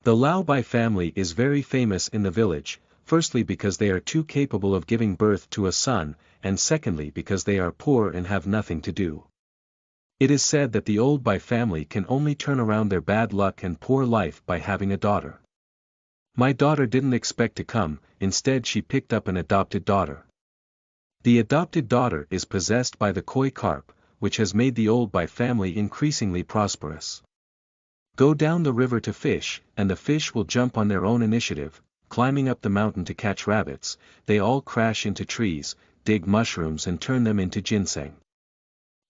The Lao Bai family is very famous in the village, firstly because they are too capable of giving birth to a son, and secondly because they are poor and have nothing to do. It is said that the old Bai family can only turn around their bad luck and poor life by having a daughter. My daughter didn't expect to come, instead she picked up an adopted daughter. The adopted daughter is possessed by the koi carp, which has made the old Bai family increasingly prosperous. Go down the river to fish, and the fish will jump on their own initiative, climbing up the mountain to catch rabbits. They all crash into trees, dig mushrooms and turn them into ginseng.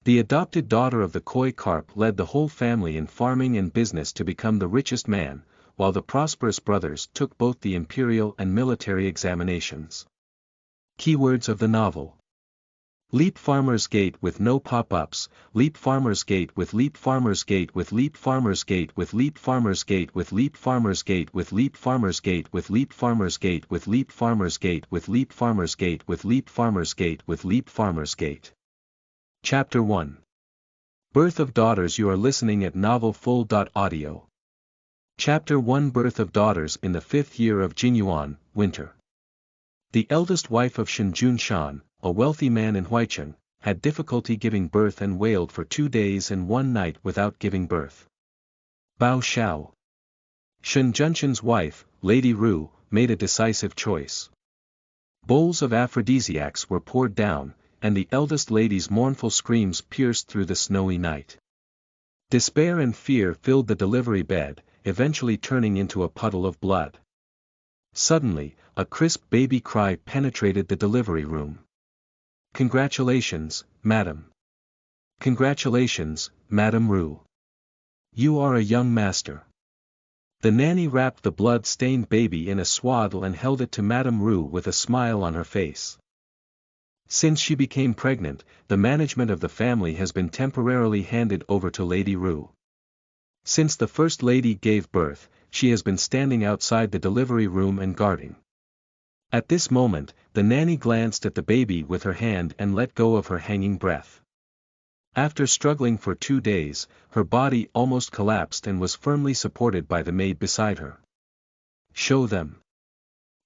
The adopted daughter of the koi carp led the whole family in farming and business to become the richest man, while the prosperous brothers took both the imperial and military examinations. Keywords of the novel. Leap Farmer's Gate with no pop-ups, Leap Farmer's Gate with Leap Farmer's Gate with Leap Farmer's Gate with Leap Farmer's Gate with Leap Farmer's Gate with Leap Farmer's Gate with Leap Farmer's Gate with Leap Farmer's Gate with Leap Farmer's Gate with Leap Farmer's Gate with Leap Farmer's Gate. Chapter 1. Birth of Daughters. You are listening at novelfull.audio. Chapter 1. Birth of Daughters. In the 5th year of Jinyuan, winter. The eldest wife of Shenjun Shan, a wealthy man in Huaicheng, had difficulty giving birth and wailed for 2 days and 1 night without giving birth. Bao Xiao, Shen Junshan's wife, Lady Ru, made a decisive choice. Bowls of aphrodisiacs were poured down, and the eldest lady's mournful screams pierced through the snowy night. Despair and fear filled the delivery bed, eventually turning into a puddle of blood. Suddenly, a crisp baby cry penetrated the delivery room. "Congratulations, madam. Congratulations, Madam Ru. You are a young master." The nanny wrapped the blood-stained baby in a swaddle and held it to Madame Ru with a smile on her face. Since she became pregnant, the management of the family has been temporarily handed over to Lady Ru. Since the First Lady gave birth, she has been standing outside the delivery room and guarding. At this moment, the nanny glanced at the baby with her hand and let go of her hanging breath. After struggling for 2 days, her body almost collapsed and was firmly supported by the maid beside her. "Show them."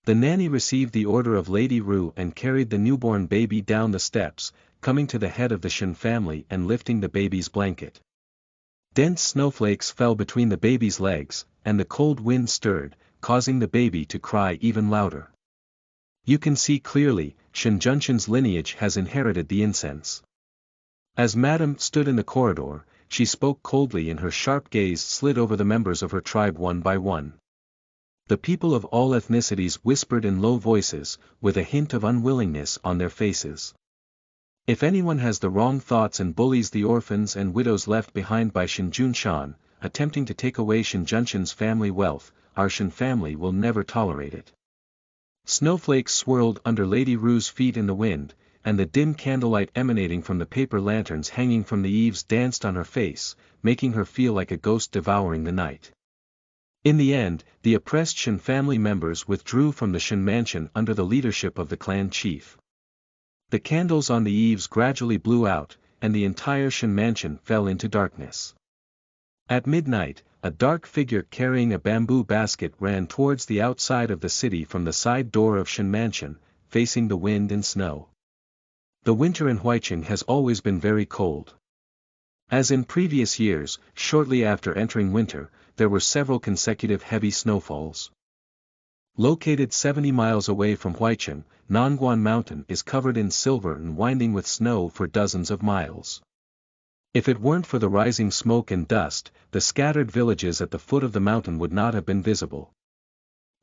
The nanny received the order of Lady Ru and carried the newborn baby down the steps, coming to the head of the Shen family and lifting the baby's blanket. Dense snowflakes fell between the baby's legs, and the cold wind stirred, causing the baby to cry even louder. You can see clearly, Shen Junshan's lineage has inherited the incense. As Madame stood in the corridor, she spoke coldly and her sharp gaze slid over the members of her tribe one by one. The people of all ethnicities whispered in low voices, with a hint of unwillingness on their faces. If anyone has the wrong thoughts and bullies the orphans and widows left behind by Shenjun Shan, attempting to take away Shen Junshan's family wealth, our Shen family will never tolerate it. Snowflakes swirled under Lady Ru's feet in the wind, and the dim candlelight emanating from the paper lanterns hanging from the eaves danced on her face, making her feel like a ghost devouring the night. In the end, the oppressed Shen family members withdrew from the Shen mansion under the leadership of the clan chief. The candles on the eaves gradually blew out, and the entire Shen mansion fell into darkness. At midnight, a dark figure carrying a bamboo basket ran towards the outside of the city from the side door of Shen mansion, facing the wind and snow. The winter in Huaicheng has always been very cold. As in previous years, shortly after entering winter, there were several consecutive heavy snowfalls. Located 70 miles away from Huaicheng, Nangguan Mountain is covered in silver and winding with snow for dozens of miles. If it weren't for the rising smoke and dust, the scattered villages at the foot of the mountain would not have been visible.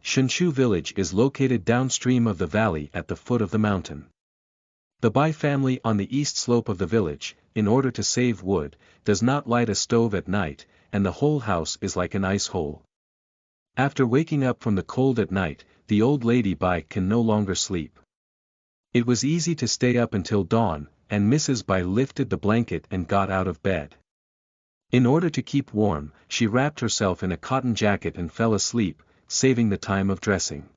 Shenshu village is located downstream of the valley at the foot of the mountain. The Bai family on the east slope of the village, in order to save wood, does not light a stove at night, and the whole house is like an ice hole. After waking up from the cold at night, the old lady Bai can no longer sleep. It was easy to stay up until dawn, and Mrs. Bai lifted the blanket and got out of bed. In order to keep warm, she wrapped herself in a cotton jacket and fell asleep, saving the time of dressing.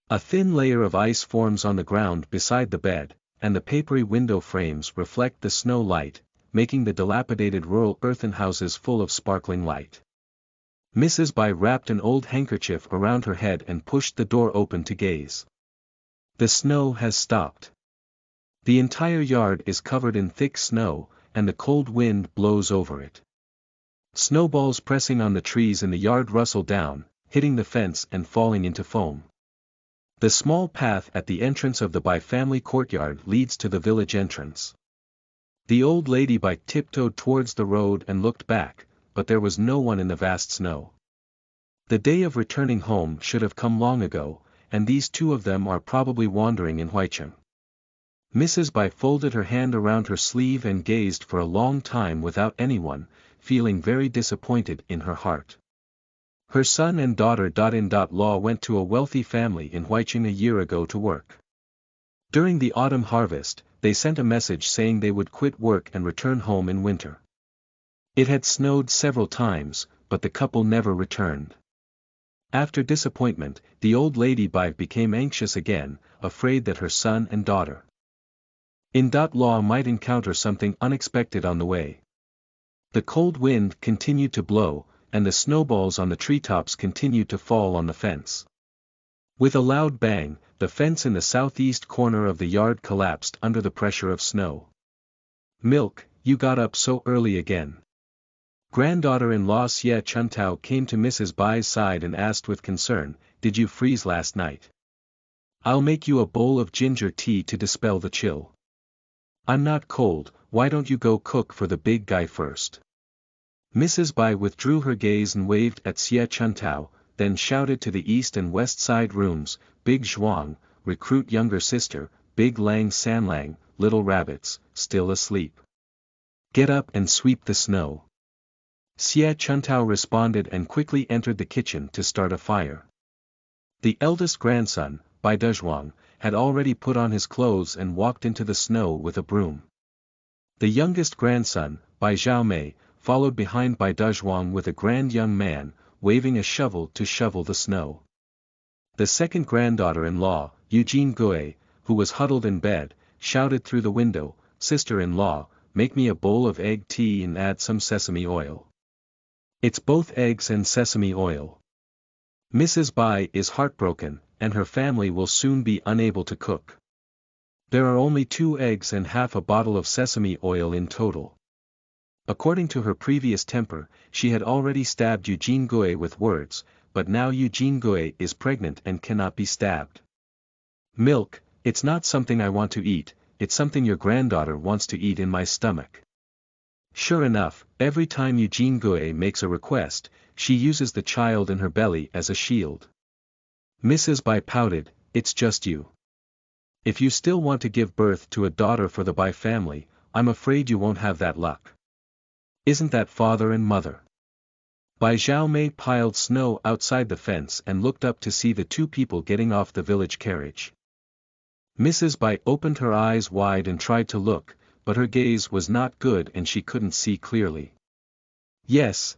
A thin layer of ice forms on the ground beside the bed, and the papery window frames reflect the snow light, making the dilapidated rural earthen houses full of sparkling light. Mrs. Bai wrapped an old handkerchief around her head and pushed the door open to gaze. The snow has stopped. The entire yard is covered in thick snow, and the cold wind blows over it. Snowballs pressing on the trees in the yard rustle down, hitting the fence and falling into foam. The small path at the entrance of the Bai family courtyard leads to the village entrance. The old lady Bai tiptoed towards the road and looked back, but there was no one in the vast snow. The day of returning home should have come long ago, and these two of them are probably wandering in Huicheng. Mrs. Bai folded her hand around her sleeve and gazed for a long time without anyone, feeling very disappointed in her heart. Her son and daughter Lao went to a wealthy family in Huicheng a year ago to work. During the autumn harvest, they sent a message saying they would quit work and return home in winter. It had snowed several times, but the couple never returned. After disappointment, the old lady Bai became anxious again, afraid that her son and daughter Lao might encounter something unexpected on the way. The cold wind continued to blow, and the snowballs on the treetops continued to fall on the fence. With a loud bang, the fence in the southeast corner of the yard collapsed under the pressure of snow. "Milk, you got up so early again." Granddaughter-in-law Xie Chuntao came to Mrs. Bai's side and asked with concern, "Did you freeze last night? I'll make you a bowl of ginger tea to dispel the chill." "I'm not cold, why don't you go cook for the big guy first?" Mrs. Bai withdrew her gaze and waved at Xie Chuntao, then shouted to the east and west side rooms, "Big Zhuang, recruit younger sister, Big Lang Sanlang, little rabbits, still asleep. Get up and sweep the snow." Xie Chuntao responded and quickly entered the kitchen to start a fire. The eldest grandson, Bai Dezhuang, had already put on his clothes and walked into the snow with a broom. The youngest grandson, Bai Xiaomei, followed behind Bai Dezhuang with a grand young man, waving a shovel to shovel the snow. The second granddaughter-in-law, Eugene Gui, who was huddled in bed, shouted through the window, "Sister-in-law, make me a bowl of egg tea and add some sesame oil." "It's both eggs and sesame oil." Mrs. Bai is heartbroken, and her family will soon be unable to cook. There are only 2 eggs and half a bottle of sesame oil in total. According to her previous temper, she had already stabbed Eugene Gui with words, but now Eugene Gui is pregnant and cannot be stabbed. "Milk, it's not something I want to eat, it's something your granddaughter wants to eat in my stomach." Sure enough, every time Eugene Gui makes a request, she uses the child in her belly as a shield. Mrs. Bai pouted, "It's just you. If you still want to give birth to a daughter for the Bai family, I'm afraid you won't have that luck. Isn't that father and mother?" Bai Xiaomei piled snow outside the fence and looked up to see the 2 people getting off the village carriage. Mrs. Bai opened her eyes wide and tried to look, but her gaze was not good and she couldn't see clearly. Yes,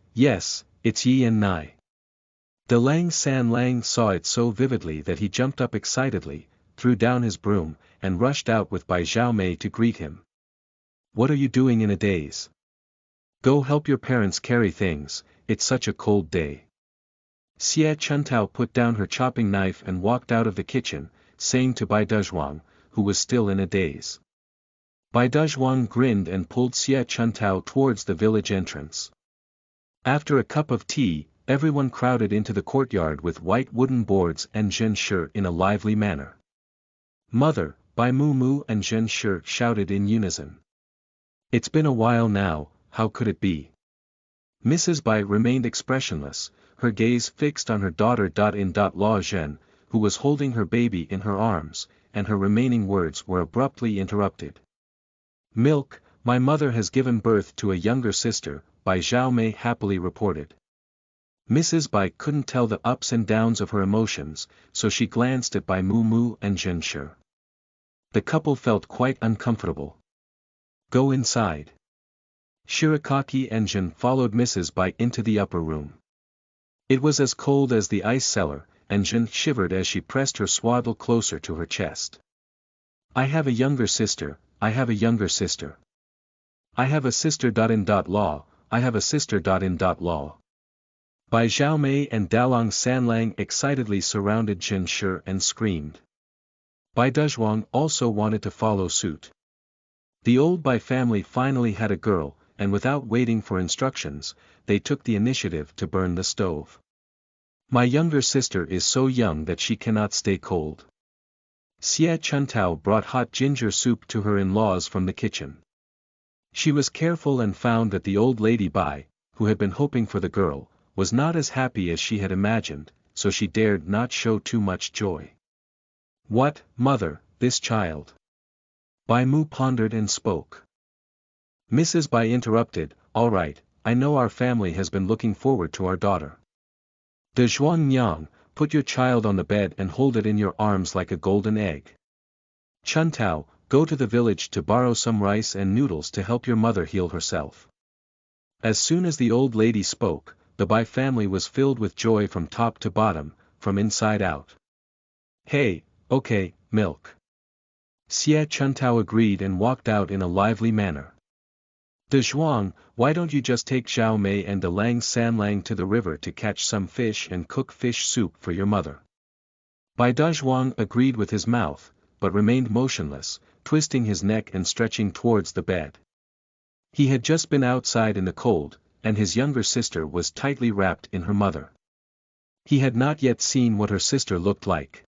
it's Yi and Nai." The Lang San Lang saw it so vividly that he jumped up excitedly, threw down his broom, and rushed out with Bai Xiaomei to greet him. "What are you doing in a daze? Go help your parents carry things, it's such a cold day." Xie Chuntao put down her chopping knife and walked out of the kitchen, saying to Bai Dezhuang, who was still in a daze. Bai Dezhuang grinned and pulled Xie Chuntao towards the village entrance. After a cup of tea, everyone crowded into the courtyard with white wooden boards and Zhen Shi in a lively manner. "Mother," Bai Mu Mu and Zhen Shi shouted in unison. "It's been a while now, how could it be?" Mrs. Bai remained expressionless, her gaze fixed on her daughter-in-law Zhen, who was holding her baby in her arms, and her remaining words were abruptly interrupted. "Milk, my mother has given birth to a younger sister," Bai Xiaomei happily reported. Mrs. Bai couldn't tell the ups and downs of her emotions, so she glanced at Bai Mu Mu and Zhen Shi. The couple felt quite uncomfortable. "Go inside." Shirikaki and Zhen followed Mrs. Bai into the upper room. It was as cold as the ice cellar, and Zhen shivered as she pressed her swaddle closer to her chest. "I have a younger sister, I have a younger sister. I have a sister-in-law, I have a sister-in-law." Bai Xiaomei and Dalong Sanlang excitedly surrounded Zhen Shi and screamed. Bai Dezhuang also wanted to follow suit. The old Bai family finally had a girl, and without waiting for instructions, they took the initiative to burn the stove. My younger sister is so young that she cannot stay cold. Xie Chuntao brought hot ginger soup to her in-laws from the kitchen. She was careful and found that the old lady Bai, who had been hoping for the girl, was not as happy as she had imagined, so she dared not show too much joy. What, mother, this child? Bai Mu pondered and spoke. Mrs. Bai interrupted, all right, I know our family has been looking forward to our daughter. De Zhuang Nyang, put your child on the bed and hold it in your arms like a golden egg. Chuntao, go to the village to borrow some rice and noodles to help your mother heal herself. As soon as the old lady spoke, the Bai family was filled with joy from top to bottom, from inside out. Hey, okay, milk. Xie Chuntao agreed and walked out in a lively manner. De Zhuang, why don't you just take Xiao Mei and Dalang Sanlang to the river to catch some fish and cook fish soup for your mother? Bai Dezhuang agreed with his mouth, but remained motionless, twisting his neck and stretching towards the bed. He had just been outside in the cold, and his younger sister was tightly wrapped in her mother. He had not yet seen what her sister looked like.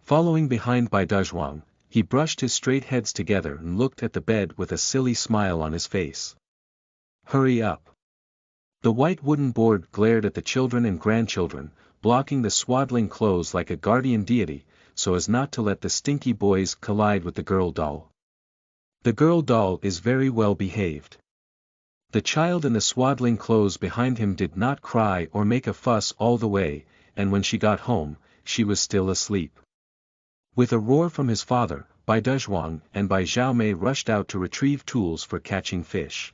Following behind Bai Dezhuang, he brushed his straight heads together and looked at the bed with a silly smile on his face. Hurry up. The white wooden board glared at the children and grandchildren, blocking the swaddling clothes like a guardian deity, so as not to let the stinky boys collide with the girl doll. The girl doll is very well behaved. The child in the swaddling clothes behind him did not cry or make a fuss all the way, and when she got home, she was still asleep. With a roar from his father, Bai Dezhuang and Bai Xiaomei rushed out to retrieve tools for catching fish.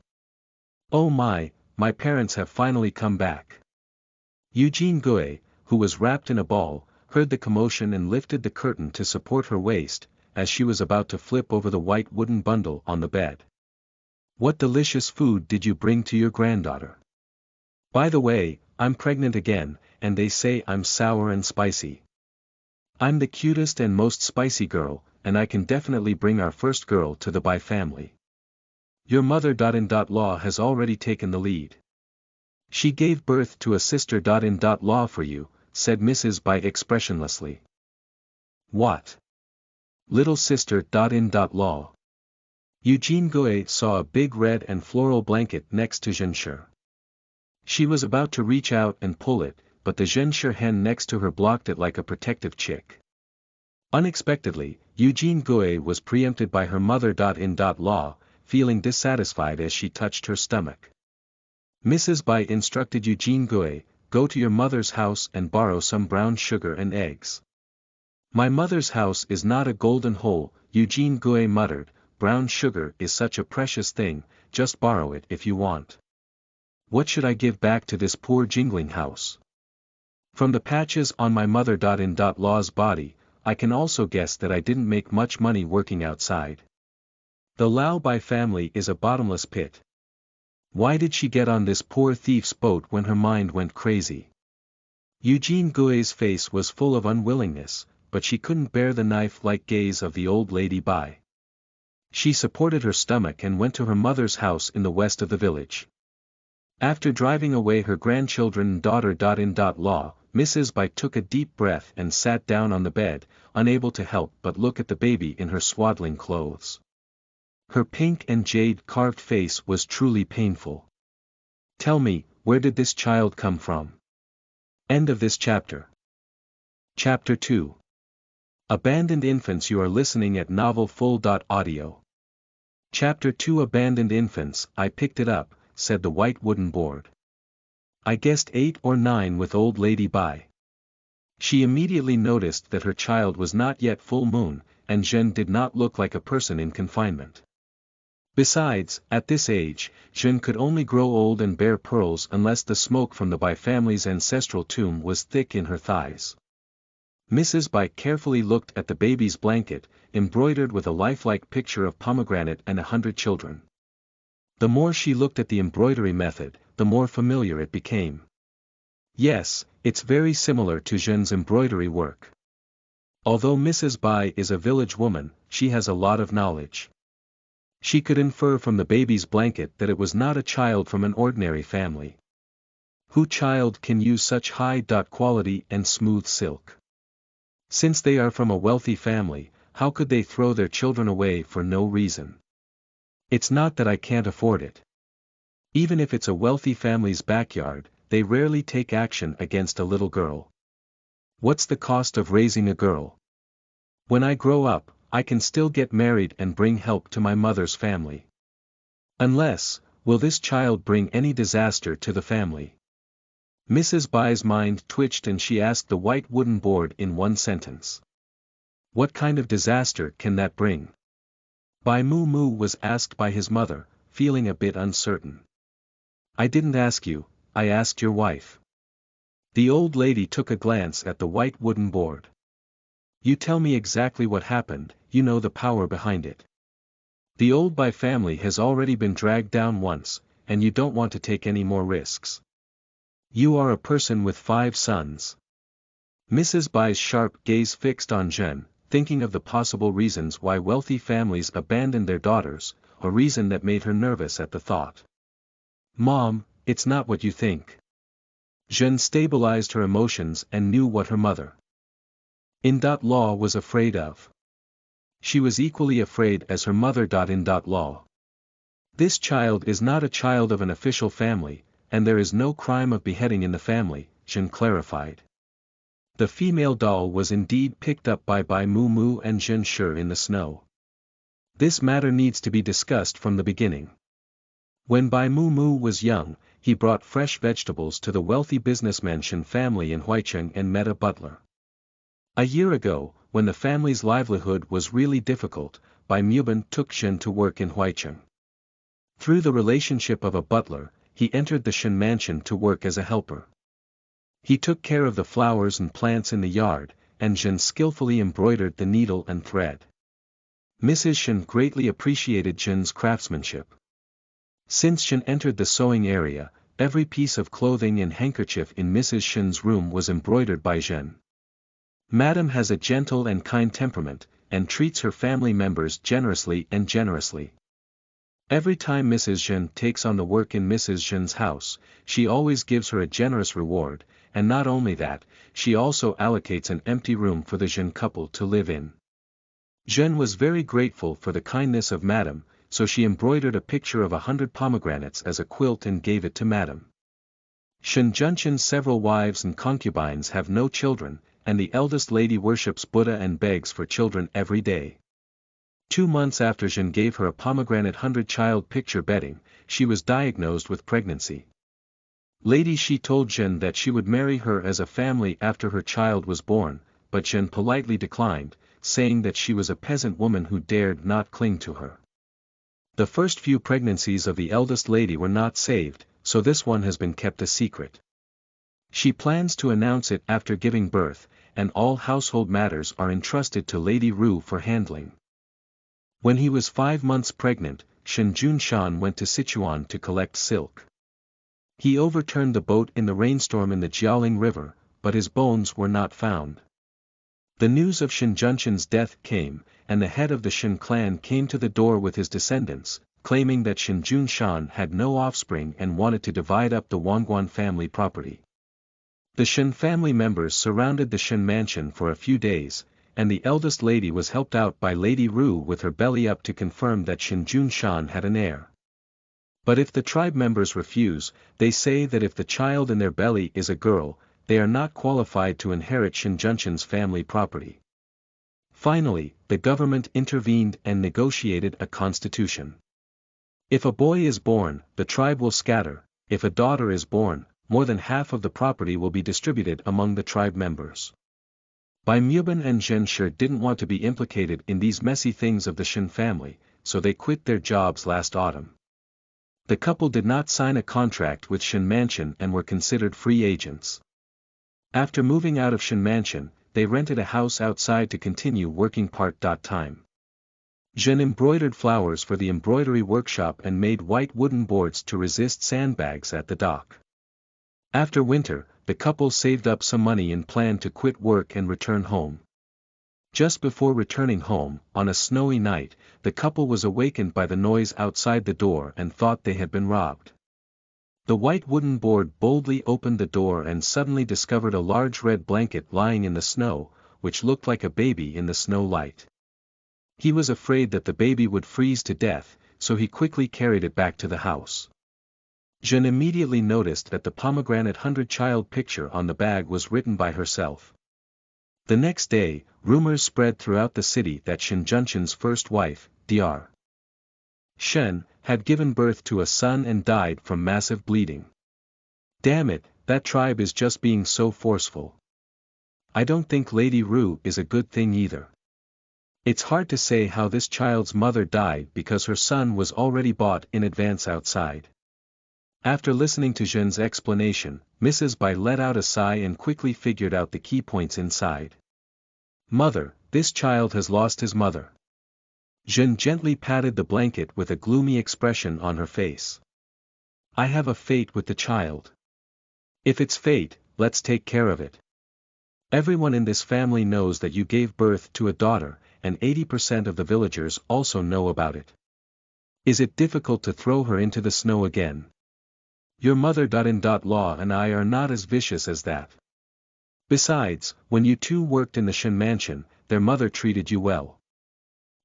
Oh my parents have finally come back. Eugene Gui, who was wrapped in a ball, heard the commotion and lifted the curtain to support her waist, as she was about to flip over the white wooden bundle on the bed. What delicious food did you bring to your granddaughter? By the way, I'm pregnant again, and they say I'm sour and spicy. I'm the cutest and most spicy girl, and I can definitely bring our first girl to the Bai family. Your mother.in.law has already taken the lead. She gave birth to a sister.in.law for you, said Mrs. Bai expressionlessly. What? Little sister.in.law. Eugene Gui saw a big red and floral blanket next to Zhen Shi. She was about to reach out and pull it, but the Zhen Shi hen next to her blocked it like a protective chick. Unexpectedly, Eugene Gui was preempted by her mother.in.law, feeling dissatisfied as she touched her stomach. Mrs. Bai instructed Eugene Gui, go to your mother's house and borrow some brown sugar and eggs. My mother's house is not a golden hole, Eugene Gui muttered, brown sugar is such a precious thing, just borrow it if you want. What should I give back to this poor jingling house? From the patches on my mother.in.law's body, I can also guess that I didn't make much money working outside. The Lao Bai family is a bottomless pit. Why did she get on this poor thief's boat when her mind went crazy? Eugene Gui's face was full of unwillingness, but she couldn't bear the knife-like gaze of the old lady Bai. She supported her stomach and went to her mother's house in the west of the village. After driving away her grandchildren and daughter.in.law, Mrs. Bai took a deep breath and sat down on the bed, unable to help but look at the baby in her swaddling clothes. Her pink and jade carved face was truly painful. Tell me, where did this child come from? End of this chapter. Chapter 2. Abandoned Infants. You are listening at novelfull.audio. Chapter 2. Abandoned Infants. I picked it up, said the white wooden board. I guessed 8 or 9 with old lady Bai. She immediately noticed that her child was not yet full moon, and Zhen did not look like a person in confinement. Besides, at this age, Zhen could only grow old and bear pearls unless the smoke from the Bai family's ancestral tomb was thick in her thighs. Mrs. Bai carefully looked at the baby's blanket, embroidered with a lifelike picture of pomegranate and 100 children. The more she looked at the embroidery method, the more familiar it became. Yes, it's very similar to Zhen's embroidery work. Although Mrs. Bai is a village woman, she has a lot of knowledge. She could infer from the baby's blanket that it was not a child from an ordinary family. Who child can use such high quality and smooth silk? Since they are from a wealthy family, how could they throw their children away for no reason? It's not that I can't afford it. Even if it's a wealthy family's backyard, they rarely take action against a little girl. What's the cost of raising a girl? When I grow up, I can still get married and bring help to my mother's family. Unless, will this child bring any disaster to the family? Mrs. Bai's mind twitched and she asked the white wooden board in one sentence. What kind of disaster can that bring? Bai Moo Moo was asked by his mother, feeling a bit uncertain. I didn't ask you, I asked your wife. The old lady took a glance at the white wooden board. You tell me exactly what happened, you know the power behind it. The old Bai family has already been dragged down once, and you don't want to take any more risks. You are a person with 5 sons. Mrs. Bai's sharp gaze fixed on Zhen, thinking of the possible reasons why wealthy families abandoned their daughters, a reason that made her nervous at the thought. Mom, it's not what you think. Zhen stabilized her emotions and knew what her mother-in-law was afraid of. She was equally afraid as her mother-in-law. This child is not a child of an official family, and there is no crime of beheading in the family, Zhen clarified. The female doll was indeed picked up by Bai Moo Moo and Zhen Shi in the snow. This matter needs to be discussed from the beginning. When Bai Moo Moo was young, he brought fresh vegetables to the wealthy businessman Shen family in Huicheng and met a butler. A year ago, when the family's livelihood was really difficult, Bai Muban took Shen to work in Huicheng. Through the relationship of a butler, he entered the Shen mansion to work as a helper. He took care of the flowers and plants in the yard, and Zhen skillfully embroidered the needle and thread. Mrs. Shen greatly appreciated Zhen's craftsmanship. Since Shen entered the sewing area, every piece of clothing and handkerchief in Mrs. Shen's room was embroidered by Zhen. Madame has a gentle and kind temperament, and treats her family members generously. Every time Mrs. Zhen takes on the work in Mrs. Zhen's house, she always gives her a generous reward, and not only that, she also allocates an empty room for the Zhen couple to live in. Zhen was very grateful for the kindness of Madame, so she embroidered a picture of 100 pomegranates as a quilt and gave it to Madame. Shen Junchen's several wives and concubines have no children, and the eldest lady worships Buddha and begs for children every day. 2 months after Zhen gave her a pomegranate 100-child picture bedding, she was diagnosed with pregnancy. Lady Shi told Zhen that she would marry her as a family after her child was born, but Zhen politely declined, saying that she was a peasant woman who dared not cling to her. The first few pregnancies of the eldest lady were not saved, so this one has been kept a secret. She plans to announce it after giving birth, and all household matters are entrusted to Lady Ru for handling. When he was 5 months pregnant, Shen Junshan went to Sichuan to collect silk. He overturned the boat in the rainstorm in the Jiaoling River, but his bones were not found. The news of Shen Junshan's death came, and the head of the Shen clan came to the door with his descendants, claiming that Shen Junshan had no offspring and wanted to divide up the Wangguan family property. The Shen family members surrounded the Shen mansion for a few days, and the eldest lady was helped out by Lady Ru with her belly up to confirm that Shen Junshan had an heir. But if the tribe members refuse, they say that if the child in their belly is a girl, they are not qualified to inherit Shen Junshan's family property. Finally, the government intervened and negotiated a constitution. If a boy is born, the tribe will scatter; if a daughter is born, more than half of the property will be distributed among the tribe members. Bai Muban and Zhen Shi didn't want to be implicated in these messy things of the Shen family, so they quit their jobs last autumn. The couple did not sign a contract with Shen Mansion and were considered free agents. After moving out of Shen Mansion, they rented a house outside to continue working part-time. Zhen embroidered flowers for the embroidery workshop and made white wooden boards to resist sandbags at the dock. After winter, the couple saved up some money and planned to quit work and return home. Just before returning home, on a snowy night, the couple was awakened by the noise outside the door and thought they had been robbed. The white wooden board boldly opened the door and suddenly discovered a large red blanket lying in the snow, which looked like a baby in the snow light. He was afraid that the baby would freeze to death, so he quickly carried it back to the house. Jeanne immediately noticed that the pomegranate 100-child picture on the bag was written by herself. The next day, rumors spread throughout the city that Shinjunshin's first wife, Dr. Shen, had given birth to a son and died from massive bleeding. Damn it, that tribe is just being so forceful. I don't think Lady Ru is a good thing either. It's hard to say how this child's mother died because her son was already bought in advance outside. After listening to Jeanne's explanation, Mrs. Bai let out a sigh and quickly figured out the key points inside. Mother, this child has lost his mother. Jeanne gently patted the blanket with a gloomy expression on her face. I have a fate with the child. If it's fate, let's take care of it. Everyone in this family knows that you gave birth to a daughter, and 80% of the villagers also know about it. Is it difficult to throw her into the snow again? Your mother-in-law and I are not as vicious as that. Besides, when you two worked in the Shen mansion, their mother treated you well.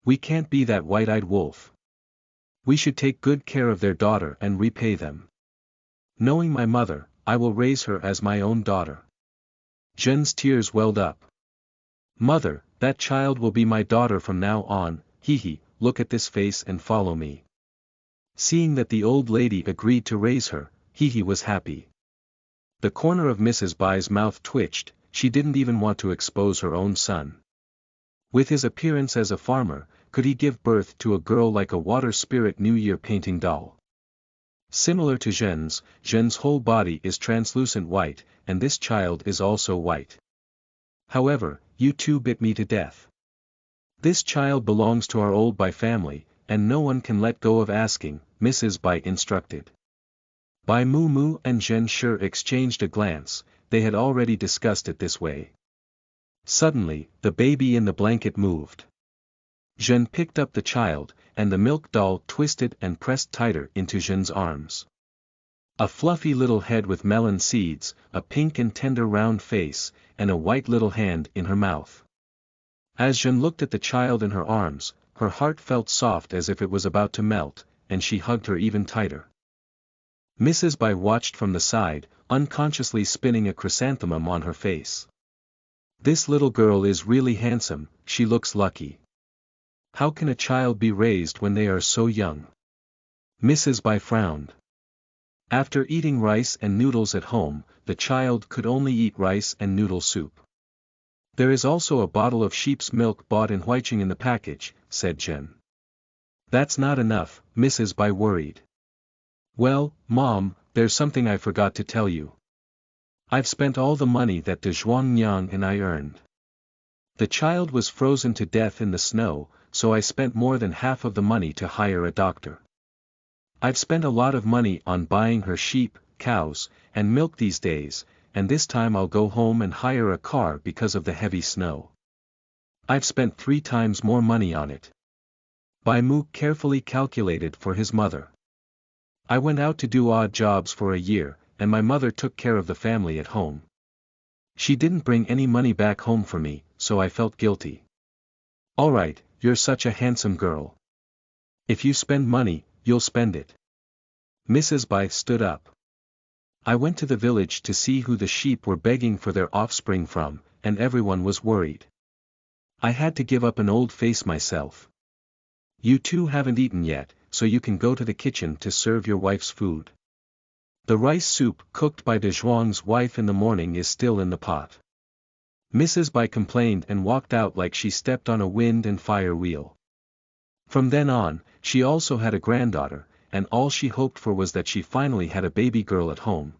We can't be that white-eyed wolf. We should take good care of their daughter and repay them. Knowing my mother, I will raise her as my own daughter. Jeanne's tears welled up. Mother, that child will be my daughter from now on, look at this face and follow me. Seeing that the old lady agreed to raise her, was happy. The corner of Mrs. Bai's mouth twitched, she didn't even want to expose her own son. With his appearance as a farmer, could he give birth to a girl like a water spirit New Year painting doll? Similar to Jeanne's whole body is translucent white, and this child is also white. However, you two bit me to death. This child belongs to our old Bai family, and no one can let go of asking, Mrs. Bai instructed. Bai Mu and Jeanne sure exchanged a glance, they had already discussed it this way. Suddenly, the baby in the blanket moved. Jeanne picked up the child, and the milk doll twisted and pressed tighter into Jeanne's arms. A fluffy little head with melon seeds, a pink and tender round face, and a white little hand in her mouth. As Jeanne looked at the child in her arms, her heart felt soft as if it was about to melt, and she hugged her even tighter. Mrs. Bai watched from the side, unconsciously spinning a chrysanthemum on her face. This little girl is really handsome, she looks lucky. How can a child be raised when they are so young? Mrs. Bai frowned. After eating rice and noodles at home, the child could only eat rice and noodle soup. There is also a bottle of sheep's milk bought in Huicheng in the package, said Jeanne. That's not enough, Mrs. Bai worried. Well, Mom, there's something I forgot to tell you. I've spent all the money that De Zhuangnyang and I earned. The child was frozen to death in the snow, so I spent more than half of the money to hire a doctor. I've spent a lot of money on buying her sheep, cows, and milk these days, and this time I'll go home and hire a car because of the heavy snow. I've spent 3 times more money on it. Bai Mu carefully calculated for his mother. I went out to do odd jobs for a year, and my mother took care of the family at home. She didn't bring any money back home for me, so I felt guilty. Alright, you're such a handsome girl. If you spend money, you'll spend it. Mrs. Bai stood up. I went to the village to see who the sheep were begging for their offspring from, and everyone was worried. I had to give up an old face myself. You two haven't eaten yet, so you can go to the kitchen to serve your wife's food. The rice soup cooked by De Zhuang's wife in the morning is still in the pot. Mrs. Bai complained and walked out like she stepped on a wind and fire wheel. From then on, she also had a granddaughter, and all she hoped for was that she finally had a baby girl at home.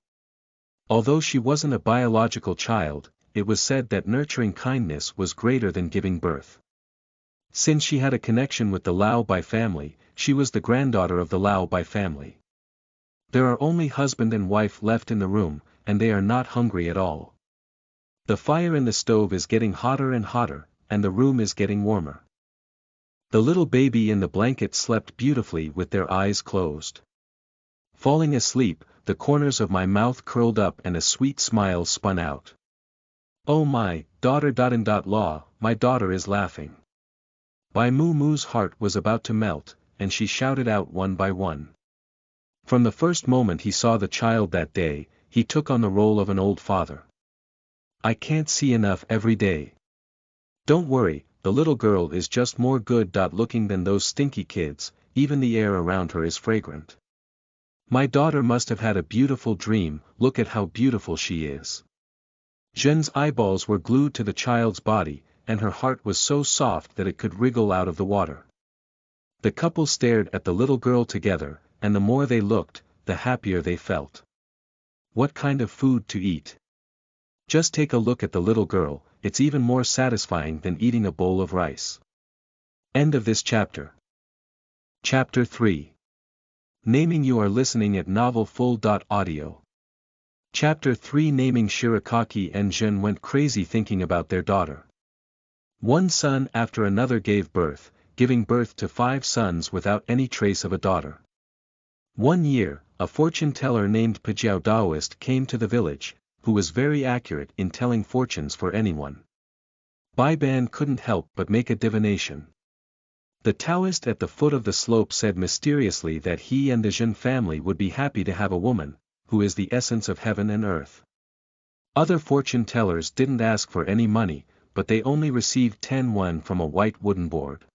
Although she wasn't a biological child, it was said that nurturing kindness was greater than giving birth. Since she had a connection with the Lao Bai family, she was the granddaughter of the Lao Bai family. There are only husband and wife left in the room, and they are not hungry at all. The fire in the stove is getting hotter and hotter, and the room is getting warmer. The little baby in the blanket slept beautifully with their eyes closed. Falling asleep, the corners of my mouth curled up and a sweet smile spun out. Oh my daughter! Law, my daughter is laughing. Bai Moo Moo's heart was about to melt, and she shouted out one by one. From the first moment he saw the child that day, he took on the role of an old father. I can't see enough every day. Don't worry, the little girl is just more good-looking than those stinky kids, even the air around her is fragrant. My daughter must have had a beautiful dream, look at how beautiful she is. Zhen's eyeballs were glued to the child's body, and her heart was so soft that it could wriggle out of the water. The couple stared at the little girl together, and the more they looked, the happier they felt. What kind of food to eat? Just take a look at the little girl, it's even more satisfying than eating a bowl of rice. End of this chapter. Chapter 3. Naming. You are listening at novelfull.audio. Chapter 3. Naming. Shirakaki and Zhen went crazy thinking about their daughter. One son after another gave birth, giving birth to 5 sons without any trace of a daughter. One year, a fortune teller named Pajiao Daoist came to the village, who was very accurate in telling fortunes for anyone. Bai Ban couldn't help but make a divination. The Taoist at the foot of the slope said mysteriously that he and the Zhen family would be happy to have a woman, who is the essence of heaven and earth. Other fortune tellers didn't ask for any money, but they only received 10 yuan from a white wooden board.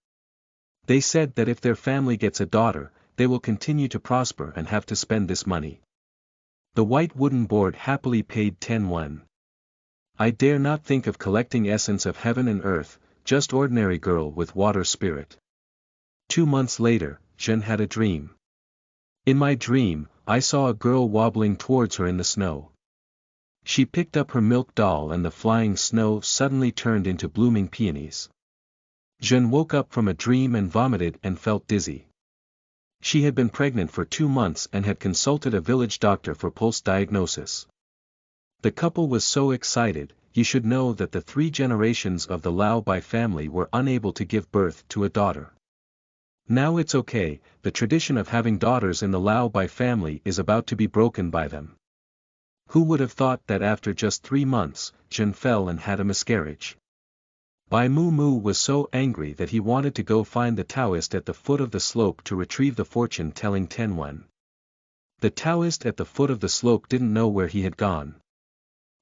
They said that if their family gets a daughter, they will continue to prosper and have to spend this money. The white wooden board happily paid 10 yuan. I dare not think of collecting essence of heaven and earth, just ordinary girl with water spirit. 2 months later, Zhen had a dream. In my dream, I saw a girl wobbling towards her in the snow. She picked up her milk doll and the flying snow suddenly turned into blooming peonies. Zhen woke up from a dream and vomited and felt dizzy. She had been pregnant for 2 months and had consulted a village doctor for pulse diagnosis. The couple was so excited. You should know that the 3 generations of the Lao Bai family were unable to give birth to a daughter. Now it's okay, the tradition of having daughters in the Lao Bai family is about to be broken by them. Who would have thought that after just 3 months, Zhen fell and had a miscarriage? Bai Moo Moo was so angry that he wanted to go find the Taoist at the foot of the slope to retrieve the fortune-telling 10 yuan. The Taoist at the foot of the slope didn't know where he had gone.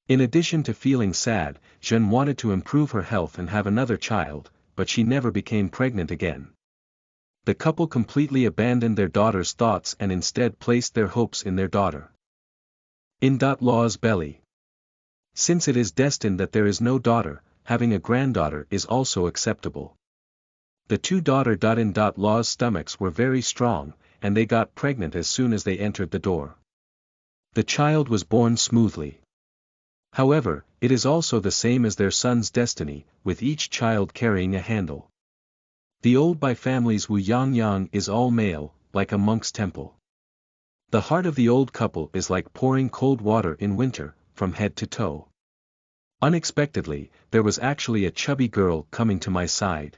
In addition to feeling sad, Zhen wanted to improve her health and have another child, but she never became pregnant again. The couple completely abandoned their daughter's thoughts and instead placed their hopes in their daughter. In Law's belly. Since it is destined that there is no daughter, having a granddaughter is also acceptable. The 2 Law's stomachs were very strong, and they got pregnant as soon as they entered the door. The child was born smoothly. However, it is also the same as their son's destiny, with each child carrying a handle. The old Bai family's Wu Yang Yang is all male, like a monk's temple. The heart of the old couple is like pouring cold water in winter, from head to toe. Unexpectedly, there was actually a chubby girl coming to my side.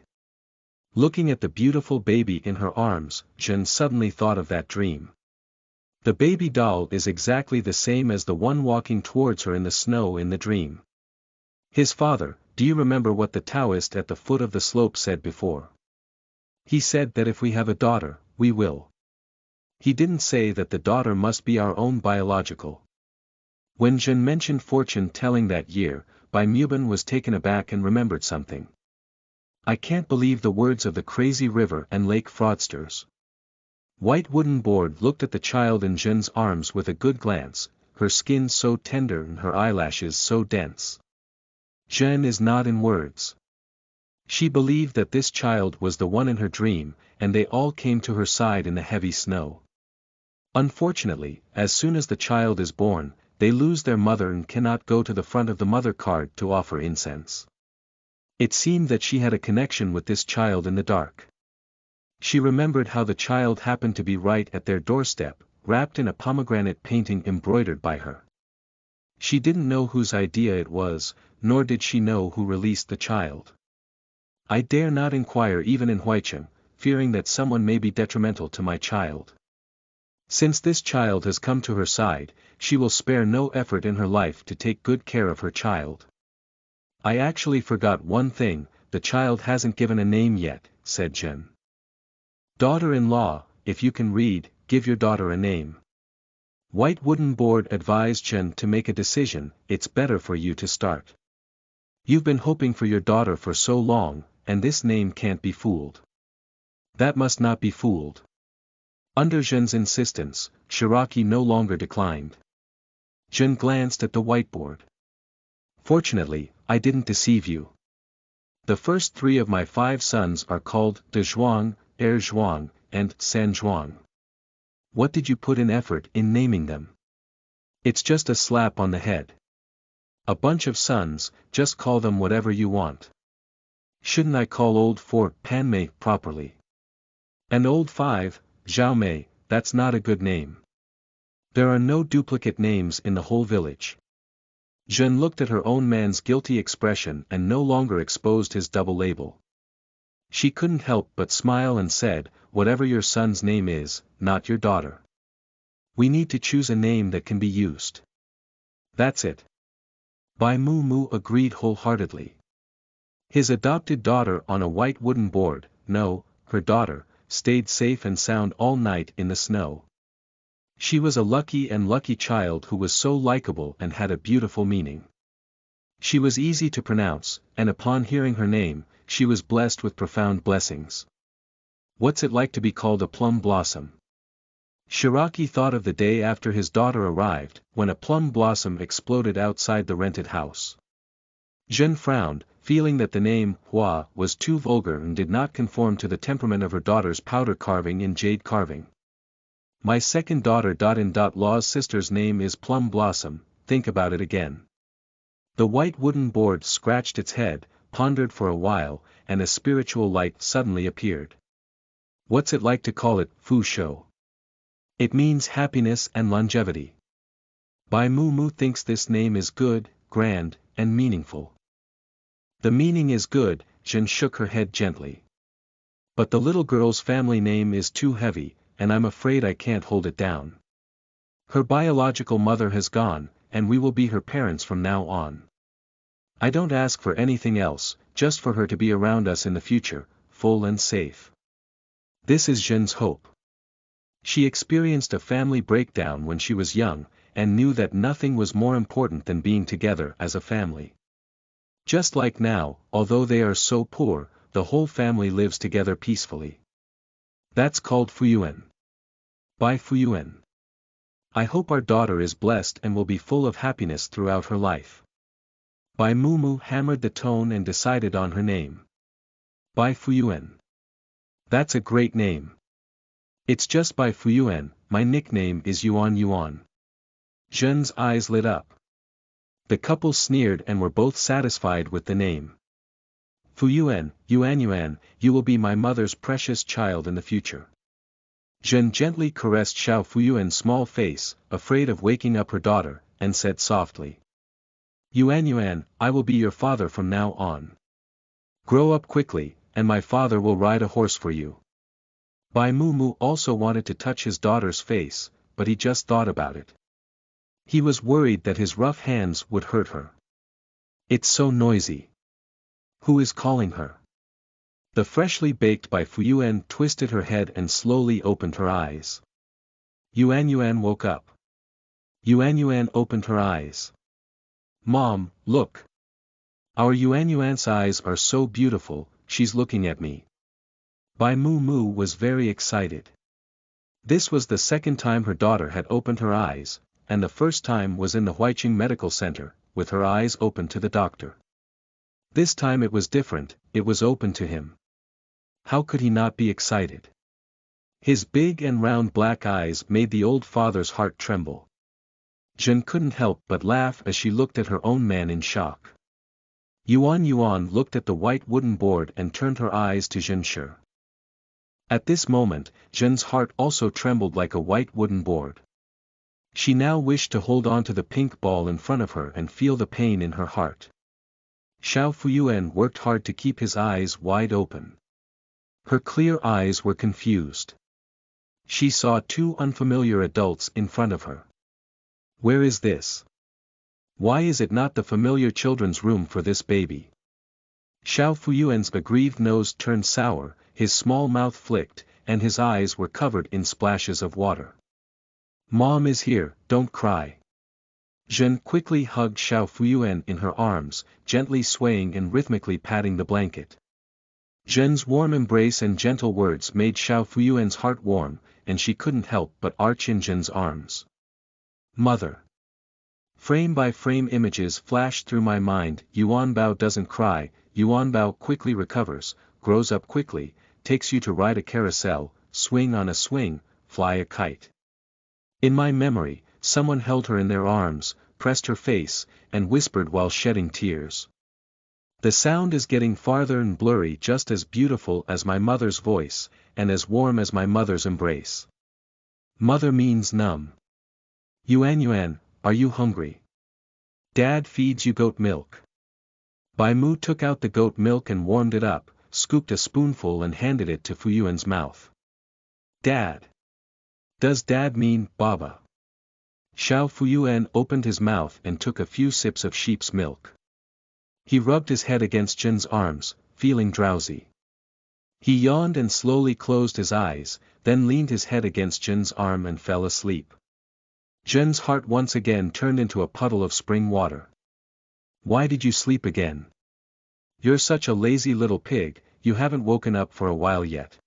Looking at the beautiful baby in her arms, Zhen suddenly thought of that dream. The baby doll is exactly the same as the one walking towards her in the snow in the dream. His father, do you remember what the Taoist at the foot of the slope said before? He said that if we have a daughter, we will. He didn't say that the daughter must be our own biological. When Zhen mentioned fortune-telling that year, Bai Muban was taken aback and remembered something. I can't believe the words of the crazy river and lake fraudsters. White wooden board looked at the child in Zhen's arms with a good glance, her skin so tender and her eyelashes so dense. Zhen is not in words. She believed that this child was the one in her dream, and they all came to her side in the heavy snow. Unfortunately, as soon as the child is born, they lose their mother and cannot go to the front of the mother card to offer incense. It seemed that she had a connection with this child in the dark. She remembered how the child happened to be right at their doorstep, wrapped in a pomegranate painting embroidered by her. She didn't know whose idea it was, nor did she know who released the child. I dare not inquire even in Huicheng, fearing that someone may be detrimental to my child. Since this child has come to her side, she will spare no effort in her life to take good care of her child. I actually forgot one thing, the child hasn't given a name yet, said Jen. Daughter-in-law, if you can read, give your daughter a name. White Wooden Board advised Jen to make a decision, it's better for you to start. You've been hoping for your daughter for so long, and this name can't be fooled. That must not be fooled. Under Jen's insistence, Shiraki no longer declined. Jen glanced at the whiteboard. Fortunately, I didn't deceive you. The first 3 of my 5 sons are called De Zhuang, Er Zhuang, and San Zhuang. What did you put in effort in naming them? It's just a slap on the head. A bunch of sons, just call them whatever you want. Shouldn't I call old 4 Panmei properly? And old 5, Xiaomei, that's not a good name. There are no duplicate names in the whole village. Zhen looked at her own man's guilty expression and no longer exposed his double label. She couldn't help but smile and said, whatever your son's name is, not your daughter. We need to choose a name that can be used. That's it. Bai Mu Mu agreed wholeheartedly. His adopted daughter on a white wooden board, no, her daughter, stayed safe and sound all night in the snow. She was a lucky child who was so likable and had a beautiful meaning. She was easy to pronounce, and upon hearing her name, she was blessed with profound blessings. What's it like to be called a plum blossom? Shiraki thought of the day after his daughter arrived, when a plum blossom exploded outside the rented house. Zhen frowned, feeling that the name, Hua, was too vulgar and did not conform to the temperament of her daughter's powder carving and jade carving. My second daughter Law's sister's name is Plum Blossom, think about it again. The white wooden board scratched its head, pondered for a while, and a spiritual light suddenly appeared. What's it like to call it, Fu Shou? It means happiness and longevity. Bai Mu Mu thinks this name is good, grand, and meaningful. The meaning is good, Zhen shook her head gently. But the little girl's family name is too heavy, and I'm afraid I can't hold it down. Her biological mother has gone, and we will be her parents from now on. I don't ask for anything else, just for her to be around us in the future, full and safe. This is Zhen's hope. She experienced a family breakdown when she was young, and knew that nothing was more important than being together as a family. Just like now, although they are so poor, the whole family lives together peacefully. That's called Fuyuan. Bai Fuyuan. I hope our daughter is blessed and will be full of happiness throughout her life. Bai Mu Mu hammered the tone and decided on her name. Bai Fuyuan. That's a great name. It's just Bai Fuyuan, my nickname is Yuan Yuan. Zhen's eyes lit up. The couple sneered and were both satisfied with the name. Fuyuan, Yuan, you will be my mother's precious child in the future. Zhen gently caressed Xiao Fuyuan's small face, afraid of waking up her daughter, and said softly. Yuan, I will be your father from now on. Grow up quickly, and my father will ride a horse for you. Bai Mu Mu also wanted to touch his daughter's face, but he just thought about it. He was worried that his rough hands would hurt her. It's so noisy. Who is calling her? The freshly baked Bai Fuyuan twisted her head and slowly opened her eyes. Yuan woke up. Yuan opened her eyes. Mom, look. Our Yuan's eyes are so beautiful, she's looking at me. Bai Mu Mu was very excited. This was the second time her daughter had opened her eyes, and the first time was in the Huicheng Medical Center, with her eyes open to the doctor. This time it was different, it was open to him. How could he not be excited? His big and round black eyes made the old father's heart tremble. Zhen couldn't help but laugh as she looked at her own man in shock. Yuan looked at the white wooden board and turned her eyes to Zhen Shi. At this moment, Zhen's heart also trembled like a white wooden board. She now wished to hold on to the pink ball in front of her and feel the pain in her heart. Xiao Fuyuan worked hard to keep his eyes wide open. Her clear eyes were confused. She saw two unfamiliar adults in front of her. Where is this? Why is it not the familiar children's room for this baby? Xiao Fuyuan's aggrieved nose turned sour, his small mouth flicked, and his eyes were covered in splashes of water. Mom is here, don't cry. Zhen quickly hugged Xiao Fuyuan in her arms, gently swaying and rhythmically patting the blanket. Zhen's warm embrace and gentle words made Xiao Fuyuan's heart warm, and she couldn't help but arch in Zhen's arms. Mother. Frame by frame images flashed through my mind. Yuan Bao doesn't cry, Yuan Bao quickly recovers, grows up quickly, takes you to ride a carousel, swing on a swing, fly a kite. In my memory, someone held her in their arms, pressed her face, and whispered while shedding tears. The sound is getting farther and blurry, just as beautiful as my mother's voice, and as warm as my mother's embrace. Mother means numb. Yuan, are you hungry? Dad feeds you goat milk. Bai Mu took out the goat milk and warmed it up, scooped a spoonful and handed it to Fuyuan's mouth. Dad. Does Dad mean Baba? Xiao Fuyuan opened his mouth and took a few sips of sheep's milk. He rubbed his head against Zhen's arms, feeling drowsy. He yawned and slowly closed his eyes, then leaned his head against Zhen's arm and fell asleep. Zhen's heart once again turned into a puddle of spring water. Why did you sleep again? You're such a lazy little pig, you haven't woken up for a while yet.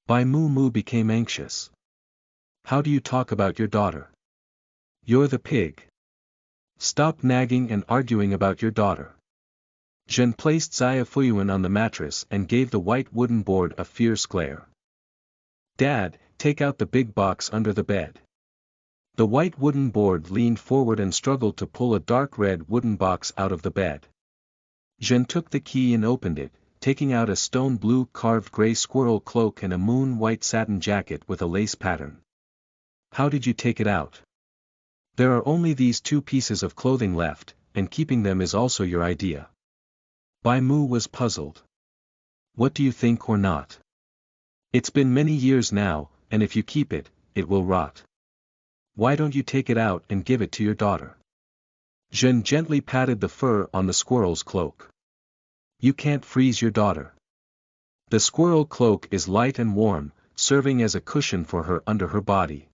Bai Mu became anxious. How do you talk about your daughter? You're the pig. Stop nagging and arguing about your daughter. Zhen placed Xia Fuyuan on the mattress and gave the white wooden board a fierce glare. Dad, take out the big box under the bed. The white wooden board leaned forward and struggled to pull a dark red wooden box out of the bed. Zhen took the key and opened it, taking out a stone blue carved gray squirrel cloak and a moon white satin jacket with a lace pattern. How did you take it out? There are only these two pieces of clothing left, and keeping them is also your idea. Bai Mu was puzzled. What do you think or not? It's been many years now, and if you keep it, it will rot. Why don't you take it out and give it to your daughter? Zhen gently patted the fur on the squirrel's cloak. You can't freeze your daughter. The squirrel cloak is light and warm, serving as a cushion for her under her body.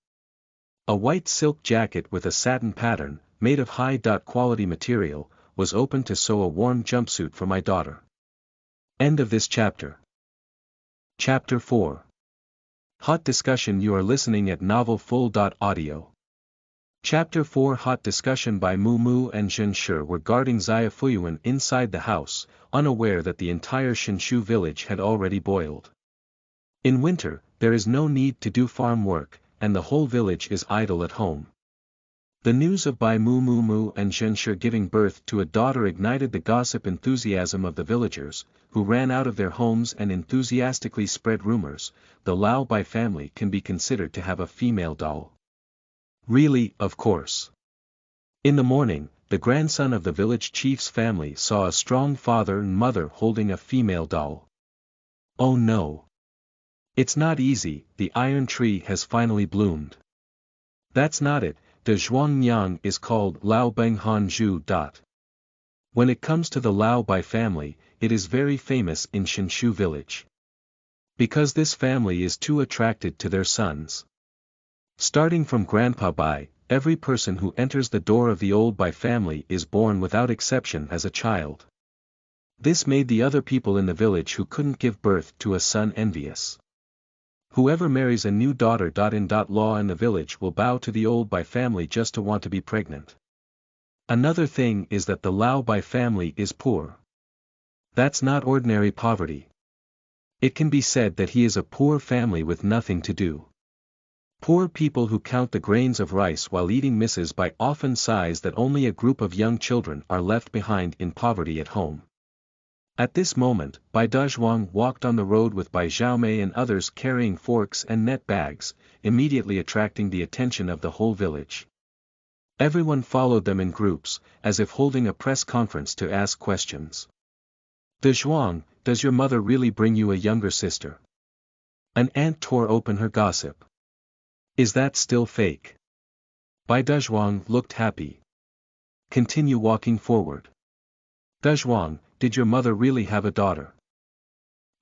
A white silk jacket with a satin pattern, made of high-quality material, was open to sew a warm jumpsuit for my daughter. End of this chapter. Chapter 4. Hot discussion. You are listening at novelfull.audio. Chapter 4. Hot discussion. By Mu and Zhen Shi were guarding Xia Fuyuan inside the house, unaware that the entire Shinshu village had already boiled. In winter, there is no need to do farm work, and the whole village is idle at home. The news of Bai Mu and Zhen Shi giving birth to a daughter ignited the gossip enthusiasm of the villagers, who ran out of their homes and enthusiastically spread rumors. The Lao Bai family can be considered to have a female doll. Really, of course. In the morning, the grandson of the village chief's family saw a strong father and mother holding a female doll. Oh no! It's not easy, the iron tree has finally bloomed. That's not it. The Zhuangnyang is called Lao Beng Han Zhu. When it comes to the Lao Bai family, it is very famous in Shinshu village. Because this family is too attracted to their sons. Starting from Grandpa Bai, every person who enters the door of the old Bai family is born without exception as a child. This made the other people in the village who couldn't give birth to a son envious. Whoever marries a new daughter. Law in the village will bow to the old Bai family just to want to be pregnant. Another thing is that the Lao Bai family is poor. That's not ordinary poverty. It can be said that he is a poor family with nothing to do. Poor people who count the grains of rice while eating Mrs. Bai often sighs that only a group of young children are left behind in poverty at home. At this moment, Bai Dezhuang walked on the road with Bai Xiaomei and others carrying forks and net bags, immediately attracting the attention of the whole village. Everyone followed them in groups, as if holding a press conference to ask questions. Dezhuang, does your mother really bring you a younger sister? An aunt tore open her gossip. Is that still fake? Bai Dezhuang looked happy. Continue walking forward. Dezhuang, did your mother really have a daughter?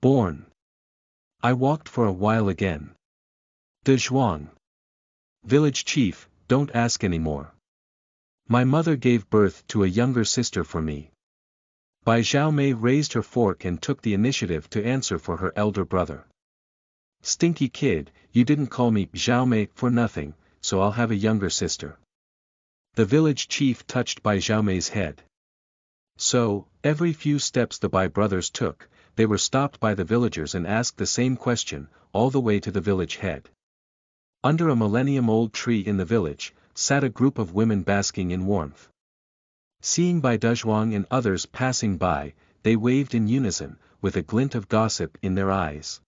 Born. I walked for a while again. Dezhuang. Village chief, don't ask anymore. My mother gave birth to a younger sister for me. Bai Xiaomei raised her fork and took the initiative to answer for her elder brother. Stinky kid, you didn't call me Xiaomei for nothing, so I'll have a younger sister. The village chief touched Bai Xiaomei's head. So, every few steps the Bai brothers took, they were stopped by the villagers and asked the same question, all the way to the village head. Under a millennium-old tree in the village, sat a group of women basking in warmth. Seeing Bai Dezhuang and others passing by, they waved in unison, with a glint of gossip in their eyes.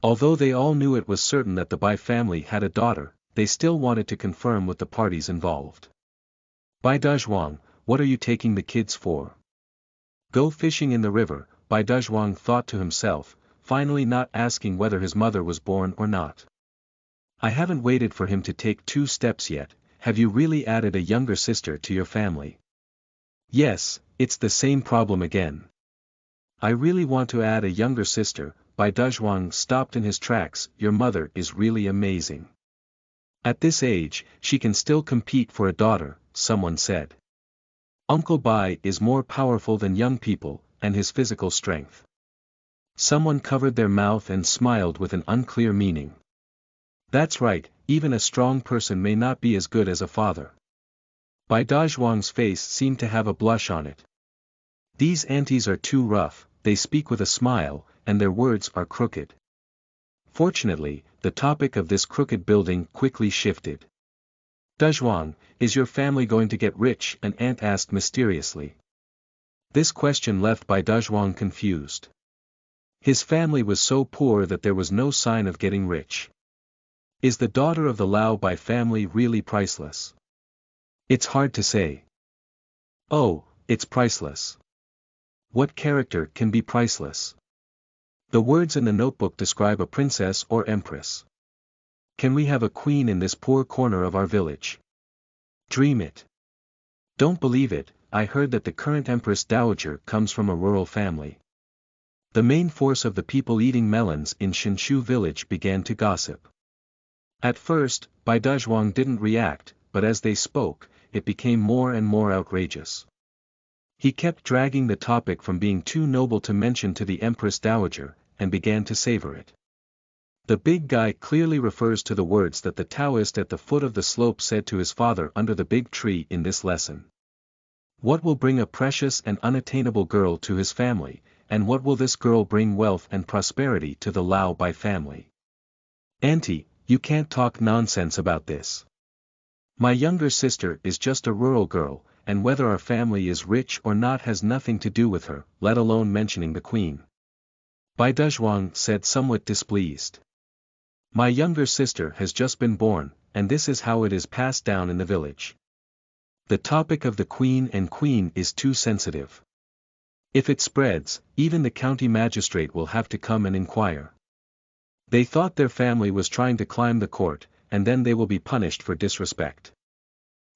Although they all knew it was certain that the Bai family had a daughter, they still wanted to confirm with the parties involved. Bai Dezhuang, what are you taking the kids for? Go fishing in the river, Bai Dezhuang thought to himself, finally not asking whether his mother was born or not. I haven't waited for him to take 2 steps yet. Have you really added a younger sister to your family? Yes, it's the same problem again. I really want to add a younger sister. Bai Dezhuang stopped in his tracks. Your mother is really amazing. At this age, she can still compete for a daughter, someone said. Uncle Bai is more powerful than young people, and his physical strength. Someone covered their mouth and smiled with an unclear meaning. That's right, even a strong person may not be as good as a father. Bai Dezhuang's face seemed to have a blush on it. These aunties are too rough, they speak with a smile, and their words are crooked. Fortunately, the topic of this crooked building quickly shifted. Dezhuang, is your family going to get rich? An aunt asked mysteriously. This question left Bai Dezhuang confused. His family was so poor that there was no sign of getting rich. Is the daughter of the Lao Bai family really priceless? It's hard to say. Oh, it's priceless. What character can be priceless? The words in the notebook describe a princess or empress. Can we have a queen in this poor corner of our village? Dream it. Don't believe it, I heard that the current empress dowager comes from a rural family. The main force of the people eating melons in Shinshu village began to gossip. At first, Bai Dezhuang didn't react, but as they spoke, it became more and more outrageous. He kept dragging the topic from being too noble to mention to the Empress Dowager, and began to savor it. The big guy clearly refers to the words that the Taoist at the foot of the slope said to his father under the big tree in this lesson. What will bring a precious and unattainable girl to his family, and what will this girl bring wealth and prosperity to the Lao Bai family? Auntie, you can't talk nonsense about this. My younger sister is just a rural girl, and whether our family is rich or not has nothing to do with her, let alone mentioning the queen. Bai Dezhuang said somewhat displeased. My younger sister has just been born, and this is how it is passed down in the village. The topic of the queen and queen is too sensitive. If it spreads, even the county magistrate will have to come and inquire. They thought their family was trying to climb the court, and then they will be punished for disrespect.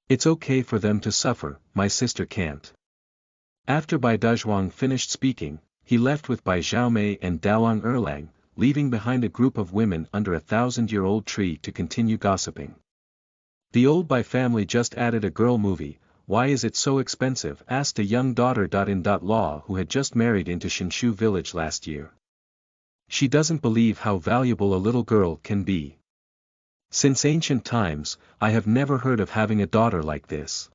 It's okay for them to suffer, my sister can't. After Bai Dezhuang finished speaking, he left with Bai Xiaomei and Daoang Erlang, leaving behind a group of women under a 1,000-year-old tree to continue gossiping. The old Bai family just added a girl movie. Why is it so expensive? Asked a young daughter-in-law who had just married into Shinshu village last year. She doesn't believe how valuable a little girl can be. Since ancient times, I have never heard of having a daughter like this.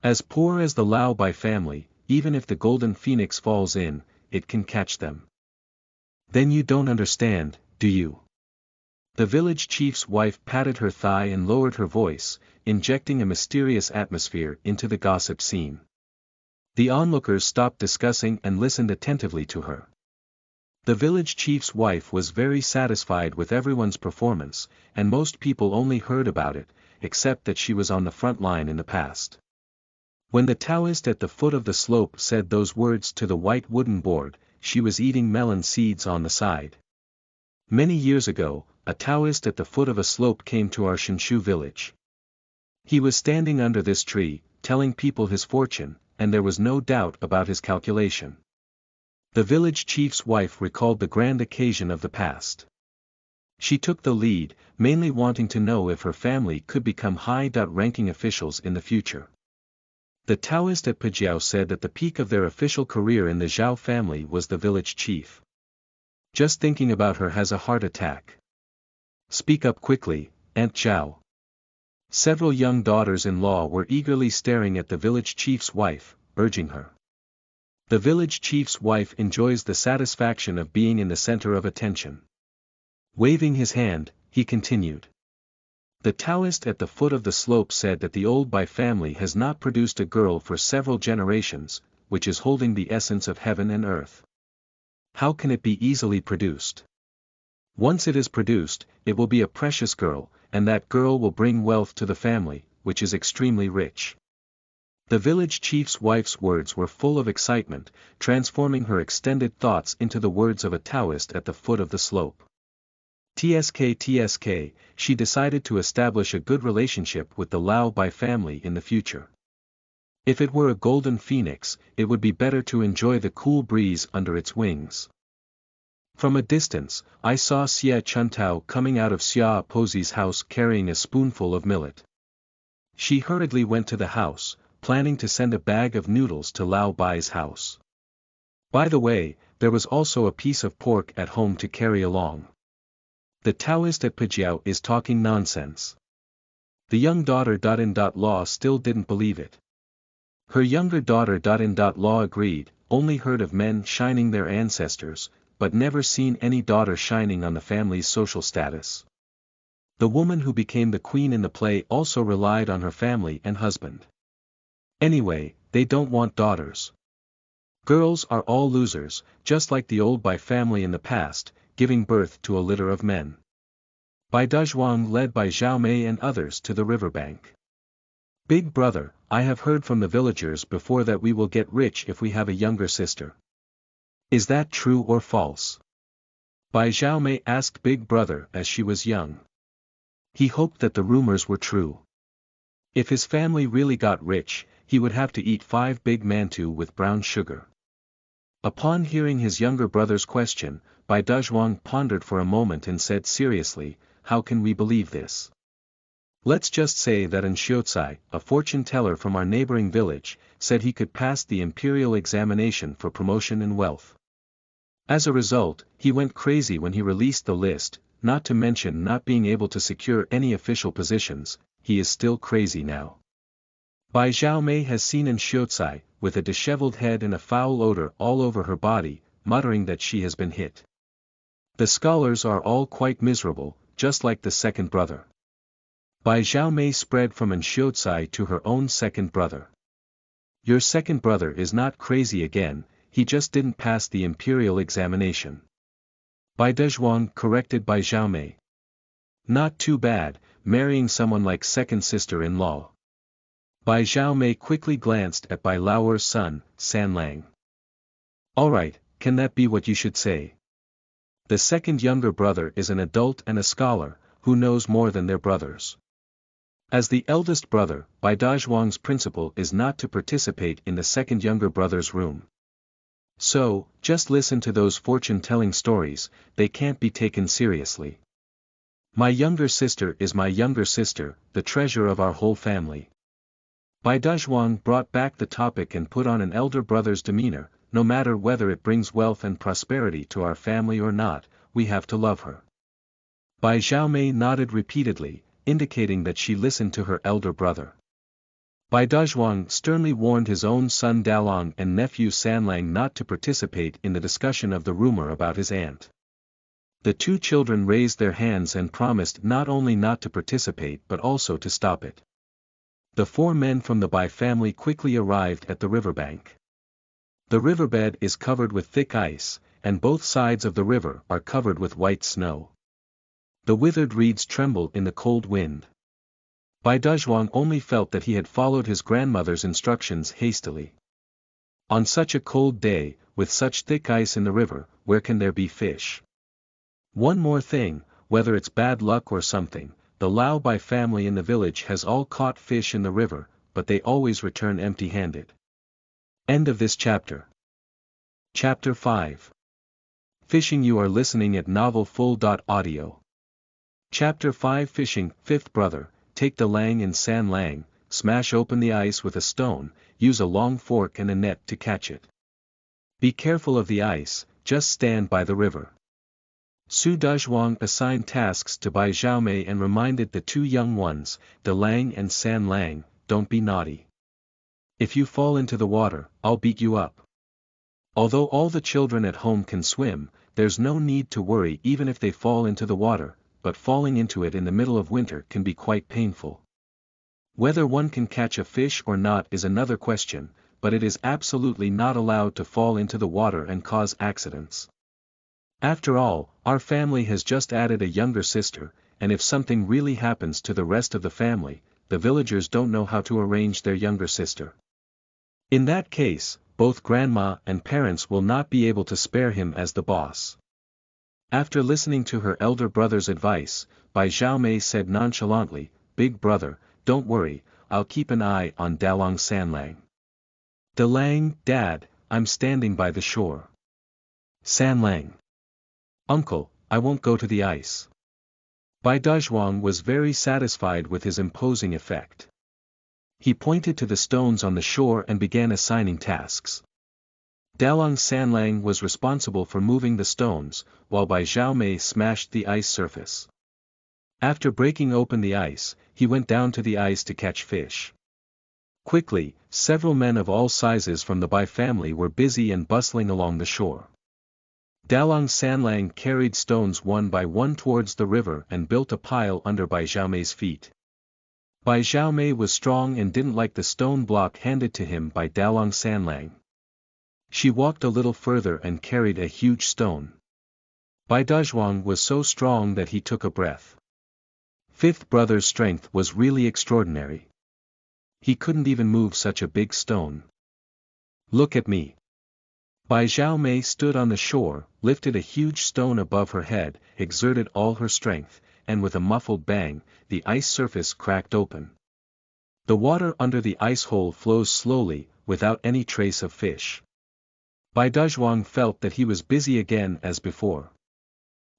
As poor as the Lao Bai family, even if the golden phoenix falls in, it can catch them. Then you don't understand, do you? The village chief's wife patted her thigh and lowered her voice, injecting a mysterious atmosphere into the gossip scene. The onlookers stopped discussing and listened attentively to her. The village chief's wife was very satisfied with everyone's performance, and most people only heard about it, except that she was on the front line in the past. When the Taoist at the foot of the slope said those words to the white wooden board, she was eating melon seeds on the side. Many years ago, a Taoist at the foot of a slope came to our Shinshu village. He was standing under this tree, telling people his fortune, and there was no doubt about his calculation. The village chief's wife recalled the grand occasion of the past. She took the lead, mainly wanting to know if her family could become high-ranking officials in the future. The Taoist at Pajiao said that the peak of their official career in the Zhao family was the village chief. Just thinking about her has a heart attack. Speak up quickly, Aunt Zhao. Several young daughters-in-law were eagerly staring at the village chief's wife, urging her. The village chief's wife enjoys the satisfaction of being in the center of attention. Waving his hand, he continued. The Taoist at the foot of the slope said that the Old Bai family has not produced a girl for several generations, which is holding the essence of heaven and earth. How can it be easily produced? Once it is produced, it will be a precious girl, and that girl will bring wealth to the family, which is extremely rich. The village chief's wife's words were full of excitement, transforming her extended thoughts into the words of a Taoist at the foot of the slope. TSK, she decided to establish a good relationship with the Lao Bai family in the future. If it were a golden phoenix, it would be better to enjoy the cool breeze under its wings. From a distance, I saw Xia Chuntao coming out of Xia Posi's house carrying a spoonful of millet. She hurriedly went to the house, planning to send a bag of noodles to Lao Bai's house. By the way, there was also a piece of pork at home to carry along. The Taoist at Pajiao is talking nonsense. The young daughter-in-law still didn't believe it. Her younger daughter-in-law agreed, only heard of men shining their ancestors, but never seen any daughter shining on the family's social status. The woman who became the queen in the play also relied on her family and husband. Anyway, they don't want daughters. Girls are all losers, just like the Old Bai family in the past, giving birth to a litter of men. Bai Dazhuang led by Zhao Mei and others to the riverbank. Big brother, I have heard from the villagers before that we will get rich if we have a younger sister. Is that true or false? Bai Zhao Mei asked Big brother as she was young. He hoped that the rumors were true. If his family really got rich, he would have to eat 5 big mantou with brown sugar. Upon hearing his younger brother's question, Bai Dazhuang pondered for a moment and said seriously, how can we believe this? Let's just say that An Xiucai, a fortune teller from our neighboring village, said he could pass the imperial examination for promotion and wealth. As a result, he went crazy when he released the list, not to mention not being able to secure any official positions. He is still crazy now. Bai Zhao Mei has seen An Xiucai, with a disheveled head and a foul odor all over her body, muttering that she has been hit. The scholars are all quite miserable, just like the second brother. Bai Zhao Mei spread from An Xiucai to her own second brother. Your second brother is not crazy again, he just didn't pass the imperial examination. Bai Dazhuang corrected Bai Zhao Mei. Not too bad, marrying someone like second sister-in-law. Bai Zhao Mei quickly glanced at Bai Laoer's son, San Lang. Alright, can that be what you should say? The second younger brother is an adult and a scholar, who knows more than their brothers. As the eldest brother, Bai Dazhuang's principle is not to participate in the second younger brother's room. So, just listen to those fortune-telling stories, they can't be taken seriously. My younger sister is my younger sister, the treasure of our whole family. Bai Dazhuang brought back the topic and put on an elder brother's demeanor, no matter whether it brings wealth and prosperity to our family or not, we have to love her. Bai Zhao Mei nodded repeatedly, indicating that she listened to her elder brother. Bai Dazhuang sternly warned his own son Dalong and nephew Sanlang not to participate in the discussion of the rumor about his aunt. The 2 children raised their hands and promised not only not to participate but also to stop it. The 4 men from the Bai family quickly arrived at the riverbank. The riverbed is covered with thick ice, and both sides of the river are covered with white snow. The withered reeds tremble in the cold wind. Bai Dezhuang only felt that he had followed his grandmother's instructions hastily. On such a cold day, with such thick ice in the river, where can there be fish? One more thing, whether it's bad luck or something, the Lao Bai family in the village has all caught fish in the river, but they always return empty-handed. End of this chapter. Chapter 5. Fishing. You are listening at novelfull.audio. Chapter 5. Fishing. Fifth brother, take the lang and san lang, smash open the ice with a stone, use a long fork and a net to catch it. Be careful of the ice, just stand by the river. Su Dezhuang assigned tasks to Bai Xiaomei and reminded the two young ones, De Lang and San Lang, don't be naughty. If you fall into the water, I'll beat you up. Although all the children at home can swim, there's no need to worry even if they fall into the water, but falling into it in the middle of winter can be quite painful. Whether one can catch a fish or not is another question, but it is absolutely not allowed to fall into the water and cause accidents. After all, our family has just added a younger sister, and if something really happens to the rest of the family, the villagers don't know how to arrange their younger sister. In that case, both grandma and parents will not be able to spare him as the boss. After listening to her elder brother's advice, Bai Xiaomei said nonchalantly, Big brother, don't worry, I'll keep an eye on Dalong Sanlang. De Lang, Dad, I'm standing by the shore. Sanlang. Uncle, I won't go to the ice. Bai Dezhuang was very satisfied with his imposing effect. He pointed to the stones on the shore and began assigning tasks. Dalong Sanlang was responsible for moving the stones, while Bai Xiaomei smashed the ice surface. After breaking open the ice, he went down to the ice to catch fish. Quickly, several men of all sizes from the Bai family were busy and bustling along the shore. Dalong Sanlang carried stones one by one towards the river and built a pile under Bai Xiaomei's feet. Bai Xiaomei was strong and didn't like the stone block handed to him by Dalong Sanlang. She walked a little further and carried a huge stone. Bai Dezhuang was so strong that he took a breath. Fifth brother's strength was really extraordinary. He couldn't even move such a big stone. Look at me. Bai Xiaomei stood on the shore, lifted a huge stone above her head, exerted all her strength, and with a muffled bang, the ice surface cracked open. The water under the ice hole flows slowly, without any trace of fish. Bai Dezhuang felt that he was busy again as before.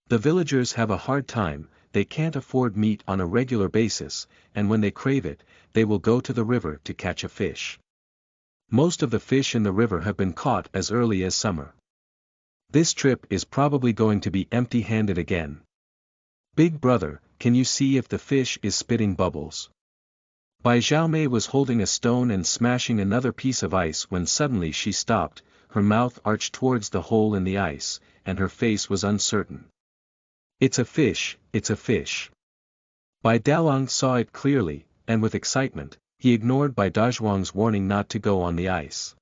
The villagers have a hard time, they can't afford meat on a regular basis, and when they crave it, they will go to the river to catch a fish. Most of the fish in the river have been caught as early as summer. This trip is probably going to be empty-handed again. Big brother, can you see if the fish is spitting bubbles? Bai Xiaomei was holding a stone and smashing another piece of ice when suddenly she stopped, her mouth arched towards the hole in the ice, and her face was uncertain. It's a fish, it's a fish. Bai Dalong saw it clearly, and with excitement, he ignored Bai Dezhuang's warning not to go on the ice.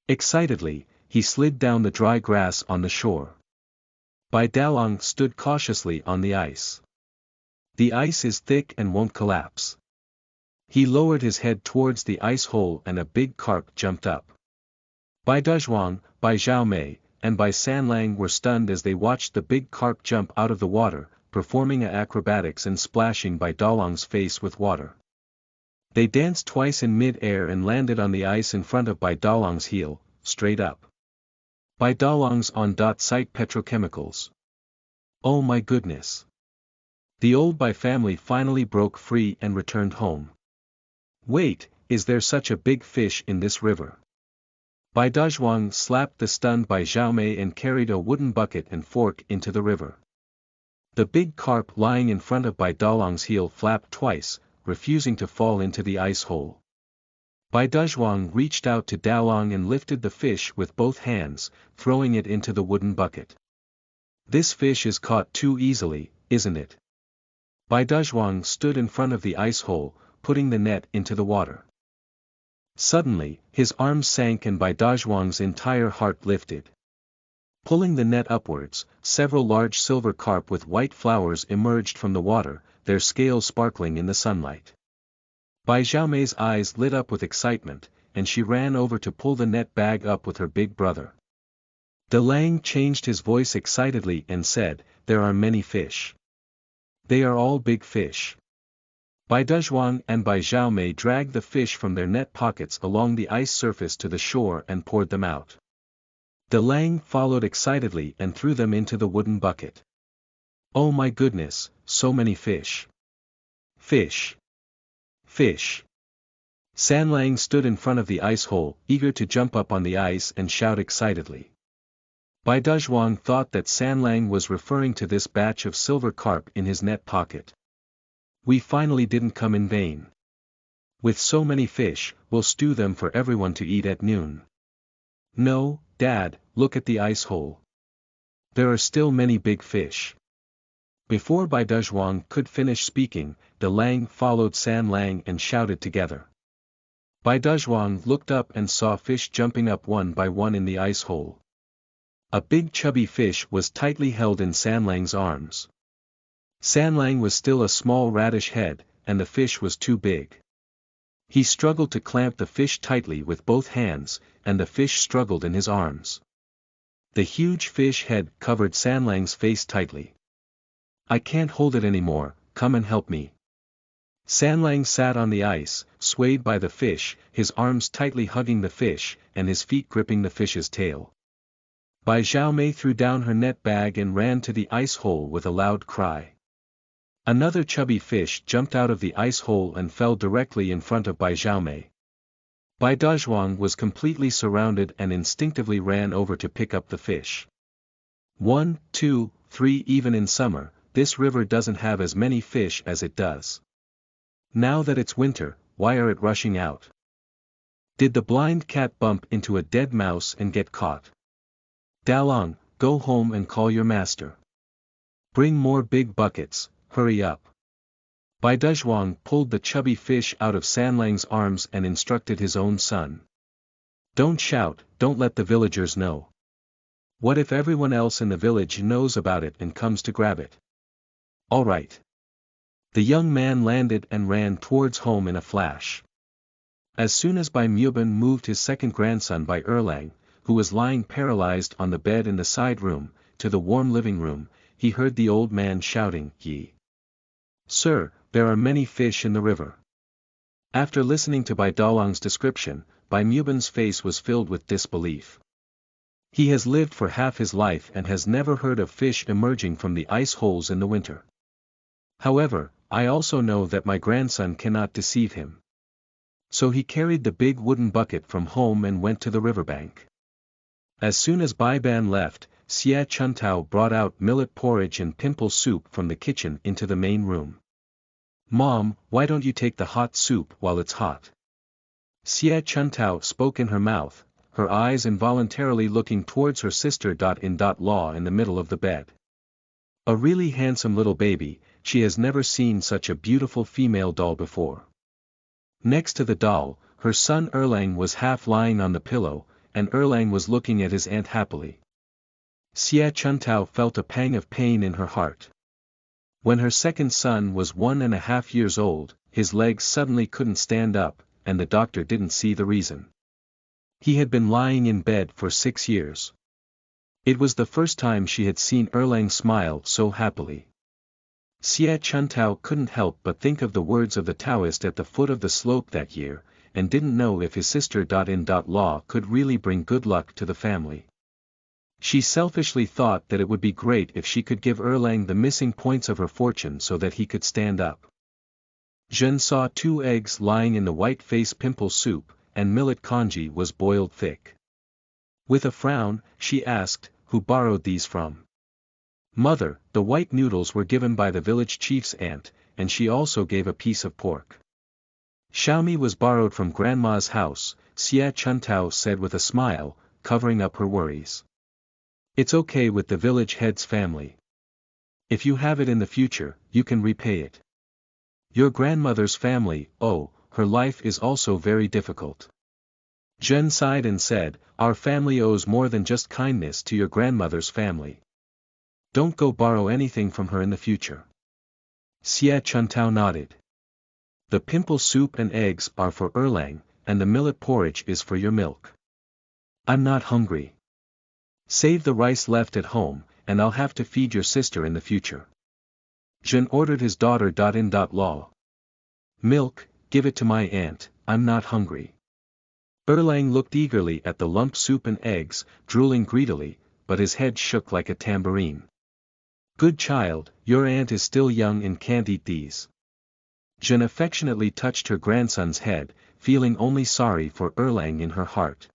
Excitedly, he slid down the dry grass on the shore. Bai Dalong stood cautiously on the ice. The ice is thick and won't collapse. He lowered his head towards the ice hole and a big carp jumped up. Bai Dezhuang, Bai Xiaomei, and Bai Sanlang were stunned as they watched the big carp jump out of the water, performing acrobatics and splashing Bai Dalong's face with water. They danced twice in mid-air and landed on the ice in front of Bai Dalong's heel, straight up. Bai Dalong's on-site petrochemicals. Oh my goodness. The old Bai family finally broke free and returned home. Wait, is there such a big fish in this river? Bai Dezhuang slapped the stunned Bai Xiaomei and carried a wooden bucket and fork into the river. The big carp lying in front of Bai Dalong's heel flapped twice, refusing to fall into the ice hole. Bai Dezhuang reached out to Dalong and lifted the fish with both hands, throwing it into the wooden bucket. This fish is caught too easily, isn't it? Bai Dezhuang stood in front of the ice hole, putting the net into the water. Suddenly, his arms sank and Bai Dazhuang's entire heart lifted. Pulling the net upwards, several large silver carp with white flowers emerged from the water, their scales sparkling in the sunlight. Bai Xiaomei's eyes lit up with excitement, and she ran over to pull the net bag up with her big brother. De Lang changed his voice excitedly and said, "There are many fish. They are all big fish." Bai Dazhuang and Bai Xiaomei dragged the fish from their net pockets along the ice surface to the shore and poured them out. De Lang followed excitedly and threw them into the wooden bucket. "Oh my goodness, so many fish! Fish! Fish!" San Lang stood in front of the ice hole, eager to jump up on the ice and shout excitedly. Bai Dazhuang thought that San Lang was referring to this batch of silver carp in his net pocket. "We finally didn't come in vain. With so many fish, we'll stew them for everyone to eat at noon." "No, Dad, look at the ice hole. There are still many big fish." Before Bai Dazhuang could finish speaking, De Lang followed San Lang and shouted together. Bai Dazhuang looked up and saw fish jumping up one by one in the ice hole. A big chubby fish was tightly held in San Lang's arms. San Lang was still a small radish head, and the fish was too big. He struggled to clamp the fish tightly with both hands, and the fish struggled in his arms. The huge fish head covered San Lang's face tightly. "I can't hold it anymore, come and help me." San Lang sat on the ice, swayed by the fish, his arms tightly hugging the fish, and his feet gripping the fish's tail. Bai Xiaomei threw down her net bag and ran to the ice hole with a loud cry. Another chubby fish jumped out of the ice hole and fell directly in front of Bai Xiaomei. Bai Dazhuang was completely surrounded and instinctively ran over to pick up the fish. 1, 2, 3 Even in summer, this river doesn't have as many fish as it does. Now that it's winter, why are it rushing out? Did the blind cat bump into a dead mouse and get caught? Dalong, go home and call your master. Bring more big buckets, hurry up. Bai Dazhuang pulled the chubby fish out of San Lang's arms and instructed his own son. "Don't shout, don't let the villagers know. What if everyone else in the village knows about it and comes to grab it?" "All right." The young man landed and ran towards home in a flash. As soon as Bai Muban moved his second grandson Bai Erlang, who was lying paralyzed on the bed in the side room, to the warm living room, he heard the old man shouting, "Yi! Sir, there are many fish in the river." After listening to Bai Dalong's description, Bai Muban's face was filled with disbelief. He has lived for half his life and has never heard of fish emerging from the ice holes in the winter. However, I also know that my grandson cannot deceive him. So he carried the big wooden bucket from home and went to the riverbank. As soon as Bai Ban left, Xia Chuntao brought out millet porridge and pimple soup from the kitchen into the main room. "Mom, why don't you take the hot soup while it's hot?" Xia Chuntao spoke in her mouth, her eyes involuntarily looking towards her sister. Law in the middle of the bed. A really handsome little baby, she has never seen such a beautiful female doll before. Next to the doll, her son Erlang was half lying on the pillow, and Erlang was looking at his aunt happily. Xia Chuntao felt a pang of pain in her heart. When her second son was 1.5 years old, his legs suddenly couldn't stand up, and the doctor didn't see the reason. He had been lying in bed for 6 years. It was the first time she had seen Erlang smile so happily. Xia Chuntao couldn't help but think of the words of the Taoist at the foot of the slope that year, and didn't know if his sister. Law could really bring good luck to the family. She selfishly thought that it would be great if she could give Erlang the missing points of her fortune so that he could stand up. Zhen saw 2 eggs lying in the white face pimple soup, and millet congee was boiled thick. With a frown, she asked, "Who borrowed these from?" "Mother, the white noodles were given by the village chief's aunt, and she also gave a piece of pork." "Xiaomi was borrowed from grandma's house," Xia Chuntao said with a smile, covering up her worries. "It's okay with the village head's family. If you have it in the future, you can repay it. Your grandmother's family, oh, her life is also very difficult. Zhen sighed and said, "Our family owes more than just kindness to your grandmother's family. Don't go borrow anything from her in the future." Xie Chuntao nodded. "The pimple soup and eggs are for Erlang, and the millet porridge is for your milk. I'm not hungry. Save the rice left at home, and I'll have to feed your sister in the future." Zhen ordered his daughter in law. "Milk, give it to my aunt, I'm not hungry." Erlang looked eagerly at the lump soup and eggs, drooling greedily, but his head shook like a tambourine. "Good child, your aunt is still young and can't eat these." Zhen affectionately touched her grandson's head, feeling only sorry for Erlang in her heart.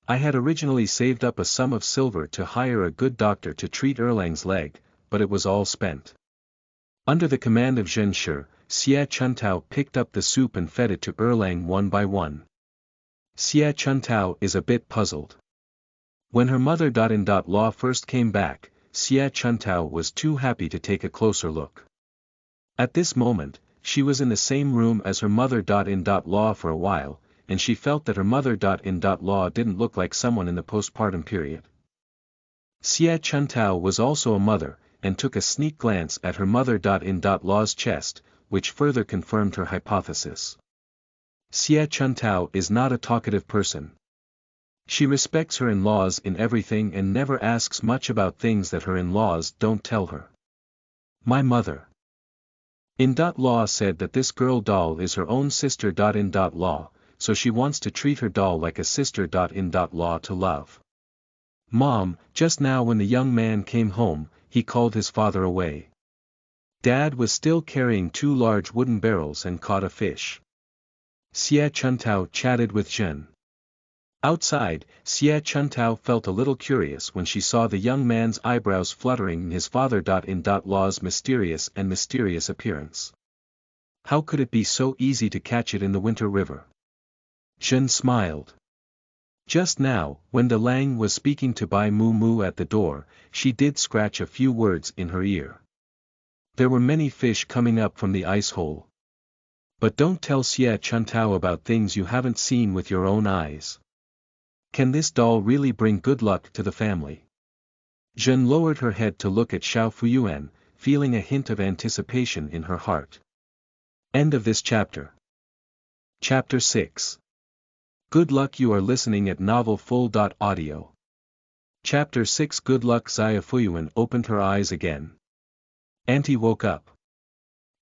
"I had originally saved up a sum of silver to hire a good doctor to treat Erlang's leg, but it was all spent." Under the command of Zhen Shi, Xie Chuntao picked up the soup and fed it to Erlang one by one. Xie Chuntao is a bit puzzled. When her mother-in-law first came back, Xie Chuntao was too happy to take a closer look. At this moment, she was in the same room as her mother-in-law for a while, and she felt that her mother-in-law didn't look like someone in the postpartum period. Xie Chuntao was also a mother, and took a sneak glance at her mother-in-law's chest, which further confirmed her hypothesis. Xie Chuntao is not a talkative person. She respects her in-laws in everything and never asks much about things that her in-laws don't tell her. "My mother in-law said that this girl doll is her own sister-in-law, so she wants to treat her doll like a sister-in-law to love. Mom, just now when the young man came home, he called his father away. Dad was still carrying 2 large wooden barrels and caught a fish." Xie Chuntao chatted with Zhen. Outside, Xie Chuntao felt a little curious when she saw the young man's eyebrows fluttering in his father-in-law's mysterious appearance. How could it be so easy to catch it in the winter river? Zhen smiled. Just now, when De Lang was speaking to Bai Mu Mu at the door, she did scratch a few words in her ear. There were many fish coming up from the ice hole. But don't tell Xie Chuntao about things you haven't seen with your own eyes. Can this doll really bring good luck to the family? Zhen lowered her head to look at Xiao Fuyuan, feeling a hint of anticipation in her heart. End of this chapter. Chapter 6. Good luck. You are listening at novelfull.audio. Chapter 6. Good luck. Xia Fuyuan opened her eyes again. Auntie woke up.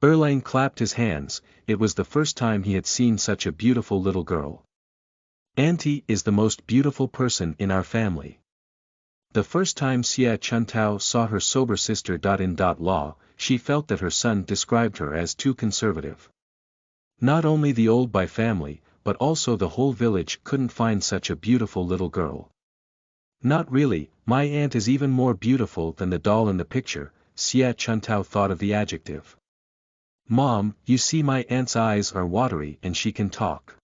Erlang clapped his hands, it was the first time he had seen such a beautiful little girl. Auntie is the most beautiful person in our family. The first time Xie Chuntao saw her sober sister-in-law, she felt that her son described her as too conservative. Not only the Old Bai family, but also the whole village couldn't find such a beautiful little girl. Not really, my aunt is even more beautiful than the doll in the picture, Xie Chuntao thought of the adjective. Mom, you see my aunt's eyes are watery and she can talk.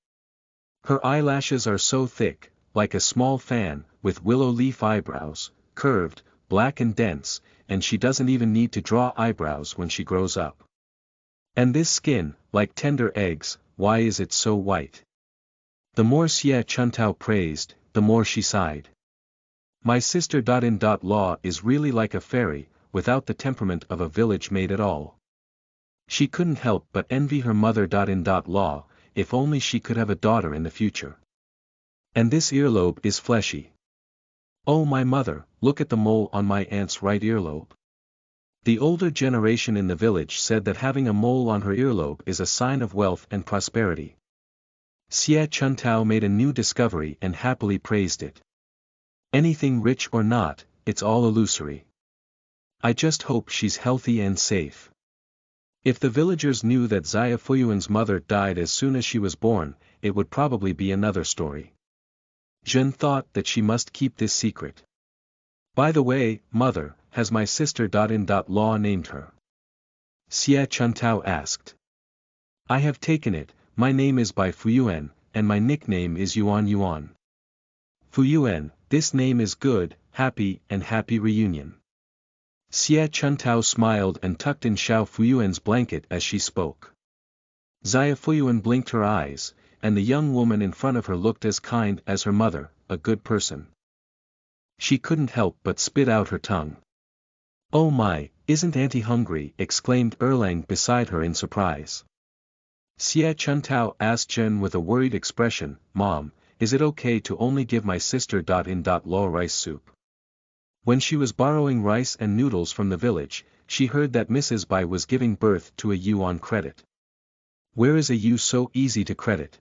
Her eyelashes are so thick, like a small fan, with willow leaf eyebrows, curved, black and dense, and she doesn't even need to draw eyebrows when she grows up. And this skin, like tender eggs, why is it so white? The more Xie Chuntao praised, the more she sighed. My sister-in-law is really like a fairy, without the temperament of a village maid at all. She couldn't help but envy her mother-in-law, if only she could have a daughter in the future. And this earlobe is fleshy. Oh my mother, look at the mole on my aunt's right earlobe. The older generation in the village said that having a mole on her earlobe is a sign of wealth and prosperity. Xie Chuntao made a new discovery and happily praised it. Anything rich or not, it's all illusory. I just hope she's healthy and safe. If the villagers knew that Xia Fuyuan's mother died as soon as she was born, it would probably be another story. Zhen thought that she must keep this secret. By the way, mother, has my sister-in-law named her? Xie Chuntao asked. I have taken it, my name is Bai Fuyuan, and my nickname is Yuan Yuan. Fuyuan, this name is good, happy reunion. Xie Chuntao smiled and tucked in Xiao Fuyuan's blanket as she spoke. Xia Fuyuan blinked her eyes, and the young woman in front of her looked as kind as her mother, a good person. She couldn't help but spit out her tongue. "Oh my, isn't Auntie hungry?" exclaimed Erlang beside her in surprise. Xie Chuntao asked Jen with a worried expression, "Mom, is it okay to only give my sister law rice soup?" When she was borrowing rice and noodles from the village, she heard that Mrs. Bai was giving birth to a ewe on credit. Where is a ewe so easy to credit?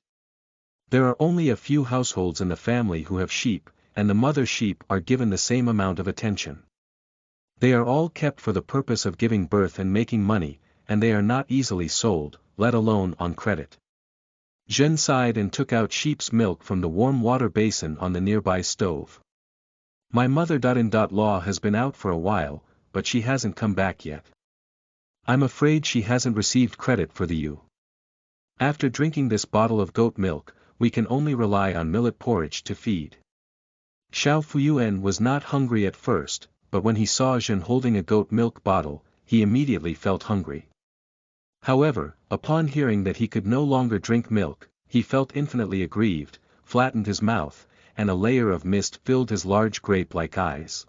There are only a few households in the family who have sheep, and the mother sheep are given the same amount of attention. They are all kept for the purpose of giving birth and making money, and they are not easily sold, let alone on credit. Zhen sighed and took out sheep's milk from the warm water basin on the nearby stove. "My mother-in-law has been out for a while, but she hasn't come back yet. I'm afraid she hasn't received credit for the ewe. After drinking this bottle of goat milk, we can only rely on millet porridge to feed." Xiao Fuyuan was not hungry at first, but when he saw Zhen holding a goat milk bottle, he immediately felt hungry. However, upon hearing that he could no longer drink milk, he felt infinitely aggrieved, flattened his mouth, and a layer of mist filled his large grape-like eyes.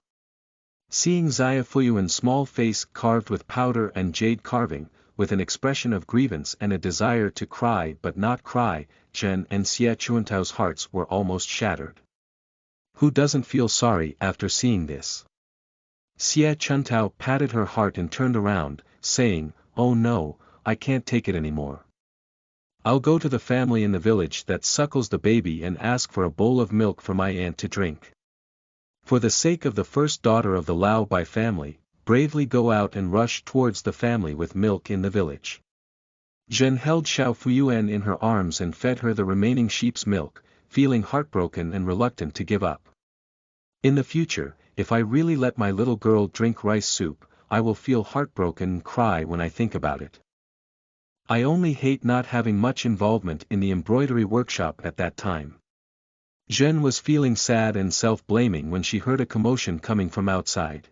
Seeing Xia Fuyuan's small face carved with powder and jade carving, with an expression of grievance and a desire to cry but not cry, Zhen and Xie Chuantao's hearts were almost shattered. Who doesn't feel sorry after seeing this? Xie Chuntao patted her heart and turned around, saying, "Oh no, I can't take it anymore. I'll go to the family in the village that suckles the baby and ask for a bowl of milk for my aunt to drink." For the sake of the first daughter of the Lao Bai family, bravely go out and rush towards the family with milk in the village. Zhen held Xiao Fuyuan in her arms and fed her the remaining sheep's milk, feeling heartbroken and reluctant to give up. "In the future, if I really let my little girl drink rice soup, I will feel heartbroken and cry when I think about it. I only hate not having much involvement in the embroidery workshop at that time." Zhen was feeling sad and self-blaming when she heard a commotion coming from outside.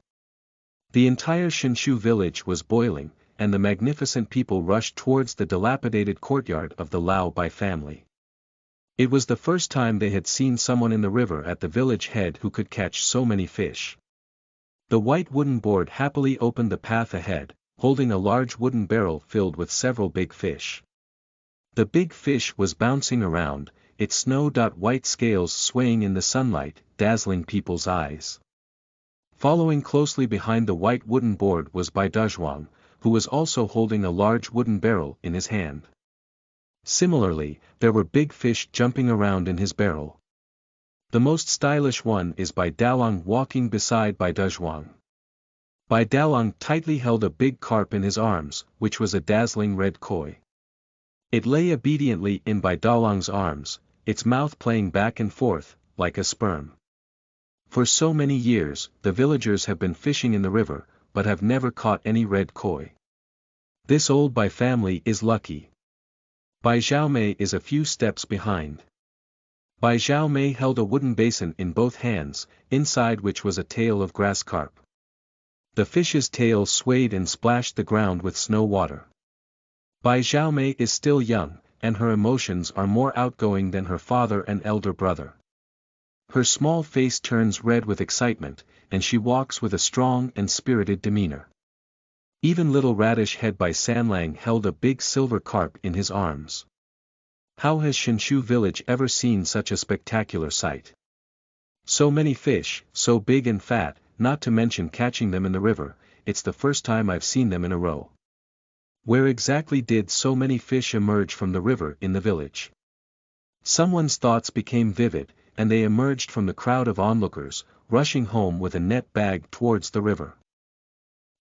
The entire Shinshu village was boiling, and the magnificent people rushed towards the dilapidated courtyard of the Lao Bai family. It was the first time they had seen someone in the river at the village head who could catch so many fish. The white wooden board happily opened the path ahead, holding a large wooden barrel filled with several big fish. The big fish was bouncing around, its snow-white scales swaying in the sunlight, dazzling people's eyes. Following closely behind the white wooden board was Bai Dazhuang, who was also holding a large wooden barrel in his hand. Similarly, there were big fish jumping around in his barrel. The most stylish one is Bai Dalang walking beside Bai Dazhuang. Bai Dalang tightly held a big carp in his arms, which was a dazzling red koi. It lay obediently in Bai Dalang's arms, its mouth playing back and forth, like a sperm. For so many years, the villagers have been fishing in the river, but have never caught any red koi. This old Bai family is lucky. Bai Xiaomei is a few steps behind. Bai Xiaomei held a wooden basin in both hands, inside which was a tail of grass carp. The fish's tail swayed and splashed the ground with snow water. Bai Xiaomei is still young, and her emotions are more outgoing than her father and elder brother. Her small face turns red with excitement, and she walks with a strong and spirited demeanor. Even little radish head Bai Sanlang held a big silver carp in his arms. How has Shinshu village ever seen such a spectacular sight? So many fish, so big and fat, not to mention catching them in the river, it's the first time I've seen them in a row. Where exactly did so many fish emerge from the river in the village? Someone's thoughts became vivid, and they emerged from the crowd of onlookers, rushing home with a net bag towards the river.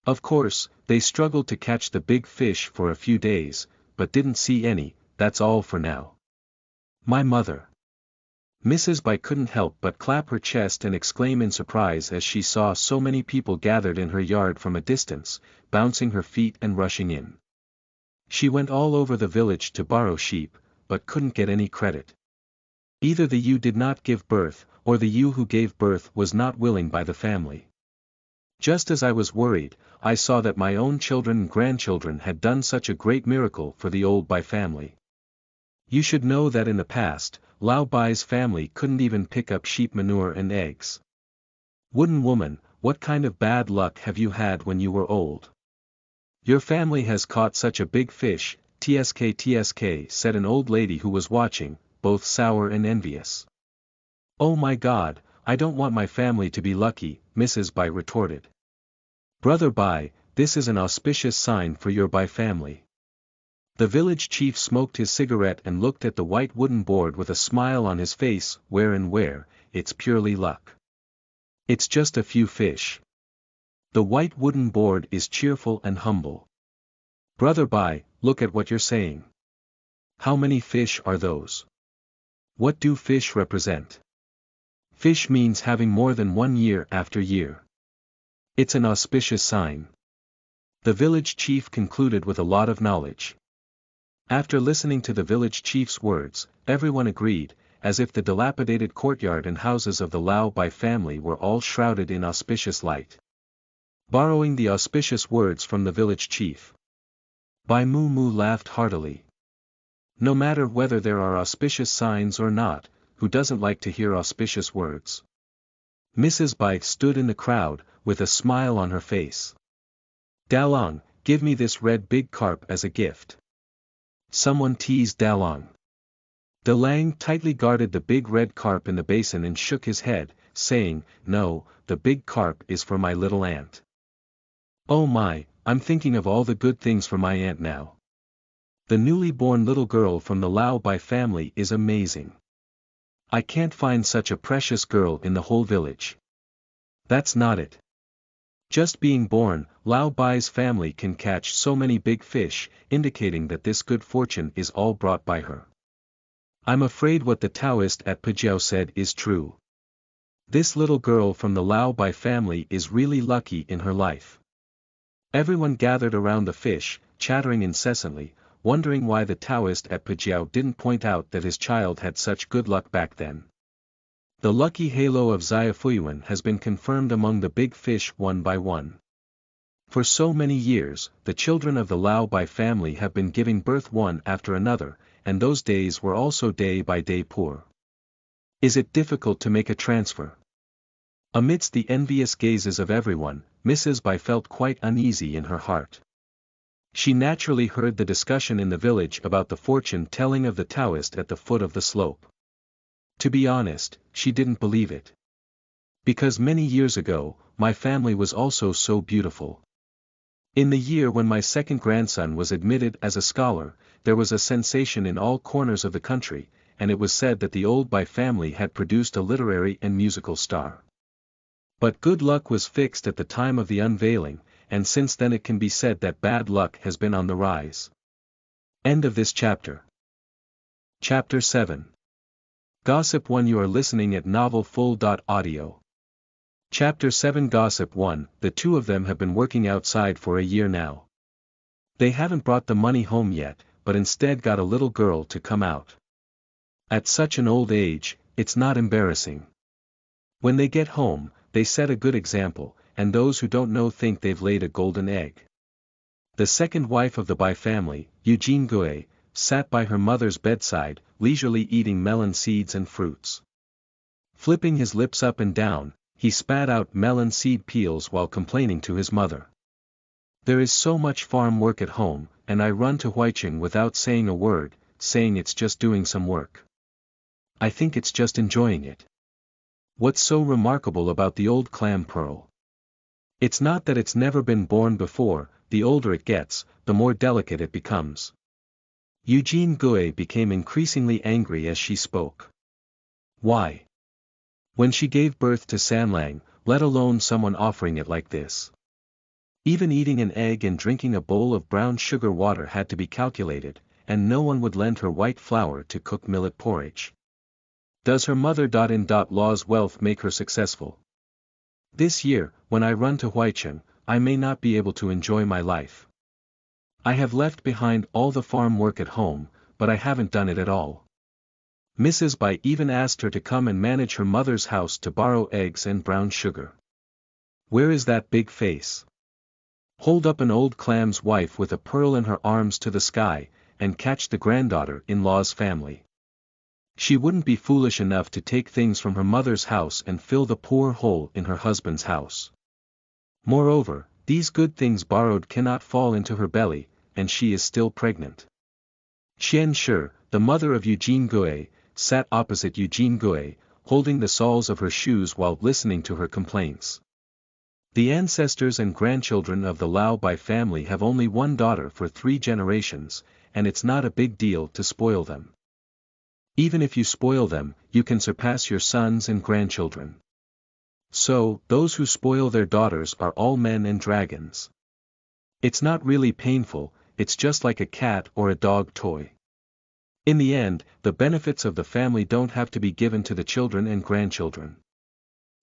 Of course, they struggled to catch the big fish for a few days, but didn't see any. That's all for now. My mother. Mrs. Bai couldn't help but clap her chest and exclaim in surprise as she saw so many people gathered in her yard from a distance, bouncing her feet and rushing in. She went all over the village to borrow sheep, but couldn't get any credit. Either the ewe did not give birth, or the ewe who gave birth was not willing by the family. Just as I was worried, I saw that my own children and grandchildren had done such a great miracle for the old Bai family. You should know that in the past, Lao Bai's family couldn't even pick up sheep manure and eggs. Wooden woman, what kind of bad luck have you had when you were old? Your family has caught such a big fish, tsk, said an old lady who was watching, both sour and envious. Oh my God, I don't want my family to be lucky, Mrs. Bai retorted. Brother Bai, this is an auspicious sign for your Bai family. The village chief smoked his cigarette and looked at the white wooden board with a smile on his face. Where, it's purely luck. It's just a few fish. The white wooden board is cheerful and humble. Brother Bai, look at what you're saying. How many fish are those? What do fish represent? Fish means having more than one year after year. It's an auspicious sign. The village chief concluded with a lot of knowledge. After listening to the village chief's words, everyone agreed, as if the dilapidated courtyard and houses of the Lao Bai family were all shrouded in auspicious light. Borrowing the auspicious words from the village chief, Bai Mu Mu laughed heartily. No matter whether there are auspicious signs or not, who doesn't like to hear auspicious words? Mrs. Bai stood in the crowd, with a smile on her face. Dalong, give me this red big carp as a gift. Someone teased Dalong. Dalang tightly guarded the big red carp in the basin and shook his head, saying, No, the big carp is for my little aunt. Oh my, I'm thinking of all the good things for my aunt now. The newly born little girl from the Lao Bai family is amazing. I can't find such a precious girl in the whole village. That's not it. Just being born, Lao Bai's family can catch so many big fish, indicating that this good fortune is all brought by her. I'm afraid what the Taoist at Pajiao said is true. This little girl from the Lao Bai family is really lucky in her life. Everyone gathered around the fish, chattering incessantly, wondering why the Taoist at Pajiao didn't point out that his child had such good luck back then. The lucky halo of Xiafuyuan has been confirmed among the big fish one by one. For so many years, the children of the Lao Bai family have been giving birth one after another, and those days were also day by day poor. Is it difficult to make a transfer? Amidst the envious gazes of everyone, Mrs. Bai felt quite uneasy in her heart. She naturally heard the discussion in the village about the fortune-telling of the Taoist at the foot of the slope. To be honest, she didn't believe it. Because many years ago, my family was also so beautiful. In the year when my second grandson was admitted as a scholar, there was a sensation in all corners of the country, and it was said that the old Bai family had produced a literary and musical star. But good luck was fixed at the time of the unveiling, and since then it can be said that bad luck has been on the rise. End of this chapter. Chapter 7. Gossip 1. You are listening at novelfull.audio. Chapter 7. Gossip 1. The two of them have been working outside for a year now. They haven't brought the money home yet, but instead got a little girl to come out. At such an old age, it's not embarrassing. When they get home, they set a good example, and those who don't know think they've laid a golden egg. The second wife of the Bai family, Eugene Gui, sat by her mother's bedside, leisurely eating melon seeds and fruits. Flipping his lips up and down, he spat out melon seed peels while complaining to his mother. There is so much farm work at home, and I run to Huicheng without saying a word, saying it's just doing some work. I think it's just enjoying it. What's so remarkable about the old clam pearl? It's not that it's never been born before, the older it gets, the more delicate it becomes. Eugene Gui became increasingly angry as she spoke. Why? When she gave birth to Sanlang, let alone someone offering it like this. Even eating an egg and drinking a bowl of brown sugar water had to be calculated, and no one would lend her white flour to cook millet porridge. Does her mother-in-law's wealth make her successful? This year, when I run to Huicheng, I may not be able to enjoy my life. I have left behind all the farm work at home, but I haven't done it at all. Mrs. Bai even asked her to come and manage her mother's house to borrow eggs and brown sugar. Where is that big face? Hold up an old clam's wife with a pearl in her arms to the sky, and catch the granddaughter-in-law's family. She wouldn't be foolish enough to take things from her mother's house and fill the poor hole in her husband's house. Moreover, these good things borrowed cannot fall into her belly, and she is still pregnant. Qian Shi, the mother of Eugene Gui, sat opposite Eugene Gui, holding the soles of her shoes while listening to her complaints. The ancestors and grandchildren of the Lao Bai family have only one daughter for 3 generations, and it's not a big deal to spoil them. Even if you spoil them, you can surpass your sons and grandchildren. So, those who spoil their daughters are all men and dragons. It's not really painful, it's just like a cat or a dog toy. In the end, the benefits of the family don't have to be given to the children and grandchildren.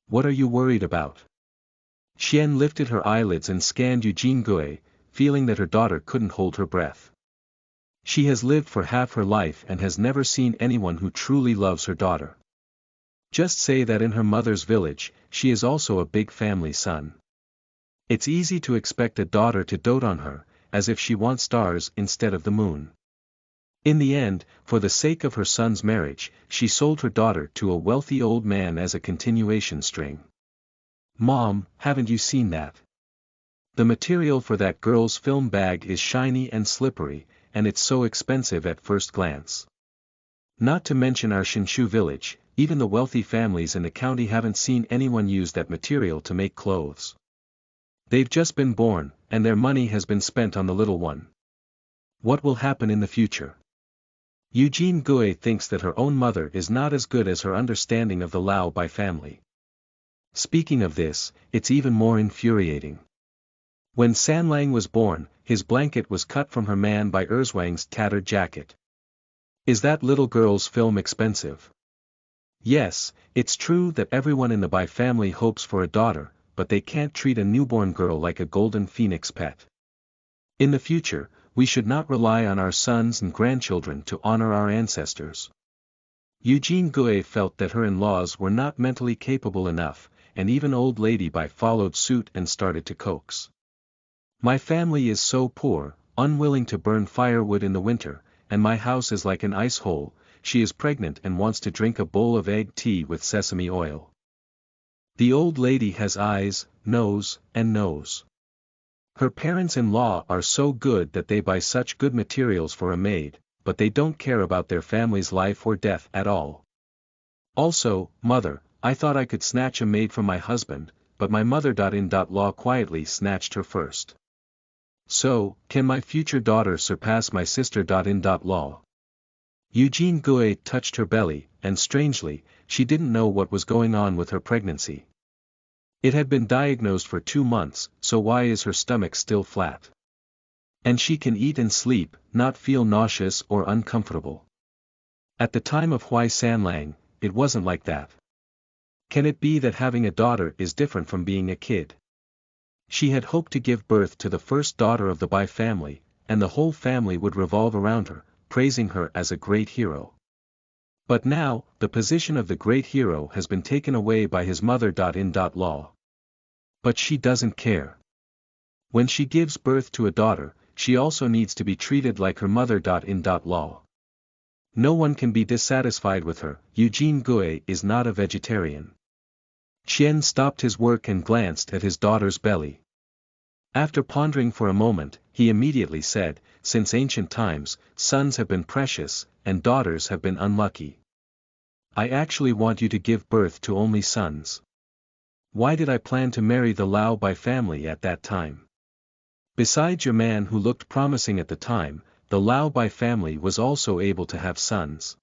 What are you worried about? Qian lifted her eyelids and scanned Eugene Gui, feeling that her daughter couldn't hold her breath. She has lived for half her life and has never seen anyone who truly loves her daughter. Just say that in her mother's village, she is also a big family son. It's easy to expect a daughter to dote on her, as if she wants stars instead of the moon. In the end, for the sake of her son's marriage, she sold her daughter to a wealthy old man as a continuation string. Mom, haven't you seen that? The material for that girl's film bag is shiny and slippery, and it's so expensive at first glance. Not to mention our Shinshu village, even the wealthy families in the county haven't seen anyone use that material to make clothes. They've just been born, and their money has been spent on the little one. What will happen in the future? Eugene Gui thinks that her own mother is not as good as her understanding of the Lao Bai family. Speaking of this, it's even more infuriating. When Sanlang was born, his blanket was cut from her man by Erzwang's tattered jacket. Is that little girl's film expensive? Yes, it's true that everyone in the Bai family hopes for a daughter, but they can't treat a newborn girl like a golden phoenix pet. In the future, we should not rely on our sons and grandchildren to honor our ancestors. Eugene Gui felt that her in-laws were not mentally capable enough, and even old Lady Bai followed suit and started to coax. My family is so poor, unwilling to burn firewood in the winter, and my house is like an ice hole. She is pregnant and wants to drink a bowl of egg tea with sesame oil. The old lady has eyes, nose, and nose. Her parents-in-law are so good that they buy such good materials for a maid, but they don't care about their family's life or death at all. Also, mother, I thought I could snatch a maid from my husband, but my mother-in-law quietly snatched her first. So, can my future daughter surpass my sister-in-law? Eugene Gui touched her belly, and strangely, she didn't know what was going on with her pregnancy. It had been diagnosed for 2 months, so why is her stomach still flat? And she can eat and sleep, not feel nauseous or uncomfortable. At the time of Hui Sanlang, it wasn't like that. Can it be that having a daughter is different from being a kid? She had hoped to give birth to the first daughter of the Bai family, and the whole family would revolve around her, praising her as a great hero. But now, the position of the great hero has been taken away by his mother-in-law. But she doesn't care. When she gives birth to a daughter, she also needs to be treated like her mother-in-law. No one can be dissatisfied with her. Eugene Gui is not a vegetarian. Qian stopped his work and glanced at his daughter's belly. After pondering for a moment, he immediately said, since ancient times, sons have been precious, and daughters have been unlucky. I actually want you to give birth to only sons. Why did I plan to marry the Lao Bai family at that time? Besides your man who looked promising at the time, the Lao Bai family was also able to have sons.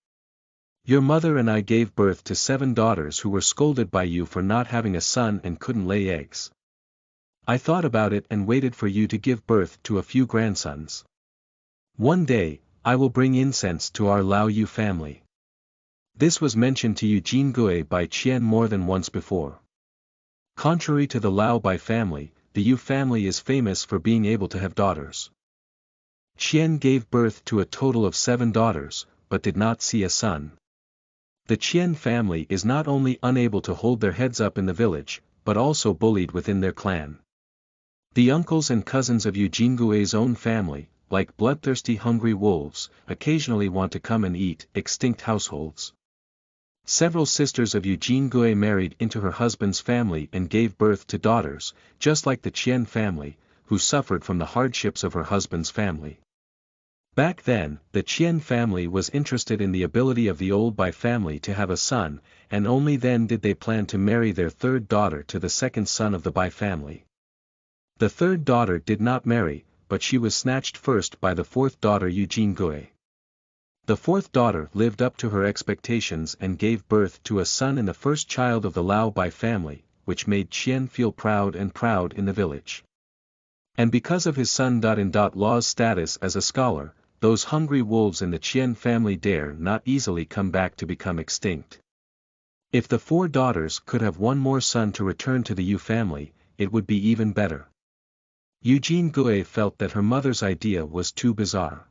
Your mother and I gave birth to 7 daughters who were scolded by you for not having a son and couldn't lay eggs. I thought about it and waited for you to give birth to a few grandsons. One day, I will bring incense to our Lao Yu family. This was mentioned to Eugene Gui by Qian more than once before. Contrary to the Lao Bai family, the Yu family is famous for being able to have daughters. Qian gave birth to a total of 7 daughters, but did not see a son. The Qian family is not only unable to hold their heads up in the village, but also bullied within their clan. The uncles and cousins of Eugene Gui's own family, like bloodthirsty hungry wolves, occasionally want to come and eat extinct households. Several sisters of Eugene Gui married into her husband's family and gave birth to daughters, just like the Qian family, who suffered from the hardships of her husband's family. Back then, the Qian family was interested in the ability of the old Bai family to have a son, and only then did they plan to marry their third daughter to the second son of the Bai family. The third daughter did not marry, but she was snatched first by the fourth daughter Eugene Gui. The fourth daughter lived up to her expectations and gave birth to a son in the first child of the Lao Bai family, which made Qian feel proud in the village. And because of his son-in-law's status as a scholar, those hungry wolves in the Qian family dare not easily come back to become extinct. If the four daughters could have one more son to return to the Yu family, it would be even better. Eugene Gui felt that her mother's idea was too bizarre.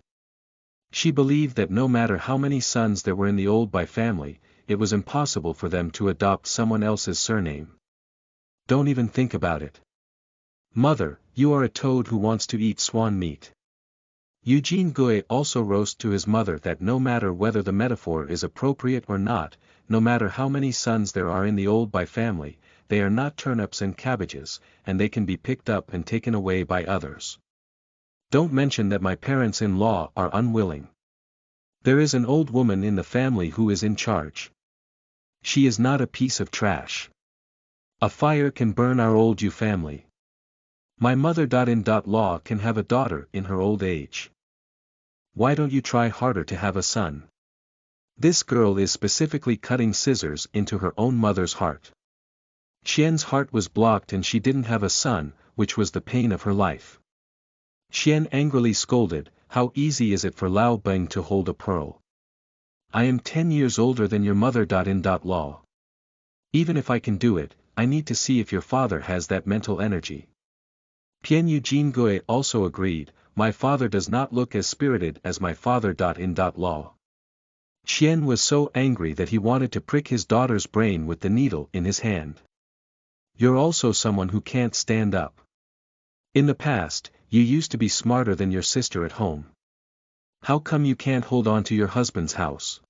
She believed that no matter how many sons there were in the old Bai family, it was impossible for them to adopt someone else's surname. Don't even think about it. Mother, you are a toad who wants to eat swan meat. Eugene Gui also wrote to his mother that no matter whether the metaphor is appropriate or not, no matter how many sons there are in the old Bai family, they are not turnips and cabbages, and they can be picked up and taken away by others. Don't mention that my parents-in-law are unwilling. There is an old woman in the family who is in charge. She is not a piece of trash. A fire can burn our old Yu family. My mother-in-law can have a daughter in her old age. Why don't you try harder to have a son? This girl is specifically cutting scissors into her own mother's heart. Qian's heart was blocked and she didn't have a son, which was the pain of her life. Qian angrily scolded, "How easy is it for Lao Bai to hold a pearl? I am 10 years older than your mother-in-law. Even if I can do it, I need to see if your father has that mental energy." Pian Eugene Gui also agreed, "My father does not look as spirited as my father-in-law. Qian was so angry that he wanted to prick his daughter's brain with the needle in his hand. You're also someone who can't stand up. In the past, you used to be smarter than your sister at home. How come you can't hold on to your husband's house?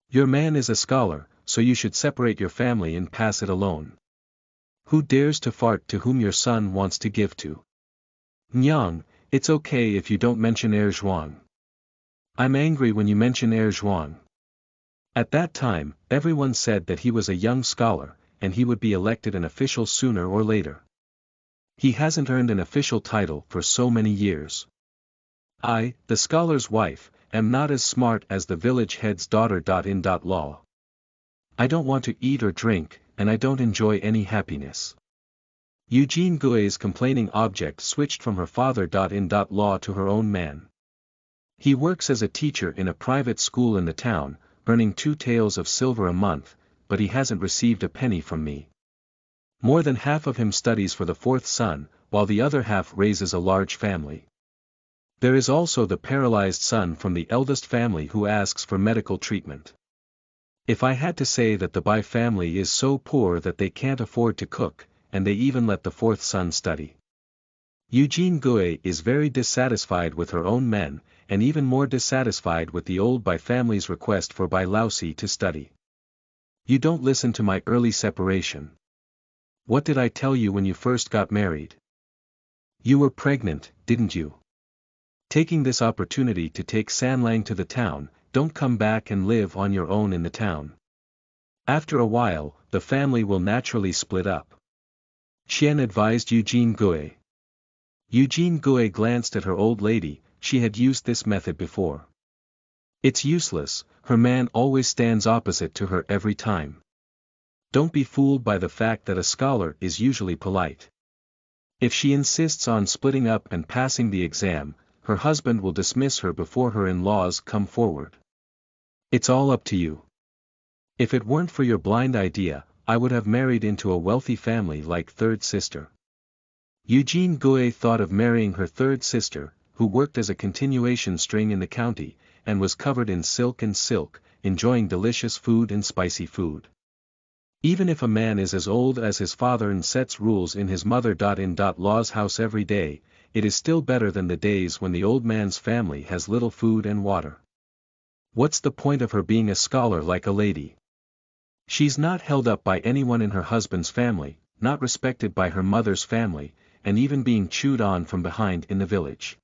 Your man is a scholar, so you should separate your family and pass it alone. Who dares to fart to whom your son wants to give to? Nyang, it's okay if you don't mention Zhuang. I'm angry when you mention Zhuang. At that time, everyone said that he was a young scholar, and he would be elected an official sooner or later. He hasn't earned an official title for so many years. I, the scholar's wife, am not as smart as the village head's daughter-in-law. I don't want to eat or drink, and I don't enjoy any happiness." Eugene Gui's complaining object switched from her father-in-law to her own man. He works as a teacher in a private school in the town, earning 2 taels of silver a month, but he hasn't received a penny from me. More than half of him studies for the fourth son, while the other half raises a large family. There is also the paralyzed son from the eldest family who asks for medical treatment. If I had to say that the Bai family is so poor that they can't afford to cook, and they even let the fourth son study. Eugene Gui is very dissatisfied with her own men, and even more dissatisfied with the old Bai family's request for Bai Laosi to study. You don't listen to my early separation. What did I tell you when you first got married? You were pregnant, didn't you? Taking this opportunity to take Sanlang to the town, don't come back and live on your own in the town. After a while, the family will naturally split up. Qian advised Eugene Gui. Eugene Gui glanced at her old lady. She had used this method before. It's useless, her man always stands opposite to her every time. Don't be fooled by the fact that a scholar is usually polite. If she insists on splitting up and passing the exam, her husband will dismiss her before her in-laws come forward. It's all up to you. If it weren't for your blind idea, I would have married into a wealthy family like third sister. Eugene Gui thought of marrying her third sister, who worked as a continuation string in the county, and was covered in silk, enjoying delicious food and spicy food. Even if a man is as old as his father and sets rules in his mother-in-law's house every day, it is still better than the days when the old man's family has little food and water. What's the point of her being a scholar like a lady? She's not held up by anyone in her husband's family, not respected by her mother's family, and even being chewed on from behind in the village.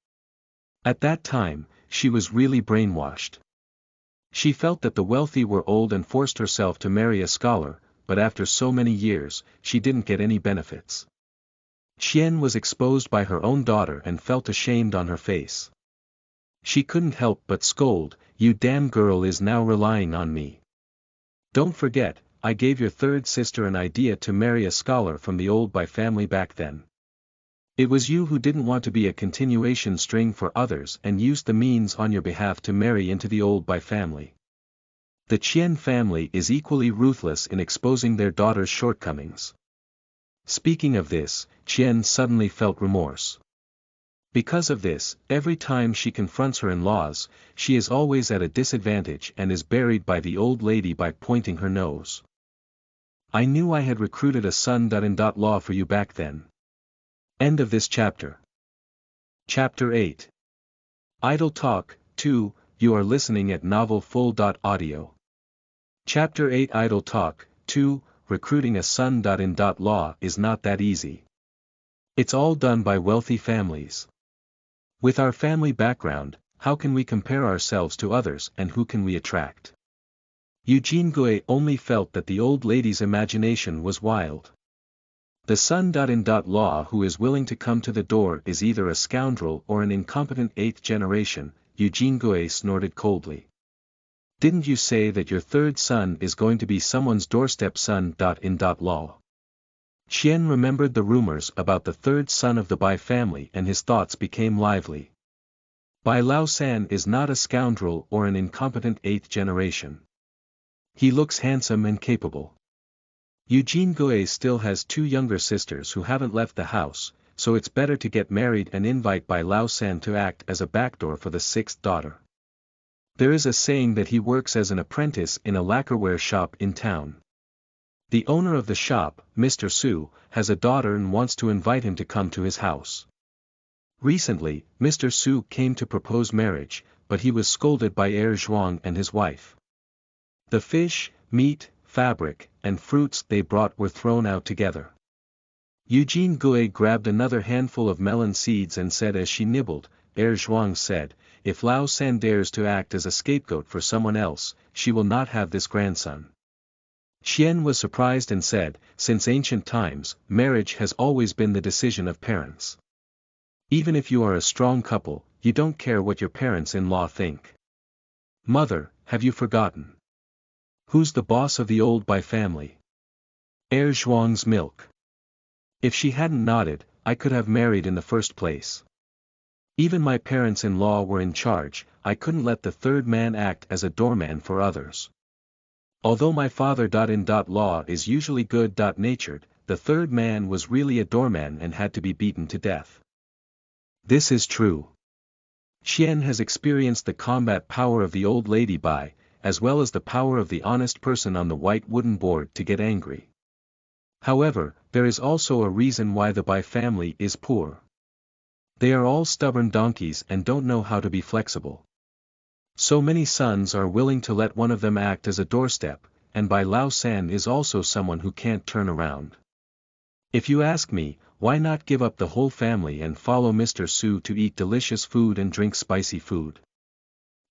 At that time, she was really brainwashed. She felt that the wealthy were old and forced herself to marry a scholar, but after so many years, she didn't get any benefits. Qian was exposed by her own daughter and felt ashamed on her face. She couldn't help but scold, "You damn girl is now relying on me. Don't forget, I gave your third sister an idea to marry a scholar from the old Bai family back then. It was you who didn't want to be a continuation string for others and used the means on your behalf to marry into the old Bai family." The Qian family is equally ruthless in exposing their daughter's shortcomings. Speaking of this, Qian suddenly felt remorse. Because of this, every time she confronts her in-laws, she is always at a disadvantage and is buried by the old lady by pointing her nose. "I knew I had recruited a son-in-law for you back then." End of this chapter. Chapter 8. Idle Talk, 2, you are listening at novelfull.audio. Chapter 8 Idle Talk, 2, recruiting a son-in-law is not that easy. It's all done by wealthy families. With our family background, how can we compare ourselves to others and who can we attract? Eugene Gui only felt that the old lady's imagination was wild. The son-in-law who is willing to come to the door is either a scoundrel or an incompetent eighth generation, Eugene Gui snorted coldly. Didn't you say that your third son is going to be someone's doorstep son-in-law? Qian remembered the rumors about the third son of the Bai family and his thoughts became lively. Bai Lao San is not a scoundrel or an incompetent eighth generation. He looks handsome and capable. Eugene Gui still has two younger sisters who haven't left the house, so it's better to get married and invite Bai Lao San to act as a backdoor for the sixth daughter. There is a saying that he works as an apprentice in a lacquerware shop in town. The owner of the shop, Mr. Su, has a daughter and wants to invite him to come to his house. Recently, Mr. Su came to propose marriage, but he was scolded by Er Zhuang and his wife. The fish, meat, fabric, and fruits they brought were thrown out together. Eugene Gui grabbed another handful of melon seeds and said as she nibbled, Er Zhuang said, "If Lao San dares to act as a scapegoat for someone else, she will not have this grandson." Qian was surprised and said, "Since ancient times, marriage has always been the decision of parents. Even if you are a strong couple, you don't care what your parents-in-law think. Mother, have you forgotten? Who's the boss of the old Bai family? Er Zhuang's milk." If she hadn't nodded, I could have married in the first place. Even my parents-in-law were in charge, I couldn't let the third man act as a doorman for others. Although my father-in-law is usually good-natured, the third man was really a doorman and had to be beaten to death. This is true. Qian has experienced the combat power of the old lady Bai, as well as the power of the honest person on the white wooden board to get angry. However, there is also a reason why the Bai family is poor. They are all stubborn donkeys and don't know how to be flexible. So many sons are willing to let one of them act as a doorstep, and Bai Lao San is also someone who can't turn around. If you ask me, why not give up the whole family and follow Mr. Su to eat delicious food and drink spicy food?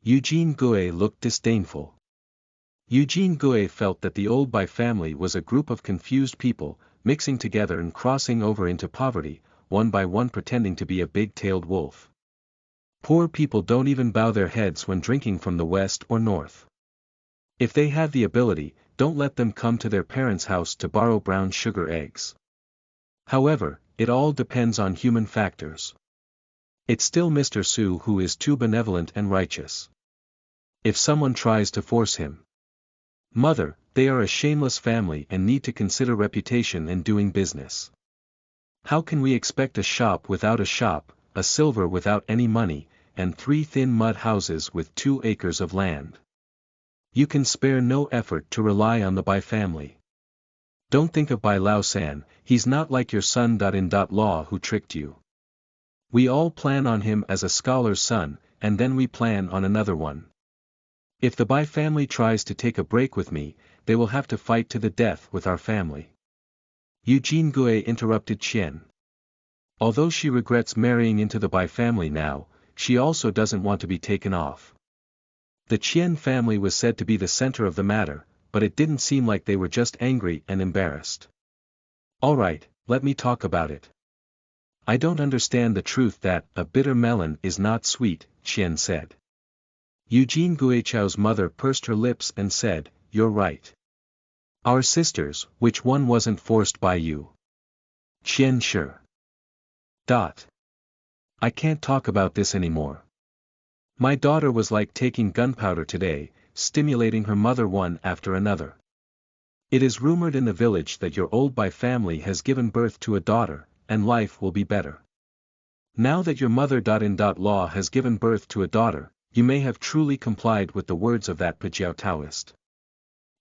Eugene Gui looked disdainful. Eugene Gui felt that the old Bai family was a group of confused people, mixing together and crossing over into poverty, one by one pretending to be a big-tailed wolf. Poor people don't even bow their heads when drinking from the west or north. If they have the ability, don't let them come to their parents' house to borrow brown sugar eggs. However, it all depends on human factors. It's still Mr. Su who is too benevolent and righteous. If someone tries to force him. Mother, they are a shameless family and need to consider reputation and doing business. How can we expect a shop without a shop, a silver without any money, and 3 thin mud houses with 2 acres of land? You can spare no effort to rely on the Bai family. Don't think of Bai Lao San, he's not like your son-in-law who tricked you. We all plan on him as a scholar's son, and then we plan on another one. If the Bai family tries to take a break with me, they will have to fight to the death with our family. Eugene Gui interrupted Qian. Although she regrets marrying into the Bai family now, she also doesn't want to be taken off. The Qian family was said to be the center of the matter, but it didn't seem like they were just angry and embarrassed. Alright, let me talk about it. I don't understand the truth that a bitter melon is not sweet, Qian said. Eugene Guichao's mother pursed her lips and said, "You're right. Our sisters, which one wasn't forced by you?" Qian sure. I can't talk about this anymore. My daughter was like taking gunpowder today, stimulating her mother one after another. It is rumored in the village that your old Bai family has given birth to a daughter, and life will be better. Now that your mother-in-law has given birth to a daughter, you may have truly complied with the words of that Pajiao Taoist.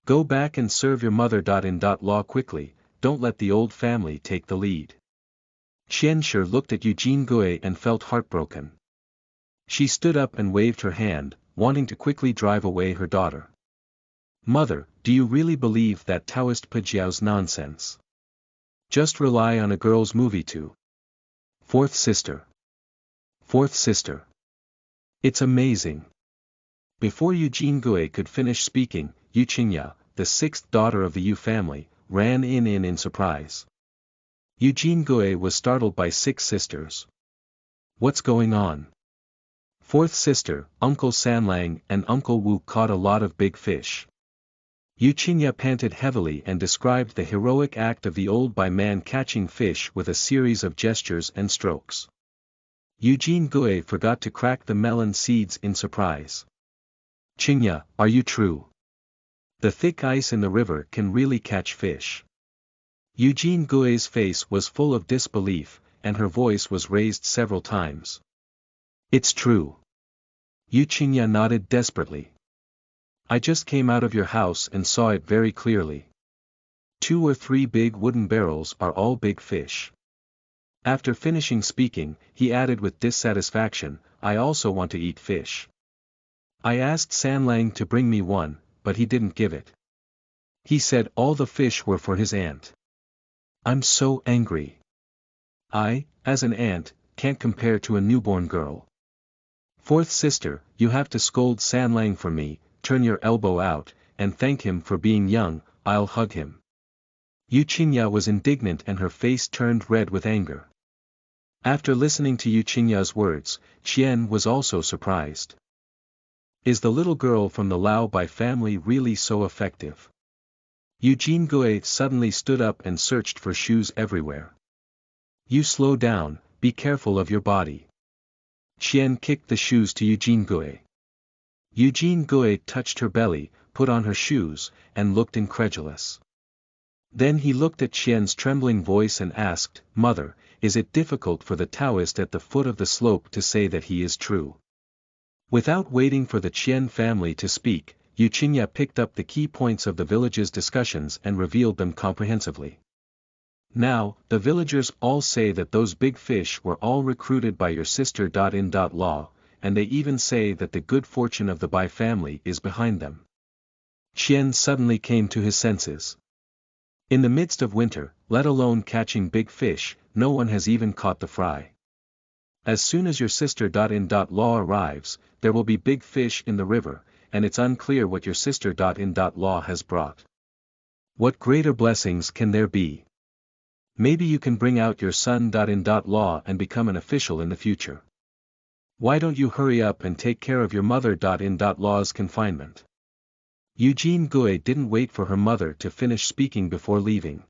Go back and serve your mother-in-law quickly, don't let the old family take the lead. Qian Shi looked at Eugene Gui and felt heartbroken. She stood up and waved her hand, wanting to quickly drive away her daughter. Mother, do you really believe that Taoist Pajiao's nonsense? Just rely on a girl's movie too. Fourth sister. It's amazing. Before Eugene Gui could finish speaking, Yu Qingya, the sixth daughter of the Yu family, ran in surprise. Eugene Gui was startled by six sisters. What's going on? Fourth sister, Uncle Sanlang and Uncle Wu caught a lot of big fish. Yu Qingya panted heavily and described the heroic act of the old Bai man catching fish with a series of gestures and strokes. Eugene Gui forgot to crack the melon seeds in surprise. Qingya, are you true? The thick ice in the river can really catch fish. Eugene Gui's face was full of disbelief, and her voice was raised several times. It's true. Yu Qingya nodded desperately. I just came out of your house and saw it very clearly. 2 or 3 big wooden barrels are all big fish. After finishing speaking, he added with dissatisfaction, I also want to eat fish. I asked Sanlang to bring me one, but he didn't give it. He said all the fish were for his aunt. I'm so angry. I, as an aunt, can't compare to a newborn girl. Fourth sister, you have to scold Sanlang for me, turn your elbow out, and thank him for being young, I'll hug him. Yu Qingya was indignant and her face turned red with anger. After listening to Yu Qingya's words, Qian was also surprised. Is the little girl from the Lao Bai family really so effective? Eugene Gui suddenly stood up and searched for shoes everywhere. You slow down, be careful of your body. Qian kicked the shoes to Eugene Gui. Eugene Gui touched her belly, put on her shoes, and looked incredulous. Then he looked at Qian's trembling voice and asked, Mother, is it difficult for the Taoist at the foot of the slope to say that he is true? Without waiting for the Qian family to speak, Yu Qingya picked up the key points of the village's discussions and revealed them comprehensively. Now, the villagers all say that those big fish were all recruited by your sister-in-law, and they even say that the good fortune of the Bai family is behind them. Qian suddenly came to his senses. In the midst of winter, let alone catching big fish, no one has even caught the fry. As soon as your sister-in-law arrives, there will be big fish in the river, and it's unclear what your sister-in-law has brought. What greater blessings can there be? Maybe you can bring out your son-in-law and become an official in the future. Why don't you hurry up and take care of your mother-in-law's confinement? Eugene Gui didn't wait for her mother to finish speaking before leaving.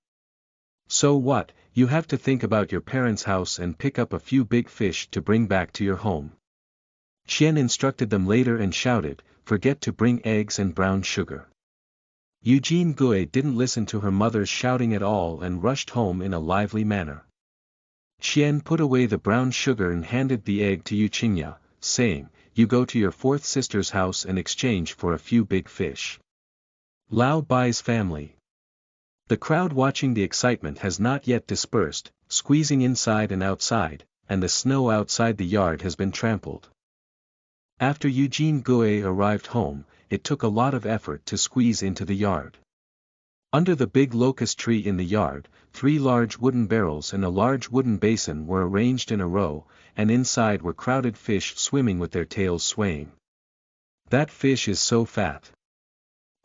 So what, you have to think about your parents' house and pick up a few big fish to bring back to your home. Qian instructed them later and shouted, forget to bring eggs and brown sugar. Eugene Gui didn't listen to her mother's shouting at all and rushed home in a lively manner. Qian put away the brown sugar and handed the egg to Yu Qingya, saying, you go to your fourth sister's house in exchange for a few big fish. Lao Bai's family. The crowd watching the excitement has not yet dispersed, squeezing inside and outside, and the snow outside the yard has been trampled. After Eugene Guay arrived home, it took a lot of effort to squeeze into the yard. Under the big locust tree in the yard, 3 large wooden barrels and a large wooden basin were arranged in a row, and inside were crowded fish swimming with their tails swaying. That fish is so fat.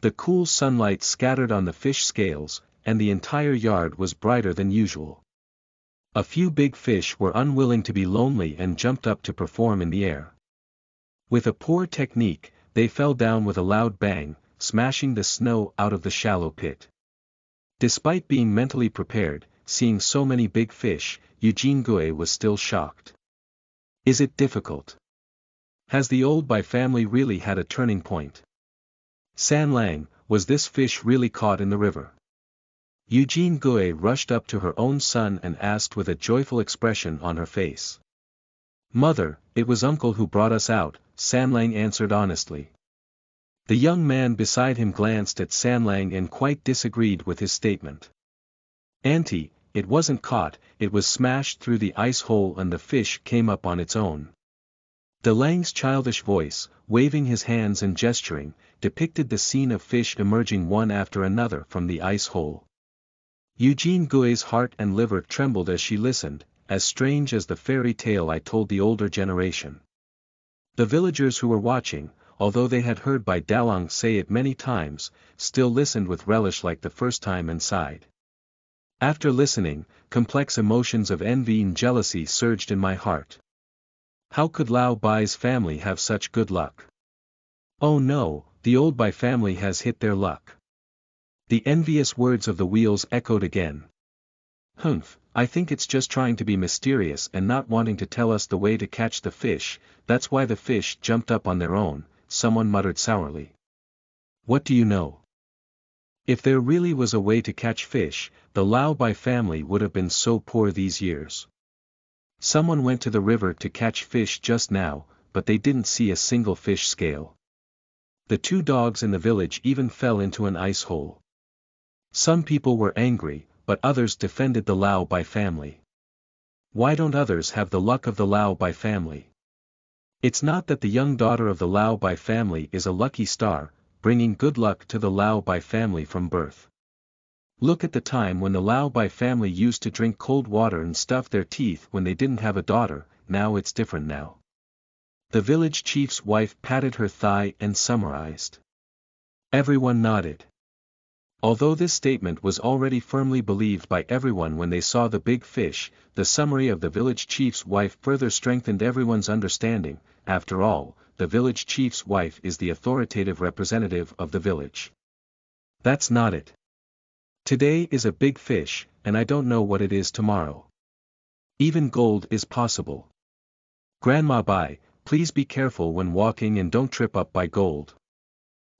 The cool sunlight scattered on the fish scales, and the entire yard was brighter than usual. A few big fish were unwilling to be lonely and jumped up to perform in the air. With a poor technique, they fell down with a loud bang, smashing the snow out of the shallow pit. Despite being mentally prepared, seeing so many big fish, Eugene Guay was still shocked. Is it difficult? Has the Old Bai family really had a turning point? San Lang, was this fish really caught in the river? Eugene Guay rushed up to her own son and asked with a joyful expression on her face. Mother, it was uncle who brought us out, San Lang answered honestly. The young man beside him glanced at San Lang and quite disagreed with his statement. Auntie, it wasn't caught, it was smashed through the ice hole and the fish came up on its own. De Lang's childish voice, waving his hands and gesturing, depicted the scene of fish emerging one after another from the ice hole. Eugene Guay's heart and liver trembled as she listened, as strange as the fairy tale I told the older generation. The villagers who were watching, although they had heard Bai Dalang say it many times, still listened with relish like the first time and sighed. After listening, complex emotions of envy and jealousy surged in my heart. How could Lao Bai's family have such good luck? Oh no, the Old Bai family has hit their luck. The envious words of the wheels echoed again. Humph, I think it's just trying to be mysterious and not wanting to tell us the way to catch the fish, that's why the fish jumped up on their own, someone muttered sourly. What do you know? If there really was a way to catch fish, the Lao Bai family would have been so poor these years. Someone went to the river to catch fish just now, but they didn't see a single fish scale. The 2 dogs in the village even fell into an ice hole. Some people were angry, but others defended the Lao Bai family. Why don't others have the luck of the Lao Bai family? It's not that the young daughter of the Lao Bai family is a lucky star, bringing good luck to the Lao Bai family from birth. Look at the time when the Lao Bai family used to drink cold water and stuff their teeth when they didn't have a daughter, now it's different now. The village chief's wife patted her thigh and summarized. Everyone nodded. Although this statement was already firmly believed by everyone when they saw the big fish, the summary of the village chief's wife further strengthened everyone's understanding. After all, the village chief's wife is the authoritative representative of the village. That's not it. Today is a big fish, and I don't know what it is tomorrow. Even gold is possible. Grandma Bai, please be careful when walking and don't trip up by gold.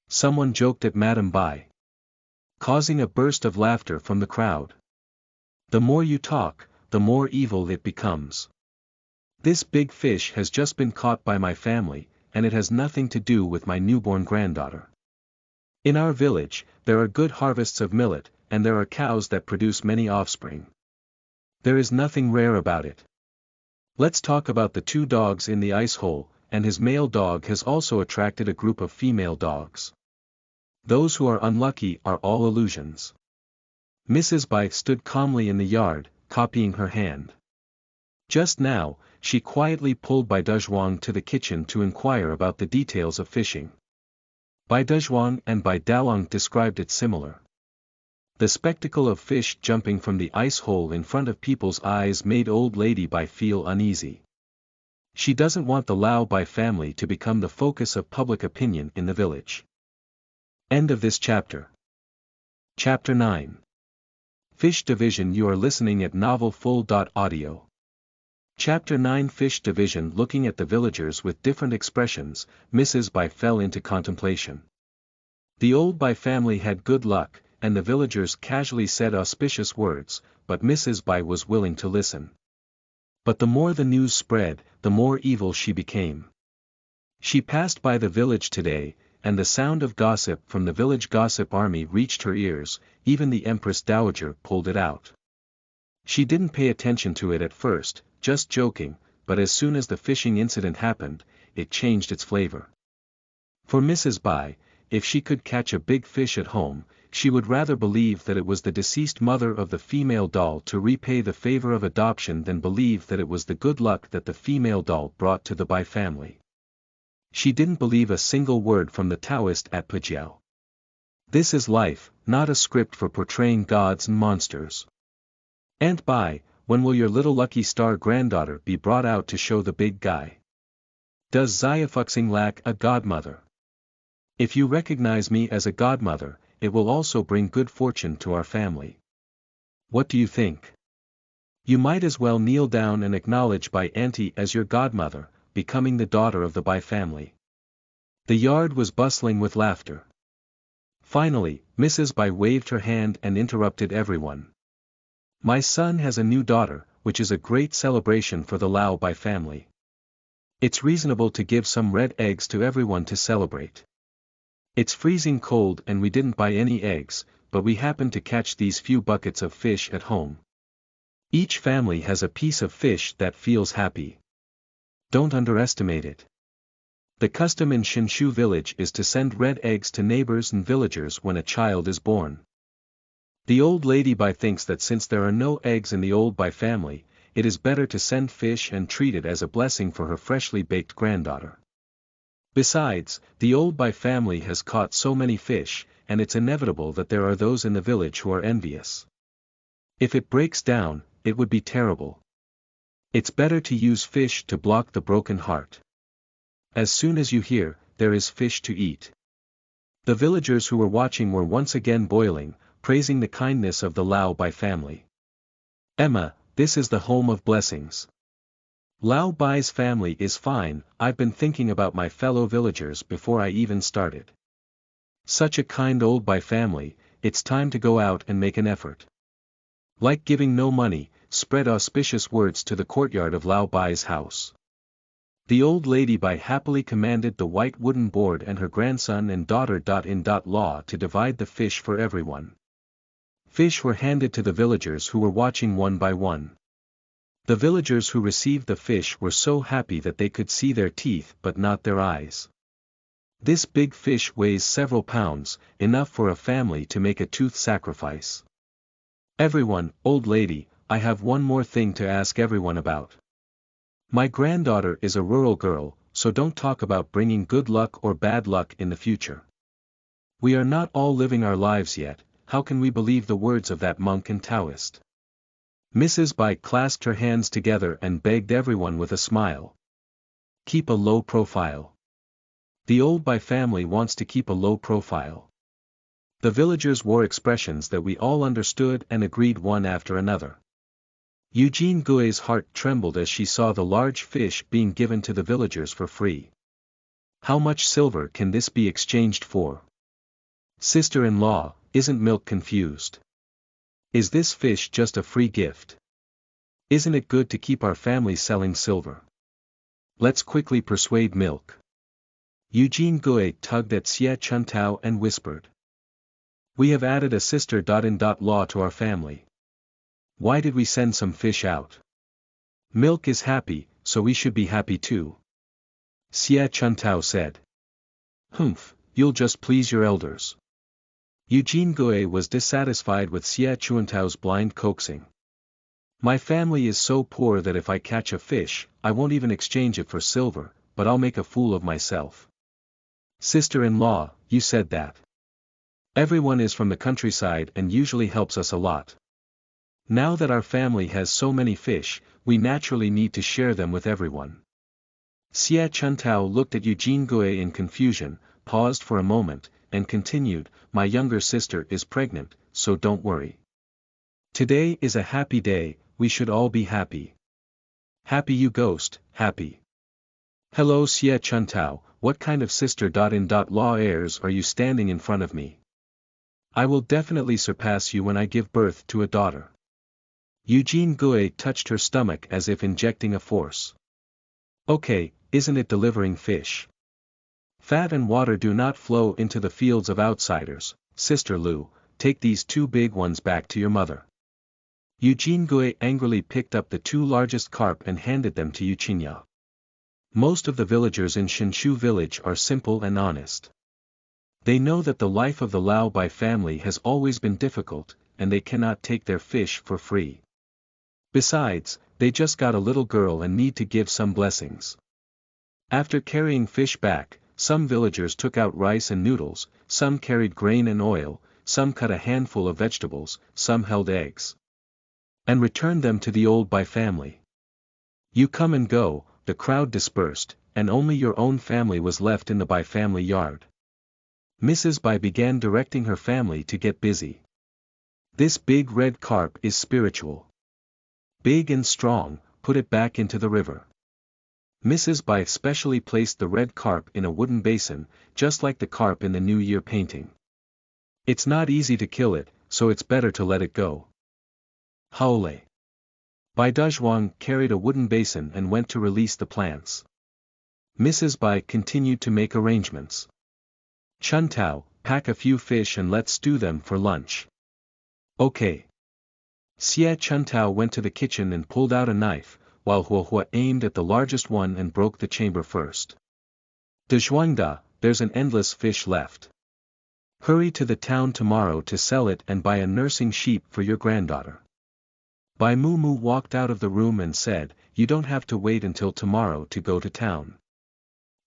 Someone joked at Madam Bai, causing a burst of laughter from the crowd. The more you talk, the more evil it becomes. This big fish has just been caught by my family, and it has nothing to do with my newborn granddaughter. In our village, there are good harvests of millet, and there are cows that produce many offspring. There is nothing rare about it. Let's talk about the 2 dogs in the ice hole, and his male dog has also attracted a group of female dogs. Those who are unlucky are all illusions. Mrs. Bai stood calmly in the yard, copying her hand. Just now, she quietly pulled Bai Dezhuang to the kitchen to inquire about the details of fishing. Bai Dezhuang and Bai Dalang described it similar. The spectacle of fish jumping from the ice hole in front of people's eyes made old lady Bai feel uneasy. She doesn't want the Lao Bai family to become the focus of public opinion in the village. End of this chapter. Chapter 9. Fish Division. You are listening at novelfull.audio. Chapter 9. Fish Division. Looking at the villagers with different expressions, Mrs. Bai fell into contemplation. The Old Bai family had good luck, and the villagers casually said auspicious words, but Mrs. Bai was willing to listen. But the more the news spread, the more evil she became. She passed by the village today, and the sound of gossip from the village gossip army reached her ears, even the Empress Dowager pulled it out. She didn't pay attention to it at first, just joking, but as soon as the fishing incident happened, it changed its flavor. For Mrs. Bai, if she could catch a big fish at home, she would rather believe that it was the deceased mother of the female doll to repay the favor of adoption than believe that it was the good luck that the female doll brought to the Bai family. She didn't believe a single word from the Taoist at Pajiao. This is life, not a script for portraying gods and monsters. Aunt Bai, when will your little lucky star granddaughter be brought out to show the big guy? Does Xiaofuxing lack a godmother? If you recognize me as a godmother, it will also bring good fortune to our family. What do you think? You might as well kneel down and acknowledge Bai Auntie as your godmother, becoming the daughter of the Bai family. The yard was bustling with laughter. Finally, Mrs. Bai waved her hand and interrupted everyone. My son has a new daughter, which is a great celebration for the Lao Bai family. It's reasonable to give some red eggs to everyone to celebrate. It's freezing cold and we didn't buy any eggs, but we happened to catch these few buckets of fish at home. Each family has a piece of fish that feels happy. Don't underestimate it. The custom in Shinshu village is to send red eggs to neighbors and villagers when a child is born. The old lady Bai thinks that since there are no eggs in the old Bai family, it is better to send fish and treat it as a blessing for her freshly baked granddaughter. Besides, the old Bai family has caught so many fish, and it's inevitable that there are those in the village who are envious. If it breaks down, it would be terrible. It's better to use fish to block the broken heart. As soon as you hear, there is fish to eat. The villagers who were watching were once again boiling, praising the kindness of the Lao Bai family. Emma, this is the home of blessings. Lao Bai's family is fine. I've been thinking about my fellow villagers before I even started. Such a kind old Bai family, it's time to go out and make an effort. Like giving no money, spread auspicious words to the courtyard of Lao Bai's house. The old lady Bai happily commanded the white wooden board and her grandson and daughter-in-law to divide the fish for everyone. Fish were handed to the villagers who were watching one by one. The villagers who received the fish were so happy that they could see their teeth but not their eyes. This big fish weighs several pounds, enough for a family to make a tooth sacrifice. Everyone, old lady, I have one more thing to ask everyone about. My granddaughter is a rural girl, so don't talk about bringing good luck or bad luck in the future. We are not all living our lives yet, how can we believe the words of that monk and Taoist? Mrs. Bai clasped her hands together and begged everyone with a smile. Keep a low profile. The old Bai family wants to keep a low profile. The villagers wore expressions that we all understood and agreed one after another. Eugene Gui's heart trembled as she saw the large fish being given to the villagers for free. How much silver can this be exchanged for? Sister-in-law, isn't Milk confused? Is this fish just a free gift? Isn't it good to keep our family selling silver? Let's quickly persuade Milk. Eugene Gui tugged at Xie Chuntao and whispered. We have added a sister-in-law to our family. Why did we send some fish out? Milk is happy, so we should be happy too. Xie Chuntao said. Humph, you'll just please your elders. Eugene Gui was dissatisfied with Xie Chuantao's blind coaxing. My family is so poor that if I catch a fish, I won't even exchange it for silver, but I'll make a fool of myself. Sister-in-law, you said that. Everyone is from the countryside and usually helps us a lot. Now that our family has so many fish, we naturally need to share them with everyone. Xie Chuntao looked at Eugene Gui in confusion, paused for a moment, and continued, my younger sister is pregnant, so don't worry. Today is a happy day, we should all be happy. Happy you ghost, happy. Hello Xie Chuntao, what kind of sister-in-law heirs are you standing in front of me? I will definitely surpass you when I give birth to a daughter. Eugene Gui touched her stomach as if injecting a force. Okay, isn't it delivering fish? Fat and water do not flow into the fields of outsiders. Sister Lu, take these two big ones back to your mother. Eugene Gui angrily picked up the two largest carp and handed them to Yuchinya. Most of the villagers in Shinshu village are simple and honest. They know that the life of the Lao Bai family has always been difficult, and they cannot take their fish for free. Besides, they just got a little girl and need to give some blessings. After carrying fish back, some villagers took out rice and noodles, some carried grain and oil, some cut a handful of vegetables, some held eggs, and returned them to the old Bai family. You come and go, the crowd dispersed, and only your own family was left in the Bai family yard. Mrs. Bai began directing her family to get busy. This big red carp is spiritual. Big and strong, put it back into the river. Mrs. Bai specially placed the red carp in a wooden basin, just like the carp in the New Year painting. It's not easy to kill it, so it's better to let it go. Haole. Bai Dazhuang carried a wooden basin and went to release the plants. Mrs. Bai continued to make arrangements. Chuntao, pack a few fish and let's stew them for lunch. Okay. Xie Chuntao went to the kitchen and pulled out a knife, while Huohua aimed at the largest one and broke the chamber first. Dezhuangda, there's an endless fish left. Hurry to the town tomorrow to sell it and buy a nursing sheep for your granddaughter. Bai Mu walked out of the room and said, you don't have to wait until tomorrow to go to town.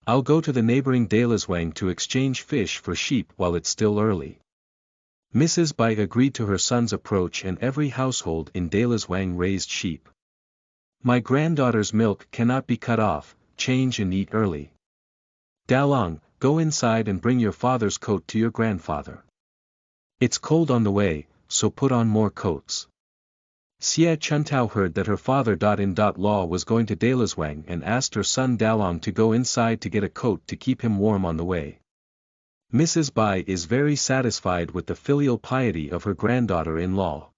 I'll go to the neighboring Daleswang to exchange fish for sheep while it's still early. Mrs. Bai agreed to her son's approach and every household in Daleswang raised sheep. My granddaughter's milk cannot be cut off, change and eat early. Dalong, go inside and bring your father's coat to your grandfather. It's cold on the way, so put on more coats. Xie Chuntao heard that her father-in-law was going to Daleswang and asked her son Dalong to go inside to get a coat to keep him warm on the way. Mrs. Bai is very satisfied with the filial piety of her granddaughter-in-law.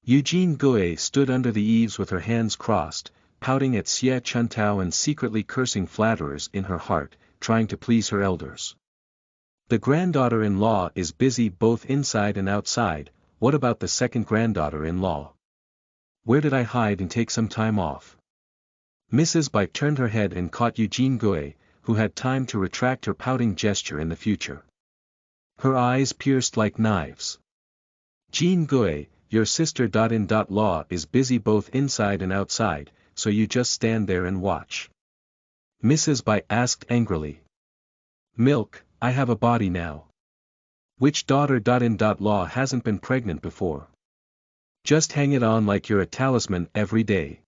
Eugene Gui stood under the eaves with her hands crossed, pouting at Xie Chuntao and secretly cursing flatterers in her heart, trying to please her elders. The granddaughter-in-law is busy both inside and outside. What about the second granddaughter-in-law? Where did I hide and take some time off? Mrs. Bai turned her head and caught Eugene Gui, who had time to retract her pouting gesture in the future. Her eyes pierced like knives. Jean Gui, your sister-in-law is busy both inside and outside, so you just stand there and watch. Mrs. Bai asked angrily. Milk, I have a body now. Which daughter-in-law hasn't been pregnant before? Just hang it on like you're a talisman every day.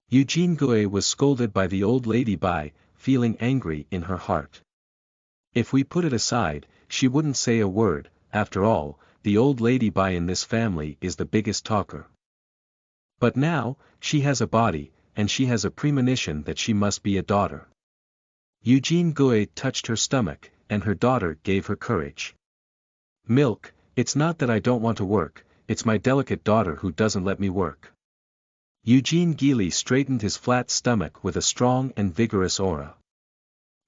Eugene Gui was scolded by the old lady Bai, feeling angry in her heart. If we put it aside, she wouldn't say a word. After all, the old lady Bai in this family is the biggest talker. But now, she has a body, and she has a premonition that she must be a daughter. Eugene Gui touched her stomach, and her daughter gave her courage. Milk, it's not that I don't want to work, it's my delicate daughter who doesn't let me work. Eugene Gili straightened his flat stomach with a strong and vigorous aura.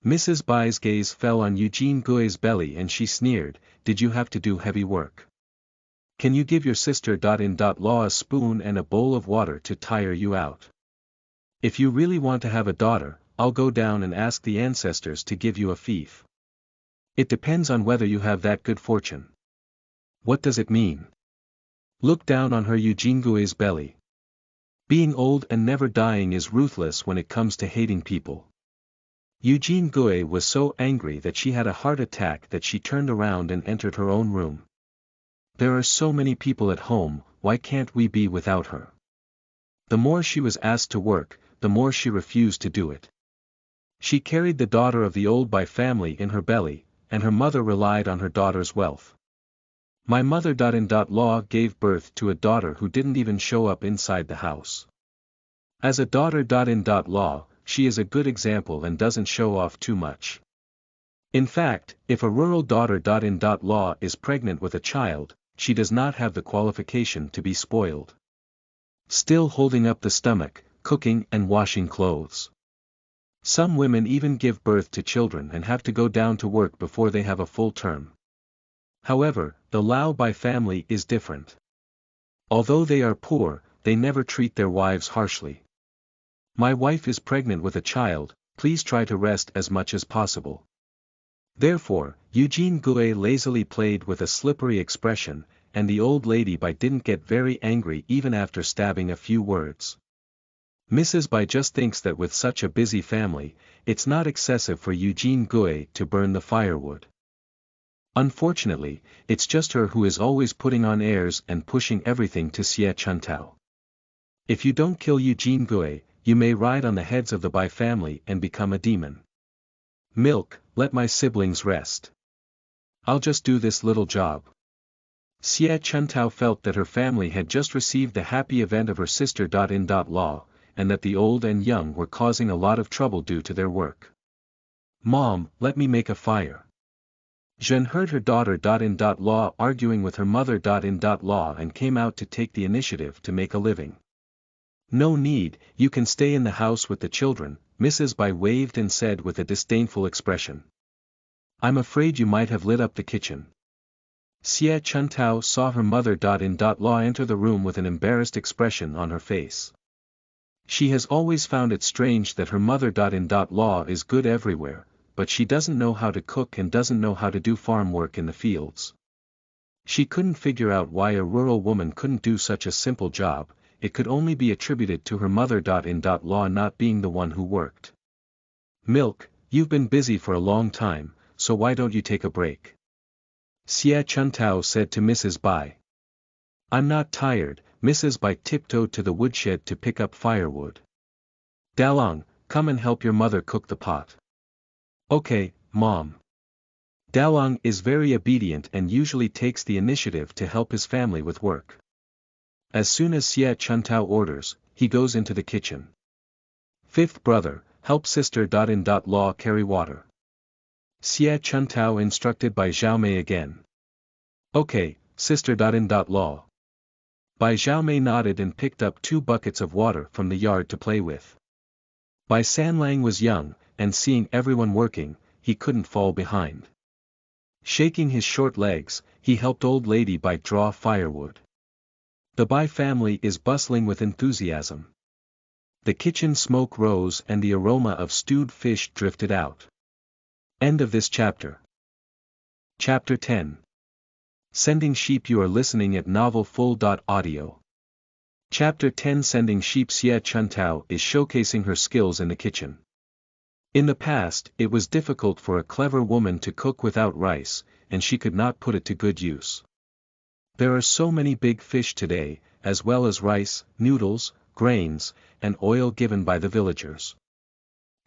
Mrs. Bai's gaze fell on Eugene Gui's belly and she sneered, did you have to do heavy work? Can you give your sister-in-law a spoon and a bowl of water to tire you out? If you really want to have a daughter, I'll go down and ask the ancestors to give you a fief. It depends on whether you have that good fortune. What does it mean? Look down on her Eugene Gui's belly. Being old and never dying is ruthless when it comes to hating people. Eugene Gui was so angry that she had a heart attack that she turned around and entered her own room. There are so many people at home, why can't we be without her? The more she was asked to work, the more she refused to do it. She carried the daughter of the old Bai family in her belly, and her mother relied on her daughter's wealth. My mother-in-law gave birth to a daughter who didn't even show up inside the house. As a daughter-in-law, she is a good example and doesn't show off too much. In fact, if a rural daughter-in-law is pregnant with a child, she does not have the qualification to be spoiled. Still holding up the stomach, cooking and washing clothes. Some women even give birth to children and have to go down to work before they have a full term. However, the Lao Bai family is different. Although they are poor, they never treat their wives harshly. My wife is pregnant with a child, please try to rest as much as possible. Therefore, Eugene Gue lazily played with a slippery expression, and the old lady Bai didn't get very angry even after stabbing a few words. Mrs. Bai just thinks that with such a busy family, it's not excessive for Eugene Gue to burn the firewood. Unfortunately, it's just her who is always putting on airs and pushing everything to Xie Chuntao. If you don't kill Eugene Gue, you may ride on the heads of the Bai family and become a demon. Milk, let my siblings rest. I'll just do this little job. Xie Chuntao felt that her family had just received the happy event of her sister-in-law, and that the old and young were causing a lot of trouble due to their work. Mom, let me make a fire. Zhen heard her daughter-in-law arguing with her mother-in-law and came out to take the initiative to make a living. No need, you can stay in the house with the children, Mrs. Bai waved and said with a disdainful expression. I'm afraid you might have lit up the kitchen. Xie Chuntao saw her mother-in-law enter the room with an embarrassed expression on her face. She has always found it strange that her mother-in-law is good everywhere, but she doesn't know how to cook and doesn't know how to do farm work in the fields. She couldn't figure out why a rural woman couldn't do such a simple job. It could only be attributed to her mother-in-law not being the one who worked. Milk, you've been busy for a long time, so why don't you take a break? Xie Chuntao said to Mrs. Bai. I'm not tired, Mrs. Bai tiptoed to the woodshed to pick up firewood. Dalong, come and help your mother cook the pot. Okay, Mom. Dalong is very obedient and usually takes the initiative to help his family with work. As soon as Xie Chuntao orders, he goes into the kitchen. Fifth brother, help sister-in-law carry water. Xie Chuntao instructed by Xiaomei again. Okay, sister-in-law. Bai Xiaomei nodded and picked up 2 buckets of water from the yard to play with. Bai Sanlang was young, and seeing everyone working, he couldn't fall behind. Shaking his short legs, he helped old lady Bai draw firewood. The Bai family is bustling with enthusiasm. The kitchen smoke rose and the aroma of stewed fish drifted out. End of this chapter. Chapter 10. Sending sheep. You are listening at novelfull.audio. Chapter 10. Sending sheep. Xie Chuntao is showcasing her skills in the kitchen. In the past, it was difficult for a clever woman to cook without rice, and she could not put it to good use. There are so many big fish today, as well as rice, noodles, grains, and oil given by the villagers.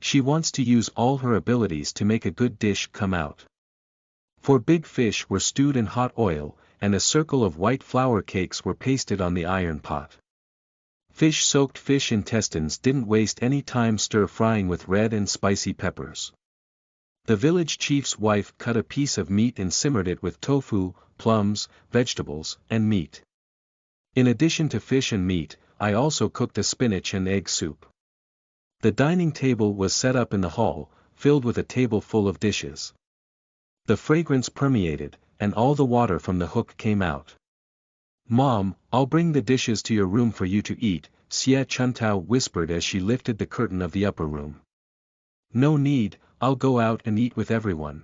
She wants to use all her abilities to make a good dish come out. 4 big fish were stewed in hot oil, and a circle of white flour cakes were pasted on the iron pot. Soaked fish intestines didn't waste any time stir-frying with red and spicy peppers. The village chief's wife cut a piece of meat and simmered it with tofu, plums, vegetables, and meat. In addition to fish and meat, I also cooked a spinach and egg soup. The dining table was set up in the hall, filled with a table full of dishes. The fragrance permeated, and all the water from the hook came out. Mom, I'll bring the dishes to your room for you to eat, Xie Chuntao whispered as she lifted the curtain of the upper room. No need, I'll go out and eat with everyone.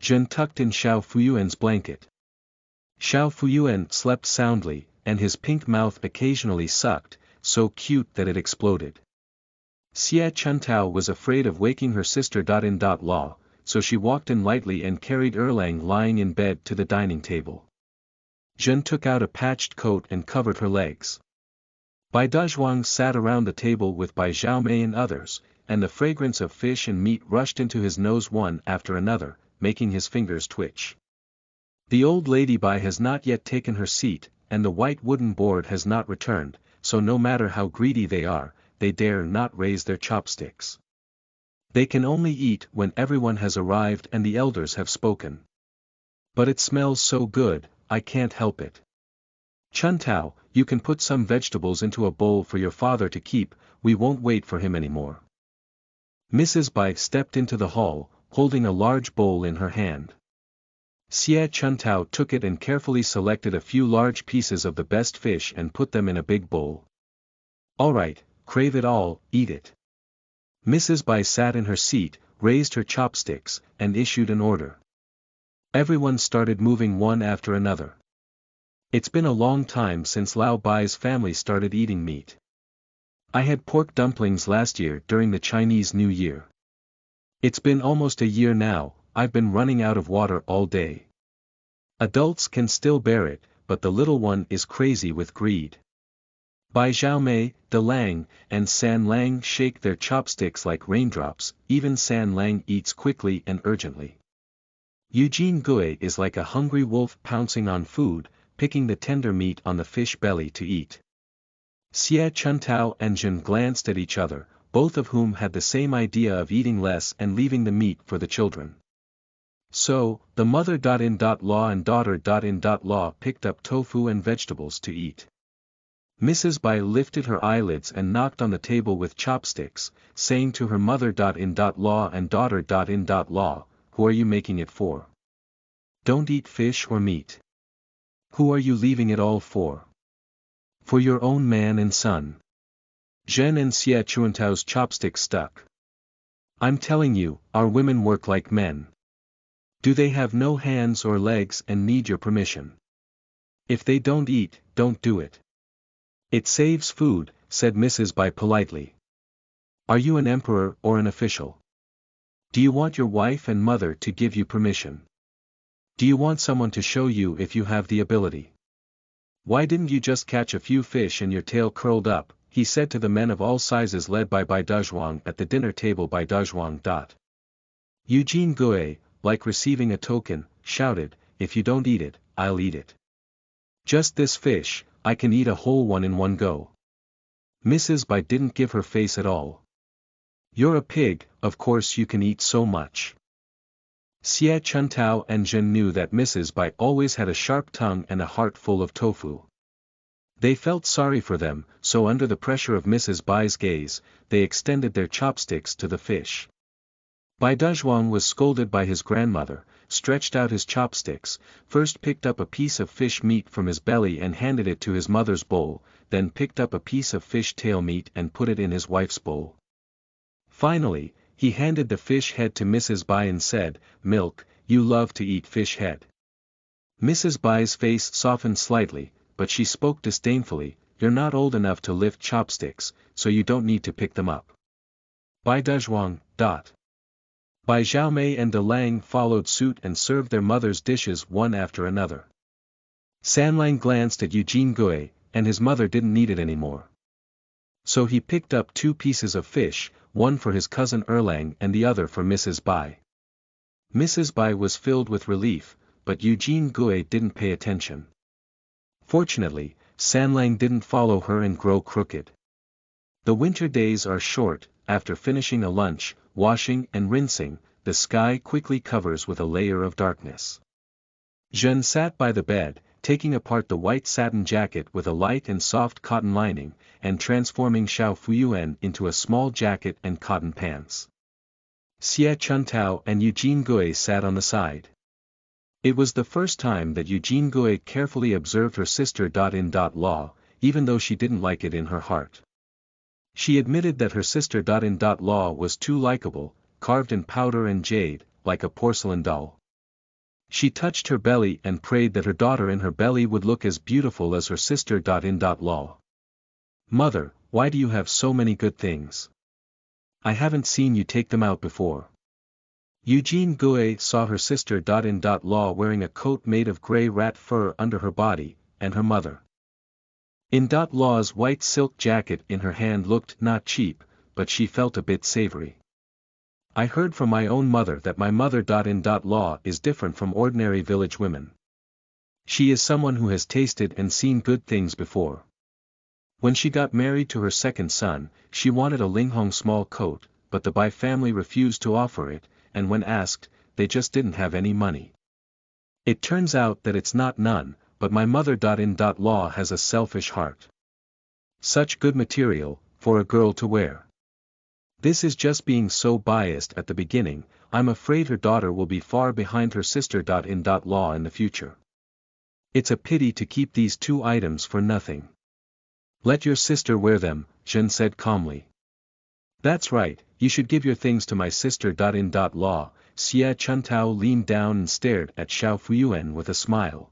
Zhen tucked in Xiao Fuyuan's blanket. Xiao Fuyuan slept soundly, and his pink mouth occasionally sucked, so cute that it exploded. Xie Chuntao was afraid of waking her sister-in-law, so she walked in lightly and carried Erlang lying in bed to the dining table. Zhen took out a patched coat and covered her legs. Bai Dazhuang sat around the table with Bai Xiaomei and others, and the fragrance of fish and meat rushed into his nose one after another, making his fingers twitch. The old lady Bai has not yet taken her seat, and the white wooden board has not returned, so no matter how greedy they are, they dare not raise their chopsticks. They can only eat when everyone has arrived and the elders have spoken. But it smells so good, I can't help it. Chuntao, you can put some vegetables into a bowl for your father to keep, we won't wait for him anymore. Mrs. Bai stepped into the hall, holding a large bowl in her hand. Xie Chuntao took it and carefully selected a few large pieces of the best fish and put them in a big bowl. Alright, crave it all, eat it. Mrs. Bai sat in her seat, raised her chopsticks, and issued an order. Everyone started moving one after another. It's been a long time since Lao Bai's family started eating meat. I had pork dumplings last year during the Chinese New Year. It's been almost a year now. I've been running out of water all day. Adults can still bear it, but the little one is crazy with greed. Bai Xiaomei, De Lang, and San Lang shake their chopsticks like raindrops. Even San Lang eats quickly and urgently. Eugene Gui is like a hungry wolf pouncing on food, picking the tender meat on the fish belly to eat. Xie Chuntao and Zhen glanced at each other, both of whom had the same idea of eating less and leaving the meat for the children. So, the mother.in.law and daughter.in.law picked up tofu and vegetables to eat. Mrs. Bai lifted her eyelids and knocked on the table with chopsticks, saying to her mother.in.law and daughter.in.law, "Who are you making it for? Don't eat fish or meat. Who are you leaving it all for? For your own man and son." Zhen and Xie Chuantao's chopsticks stuck. "I'm telling you, our women work like men. Do they have no hands or legs and need your permission? If they don't eat, don't do it." "It saves food," said Mrs. Bai politely. "Are you an emperor or an official? Do you want your wife and mother to give you permission? Do you want someone to show you if you have the ability? Why didn't you just catch a few fish and your tail curled up?" he said to the men of all sizes led by Bai Dezhuang at the dinner table by Dezhuang. Eugene Gui, like receiving a token, shouted, "If you don't eat it, I'll eat it. Just this fish, I can eat a whole one in one go." Mrs. Bai didn't give her face at all. "You're a pig, of course you can eat so much." Xie Chuntao and Zhen knew that Mrs. Bai always had a sharp tongue and a heart full of tofu. They felt sorry for them, so under the pressure of Mrs. Bai's gaze, they extended their chopsticks to the fish. Bai Dezhuang was scolded by his grandmother, stretched out his chopsticks, first picked up a piece of fish meat from his belly and handed it to his mother's bowl, then picked up a piece of fish tail meat and put it in his wife's bowl. Finally, he handed the fish head to Mrs. Bai and said, "Milk, you love to eat fish head." Mrs. Bai's face softened slightly, but she spoke disdainfully, "You're not old enough to lift chopsticks, so you don't need to pick them up." Bai Dezhuang. Bai Xiaomei and De Lang followed suit and served their mother's dishes one after another. San Lang glanced at Eugene Gui, and his mother didn't need it anymore. So he picked up 2 pieces of fish, one for his cousin Erlang and the other for Mrs. Bai. Mrs. Bai was filled with relief, but Eugene Gui didn't pay attention. Fortunately, San Lang didn't follow her and grow crooked. The winter days are short. After finishing a lunch, washing and rinsing, the sky quickly covers with a layer of darkness. Zhen sat by the bed, taking apart the white satin jacket with a light and soft cotton lining, and transforming Xiao Fuyuan into a small jacket and cotton pants. Xie Chuntao and Eugene Gui sat on the side. It was the first time that Eugene Gui carefully observed her sister.in.law, even though she didn't like it in her heart. She admitted that her sister.in.law was too likable, carved in powder and jade, like a porcelain doll. She touched her belly and prayed that her daughter in her belly would look as beautiful as her sister.in.law. "Mother, why do you have so many good things? I haven't seen you take them out before." Eugene Gui saw her sister.in.law wearing a coat made of gray rat fur under her body, and her mother. In.law's white silk jacket in her hand looked not cheap, but she felt a bit savory. "I heard from my own mother that my mother.in.law is different from ordinary village women. She is someone who has tasted and seen good things before. When she got married to her second son, she wanted a Linghong small coat, but the Bai family refused to offer it, and when asked, they just didn't have any money. It turns out that it's not none, but my mother.in.law has a selfish heart. Such good material, for a girl to wear. This is just being so biased at the beginning. I'm afraid her daughter will be far behind her sister. In law in the future. It's a pity to keep these two items for nothing. Let your sister wear them, Zhen said calmly. That's right, you should give your things to my sister. In law, Xie Chuntao leaned down and stared at Xiao Fuyuan with a smile.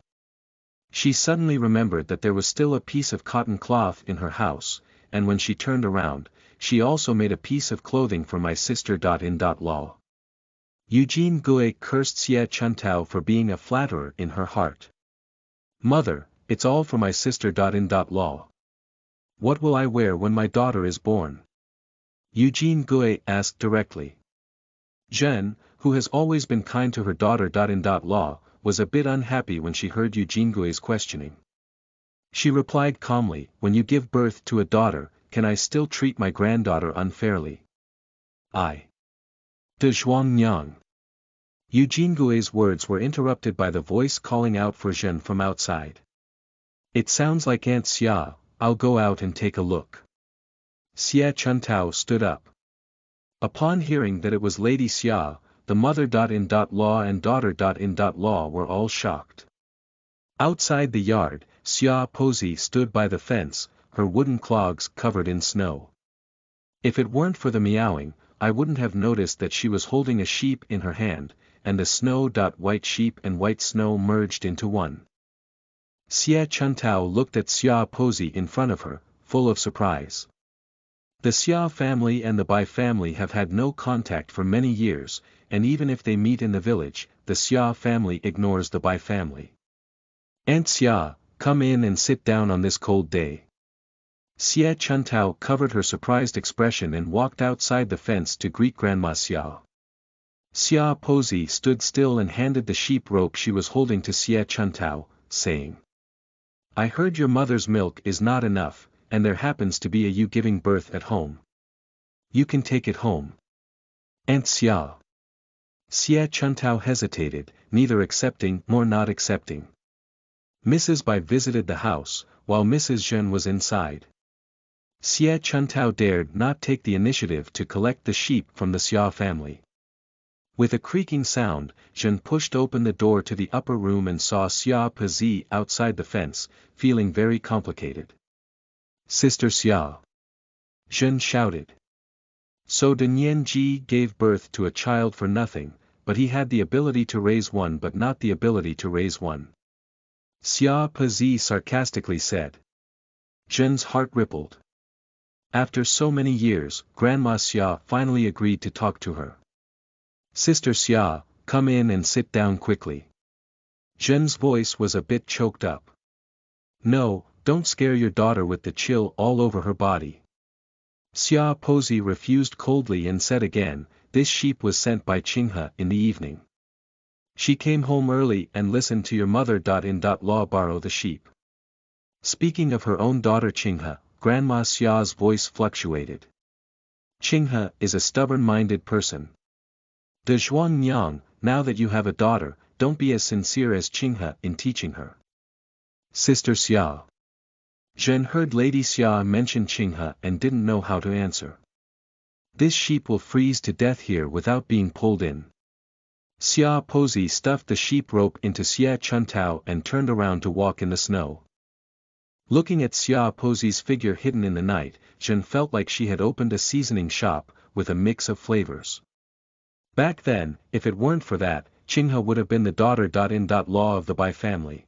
She suddenly remembered that there was still a piece of cotton cloth in her house, and when she turned around, she also made a piece of clothing for my sister. In law. Eugene Gui cursed Xie Chuntao for being a flatterer in her heart. Mother, it's all for my sister. In law. What will I wear when my daughter is born? Eugene Gui asked directly. Zhen, who has always been kind to her daughter. In law, was a bit unhappy when she heard Eugene Gui's questioning. She replied calmly, when you give birth to a daughter, can I still treat my granddaughter unfairly? De Zhuangnyang. Eugene Gui's words were interrupted by the voice calling out for Zhen from outside. It sounds like Aunt Xia, I'll go out and take a look. Xie Chuntao stood up. Upon hearing that it was Lady Xia, the mother. In law and daughter. In law were all shocked. Outside the yard, Xia Posey stood by the fence, her wooden clogs covered in snow. If it weren't for the meowing, I wouldn't have noticed that she was holding a sheep in her hand, and the snow. White sheep and white snow merged into one. Xie Chuntao looked at Xia Posey in front of her, full of surprise. The Xia family and the Bai family have had no contact for many years, and even if they meet in the village, the Xia family ignores the Bai family. Aunt Xia, come in and sit down on this cold day. Xie Chuntao covered her surprised expression and walked outside the fence to greet Grandma Xia. Xia Posey stood still and handed the sheep rope she was holding to Xie Chuntao, saying, I heard your mother's milk is not enough, and there happens to be a you giving birth at home. You can take it home. Aunt Xia. Xie Chuntao hesitated, neither accepting nor not accepting. Mrs. Bai visited the house, while Mrs. Zhen was inside. Xie Chuntao dared not take the initiative to collect the sheep from the Xia family. With a creaking sound, Zhen pushed open the door to the upper room and saw Xia Pazi outside the fence, feeling very complicated. Sister Xia. Zhen shouted. So Denyen Ji gave birth to a child for nothing, but he had the ability to raise one but not the ability to raise one. Xia Pazi sarcastically said. Zhen's heart rippled. After so many years, Grandma Xia finally agreed to talk to her. Sister Xia, come in and sit down quickly. Zhen's voice was a bit choked up. No, don't scare your daughter with the chill all over her body. Xia Posey refused coldly and said again, this sheep was sent by Qinghe in the evening. She came home early and listened to your mother. In law borrow the sheep. Speaking of her own daughter Qinghe, Grandma Xia's voice fluctuated. Qinghe is a stubborn-minded person. De Zhuangnyang, now that you have a daughter, don't be as sincere as Qinghe in teaching her. Sister Xia. Zhen heard Lady Xia mention Qinghe and didn't know how to answer. This sheep will freeze to death here without being pulled in. Xia Posey stuffed the sheep rope into Xie Chuntao and turned around to walk in the snow. Looking at Xia Posey's figure hidden in the night, Zhen felt like she had opened a seasoning shop, with a mix of flavors. Back then, if it weren't for that, Qinghe would have been the daughter. In law of the Bai family.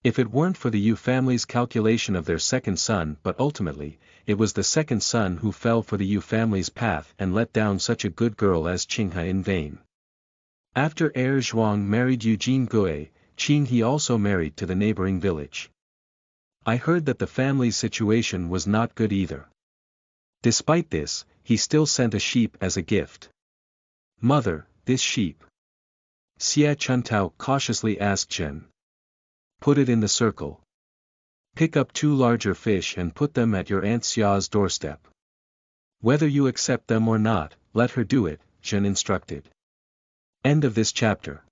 If it weren't for the Yu family's calculation of their second son, but ultimately, it was the second son who fell for the Yu family's path and let down such a good girl as Qinghe in vain. After Heir Zhuang married Eugene Gui, Qinghe also married to the neighboring village. I heard that the family's situation was not good either. Despite this, he still sent a sheep as a gift. Mother, this sheep. Xie Chuntao cautiously asked Zhen. Put it in the circle. Pick up 2 larger fish and put them at your Aunt Xia's doorstep. Whether you accept them or not, let her do it, Zhen instructed. End of this chapter.